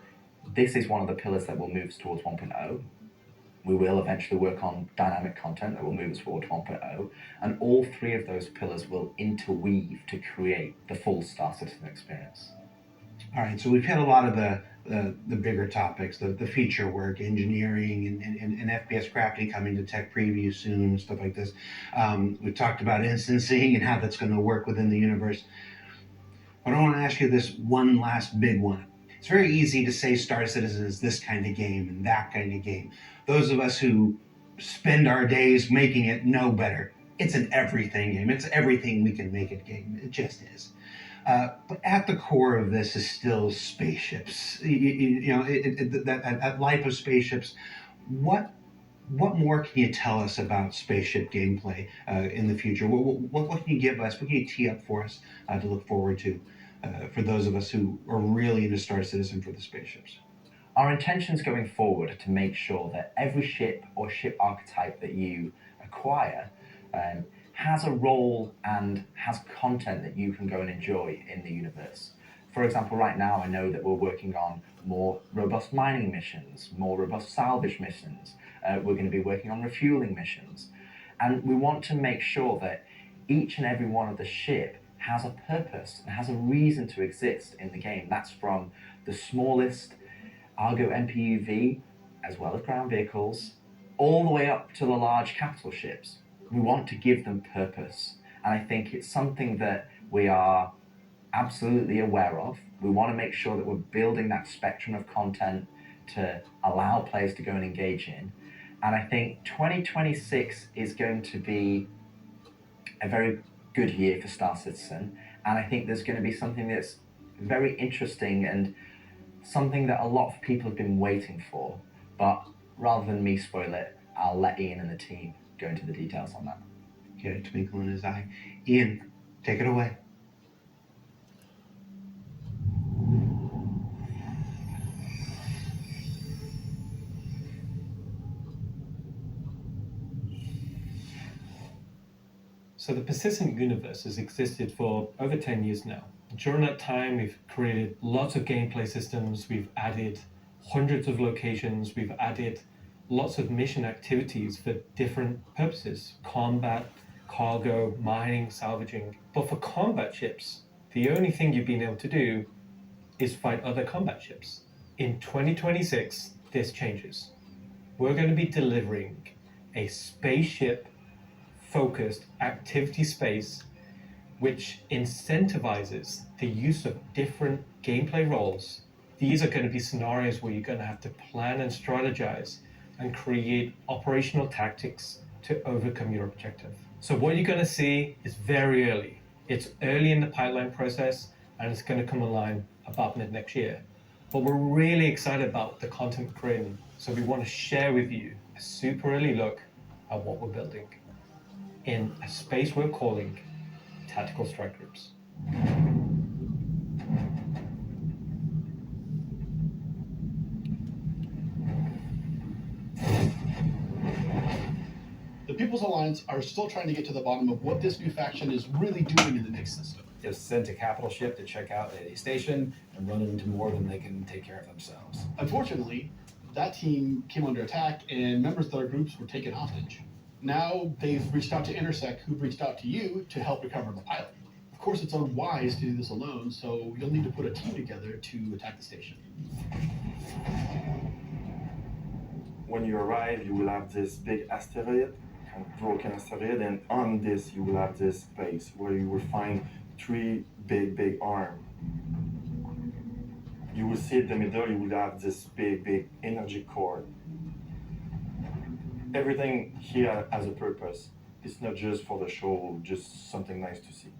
this is one of the pillars that will move us towards 1.0. We will eventually work on dynamic content that will move us forward to 1.0. And all 3 of those pillars will interweave to create the full Star Citizen experience. All right, so we've had a lot of the bigger topics, the feature work, engineering, and FPS crafting coming to tech preview soon, stuff like this. We've talked about instancing and how that's going to work within the universe. But I want to ask you this one last big one. It's very easy to say Star Citizen is this kind of game and that kind of game. Those of us who spend our days making it know better. It's an everything game. It's everything we can make it game. It just is. But at the core of this is still spaceships. That life of spaceships. What more can you tell us about spaceship gameplay in the future? What can you give us? What can you tee up for us to look forward to for those of us who are really into Star Citizen for the spaceships? Our intentions going forward are to make sure that every ship or ship archetype that you acquire has a role and has content that you can go and enjoy in the universe. For example, right now I know that we're working on more robust mining missions, more robust salvage missions. We're going to be working on refueling missions. And we want to make sure that each and every one of the ship has a purpose and has a reason to exist in the game. That's from the smallest Argo MPUV, as well as ground vehicles, all the way up to the large capital ships. We want to give them purpose. And I think it's something that we are absolutely aware of. We want to make sure that we're building that spectrum of content to allow players to go and engage in. And I think 2026 is going to be a very good year for Star Citizen. And I think there's going to be something that's very interesting and something that a lot of people have been waiting for. But rather than me spoil it, I'll let Ian and the team go into the details on that. Get a twinkle in his eye. Ian, take it away. So the persistent universe has existed for over 10 years now. During that time, we've created lots of gameplay systems, we've added hundreds of locations, we've added lots of mission activities for different purposes: combat, cargo, mining, salvaging. But for combat ships, the only thing you've been able to do is fight other combat ships. In 2026, this changes. We're going to be delivering a spaceship-focused activity space which incentivizes the use of different gameplay roles. These are going to be scenarios where you're going to have to plan and strategize and create operational tactics to overcome your objective. So what you're going to see is very early. It's early in the pipeline process, and it's going to come online about mid next year. But we're really excited about the content we're creating, so we want to share with you a super early look at what we're building in a space we're calling Tactical Strike Groups. The People's Alliance are still trying to get to the bottom of what this new faction is really doing in the Nix system. Just sent a capital ship to check out a station and run it into more than they can take care of themselves. Unfortunately, that team came under attack and members of their groups were taken hostage. Now they've reached out to Intersect, who've reached out to you to help recover the pilot. Of course, it's unwise to do this alone, so you'll need to put a team together to attack the station. When you arrive, you will have this big asteroid, kind of broken asteroid, and on this you will have this space where you will find 3 big arms. You will see in the middle, you will have this big energy core. Everything here has a purpose. It's not just for the show, just something nice to see.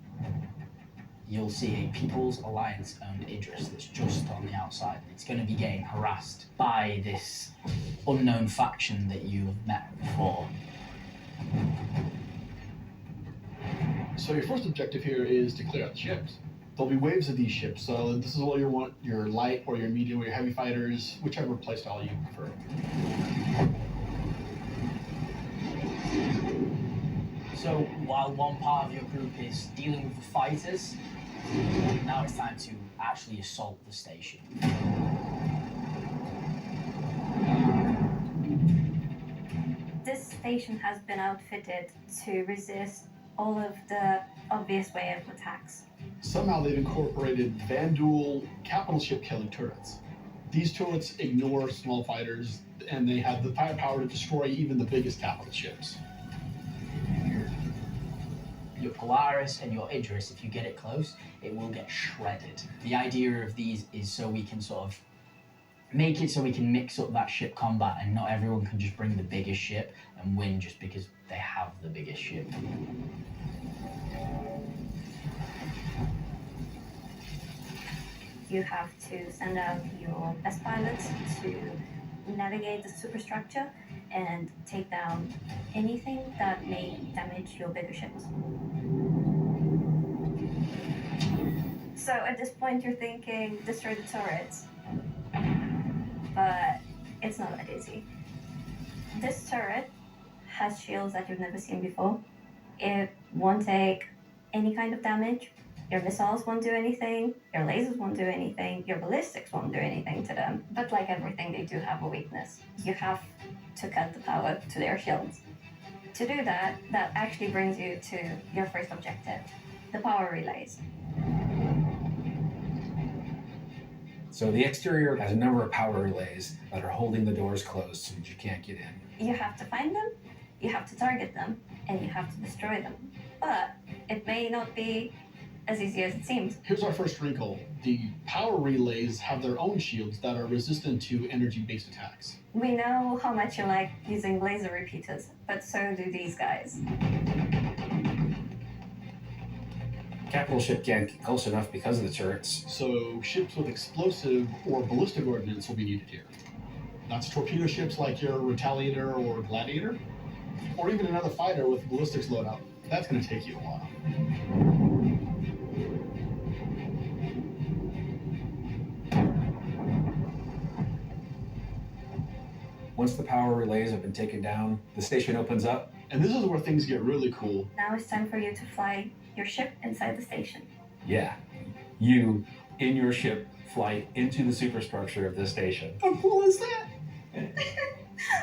You'll see a People's Alliance owned Idris that's just on the outside. It's going to be getting harassed by this unknown faction that you've met before. So your first objective here is to clear out the ships. There'll be waves of these ships, so this is all you want, your light or your medium or your heavy fighters, whichever playstyle you prefer. So while one part of your group is dealing with the fighters, now it's time to actually assault the station. This station has been outfitted to resist all of the obvious way of attacks. Somehow they've incorporated Vanduul capital ship killing turrets. These turrets ignore small fighters, and they have the firepower to destroy even the biggest capital ships. Your Polaris and your Idris, if you get it close, it will get shredded. The idea of these is so we can sort of make it so we can mix up that ship combat and not everyone can just bring the biggest ship and win just because they have the biggest ship. You have to send out your best pilots to navigate the superstructure and take down anything that may damage your bigger ships. So at this point you're thinking, destroy the turrets. But it's not that easy. This turret has shields that you've never seen before. It won't take any kind of damage. Your missiles won't do anything, your lasers won't do anything, your ballistics won't do anything to them. But like everything, they do have a weakness. You have to cut the power to their shields. To do that, that actually brings you to your first objective, the power relays. So the exterior has a number of power relays that are holding the doors closed so that you can't get in. You have to find them, you have to target them, and you have to destroy them. But it may not be as easy as it seems. Here's our first wrinkle. The power relays have their own shields that are resistant to energy-based attacks. We know how much you like using laser repeaters, but so do these guys. Capital ship can't get close enough because of the turrets. So ships with explosive or ballistic ordnance will be needed here. That's torpedo ships like your Retaliator or Gladiator, or even another fighter with ballistics loadout. That's going to take you a while. Once the power relays have been taken down, the station opens up. And this is where things get really cool. Now it's time for you to fly your ship inside the station. Yeah, you, in your ship, fly into the superstructure of the station. How cool is that?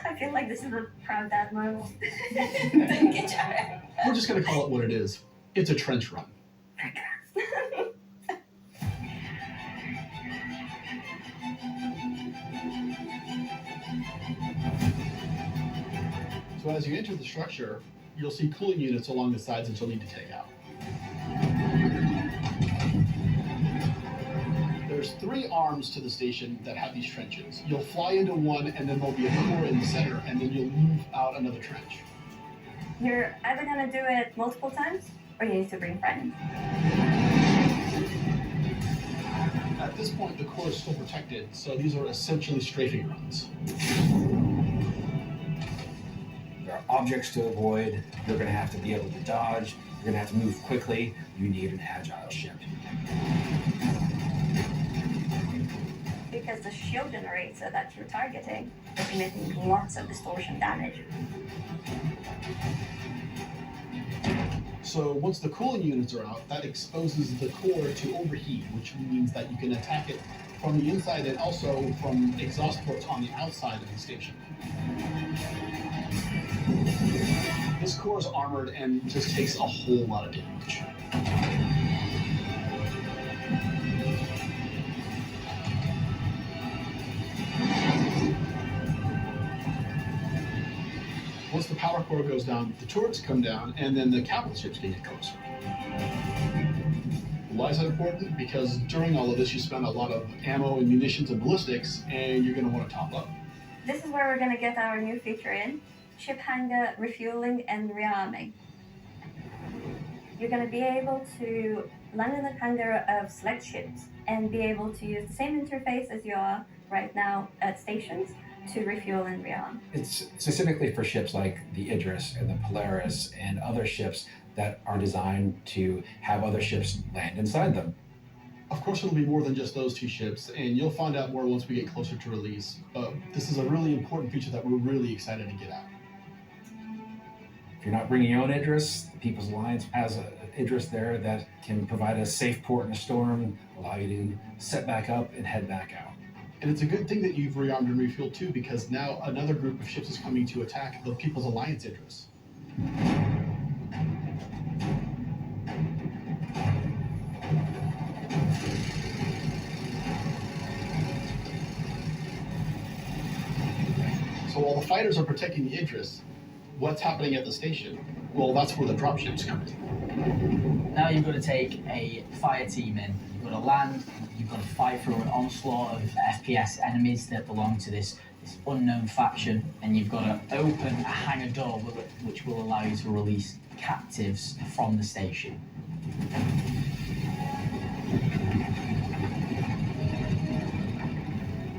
I feel like this is a proud dad moment. Thank you, Jared. We're just going to call it what it is. It's a trench run. So as you enter the structure, you'll see cooling units along the sides that you'll need to take out. There's 3 arms to the station that have these trenches. You'll fly into one, and then there'll be a core in the center, and then you'll move out another trench. You're either going to do it multiple times, or you need to bring friends. At this point, the core is still protected, so these are essentially strafing runs. There are objects to avoid. You're going to have to be able to dodge. You're going to have to move quickly. You need an agile ship. Because the shield generator that you're targeting is emitting lots of distortion damage. So once the cooling units are out, that exposes the core to overheat, which means that you can attack it from the inside and also from exhaust ports on the outside of the station. This core is armored and just takes a whole lot of damage. Once the power core goes down, the turrets come down, and then the capital ships can get closer. Why is that important? Because during all of this, you spend a lot of ammo and munitions and ballistics, and you're going to want to top up. This is where we're going to get our new feature in: ship hangar refueling and rearming. You're going to be able to land in the hangar of select ships and be able to use the same interface as you are right now at stations to refuel and rearm. It's specifically for ships like the Idris and the Polaris and other ships that are designed to have other ships land inside them. Of course, it'll be more than just those 2 ships, and you'll find out more once we get closer to release. But this is a really important feature that we're really excited to get out. If you're not bringing your own Idris, the People's Alliance has an Idris there that can provide a safe port in a storm, allow you to set back up and head back out. And it's a good thing that you've rearmed and refueled too, because now another group of ships is coming to attack the People's Alliance Idris. So while the fighters are protecting the Idris, what's happening at the station? Well, that's where the dropships come in. Now you've got to take a fire team in. You've got to land, you've got to fight through an onslaught of FPS enemies that belong to this unknown faction, and you've got to open a hangar door which will allow you to release captives from the station.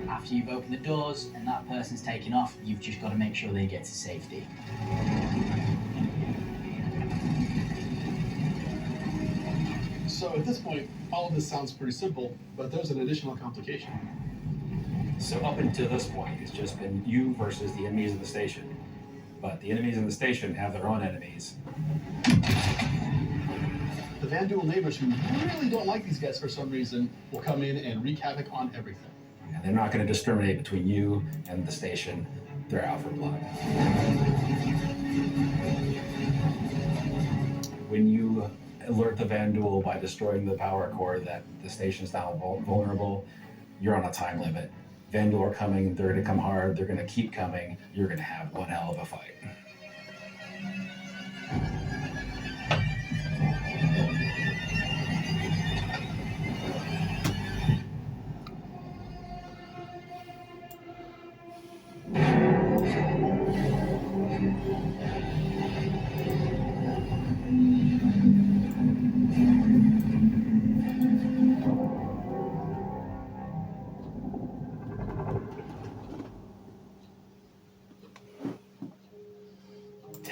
After you've opened the doors and that person's taken off, you've just got to make sure they get to safety. So at this point, all of this sounds pretty simple, but there's an additional complication. So up until this point, it's just been you versus the enemies of the station. But the enemies in the station have their own enemies. The Van Duel neighbors who really don't like these guys for some reason will come in and wreak havoc on everything. And they're not going to discriminate between you and the station. They're out for blood. When you alert the Van Duel by destroying the power core that the station's now vulnerable, you're on a time limit. Van Duel are coming, they're going to come hard, they're going to keep coming, you're going to have one hell of a fight.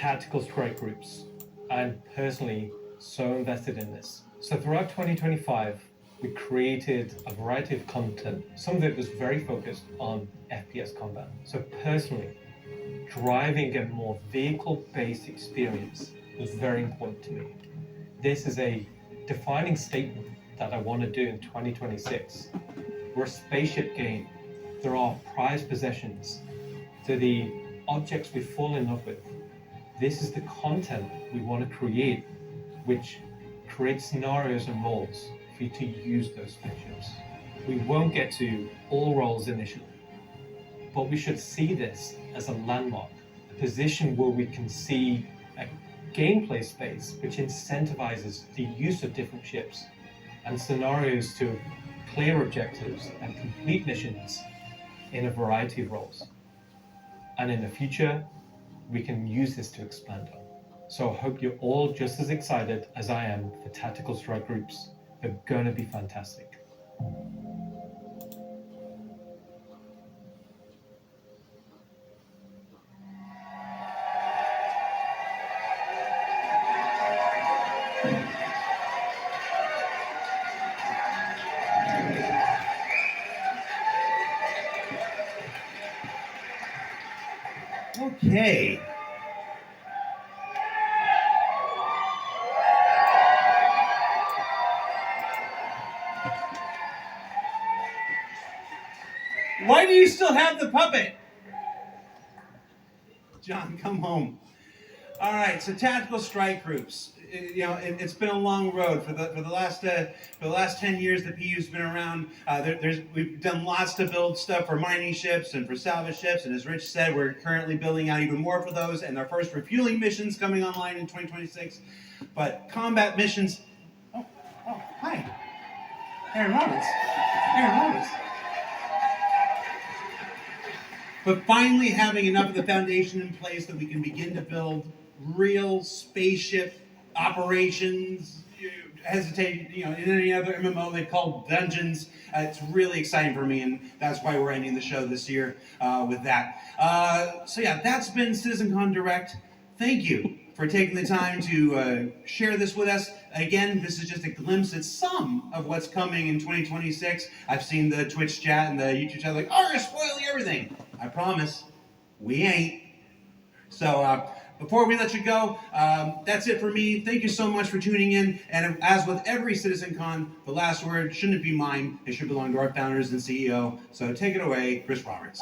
tactical strike groups. I'm personally so invested in this. So throughout 2025, we created a variety of content. Some of it was very focused on FPS combat. So personally, driving a more vehicle-based experience was very important to me. This is a defining statement that I want to do in 2026. We're a spaceship game. There are prized possessions. They're the objects we fall in love with. This is the content we want to create, which creates scenarios and roles for you to use those spaceships. We won't get to all roles initially, but we should see this as a landmark, a position where we can see a gameplay space which incentivizes the use of different ships and scenarios to clear objectives and complete missions in a variety of roles. And in the future, we can use this to expand on. So I hope you're all just as excited as I am for tactical strike groups. They're gonna be fantastic. Okay. Why do you still have the puppet? John, come home. All right, so tactical strike groups. It's been a long road for the last 10 years. The PU's been around. We've done lots to build stuff for mining ships and for salvage ships. And as Rich said, we're currently building out even more for those. And our first refueling missions coming online in 2026. But combat missions. Oh, hi, Aaron Roberts. But finally having enough of the foundation in place that we can begin to build real spaceship operations. In any other MMO they call dungeons. It's really exciting for me, and that's why we're ending the show this year with that. So yeah, that's been CitizenCon Direct. Thank you for taking the time to share this with us. Again, this is just a glimpse at some of what's coming in 2026. I've seen the Twitch chat and the YouTube chat like, oh, you're spoiling everything. I promise, we ain't. So before we let you go, that's it for me. Thank you so much for tuning in. And as with every CitizenCon, the last word shouldn't be mine. It should belong to our founders and CEO. So take it away, Chris Roberts.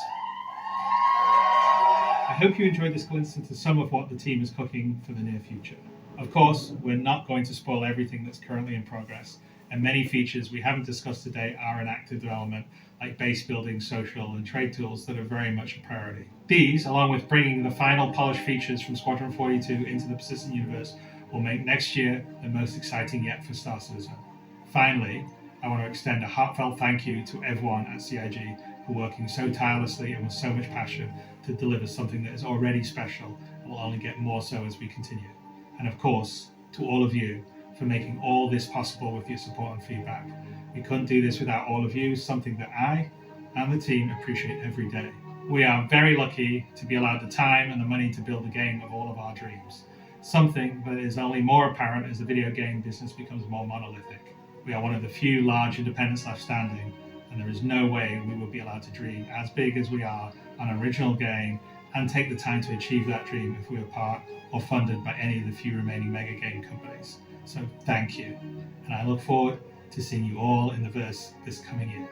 I hope you enjoyed this glimpse into some of what the team is cooking for the near future. Of course, we're not going to spoil everything that's currently in progress, and many features we haven't discussed today are in active development, like base building, social, and trade tools that are very much a priority. These, along with bringing the final polished features from Squadron 42 into the persistent universe, will make next year the most exciting yet for Star Citizen. Finally, I want to extend a heartfelt thank you to everyone at CIG for working so tirelessly and with so much passion to deliver something that is already special and will only get more so as we continue. And of course, to all of you for making all this possible with your support and feedback. We couldn't do this without all of you, something that I and the team appreciate every day. We are very lucky to be allowed the time and the money to build a game of all of our dreams, something that is only more apparent as the video game business becomes more monolithic. We are one of the few large independents left standing, and there is no way we would be allowed to dream as big as we are on an original game and take the time to achieve that dream if we were part or funded by any of the few remaining mega game companies. So thank you, and I look forward to seeing you all in the verse this coming year.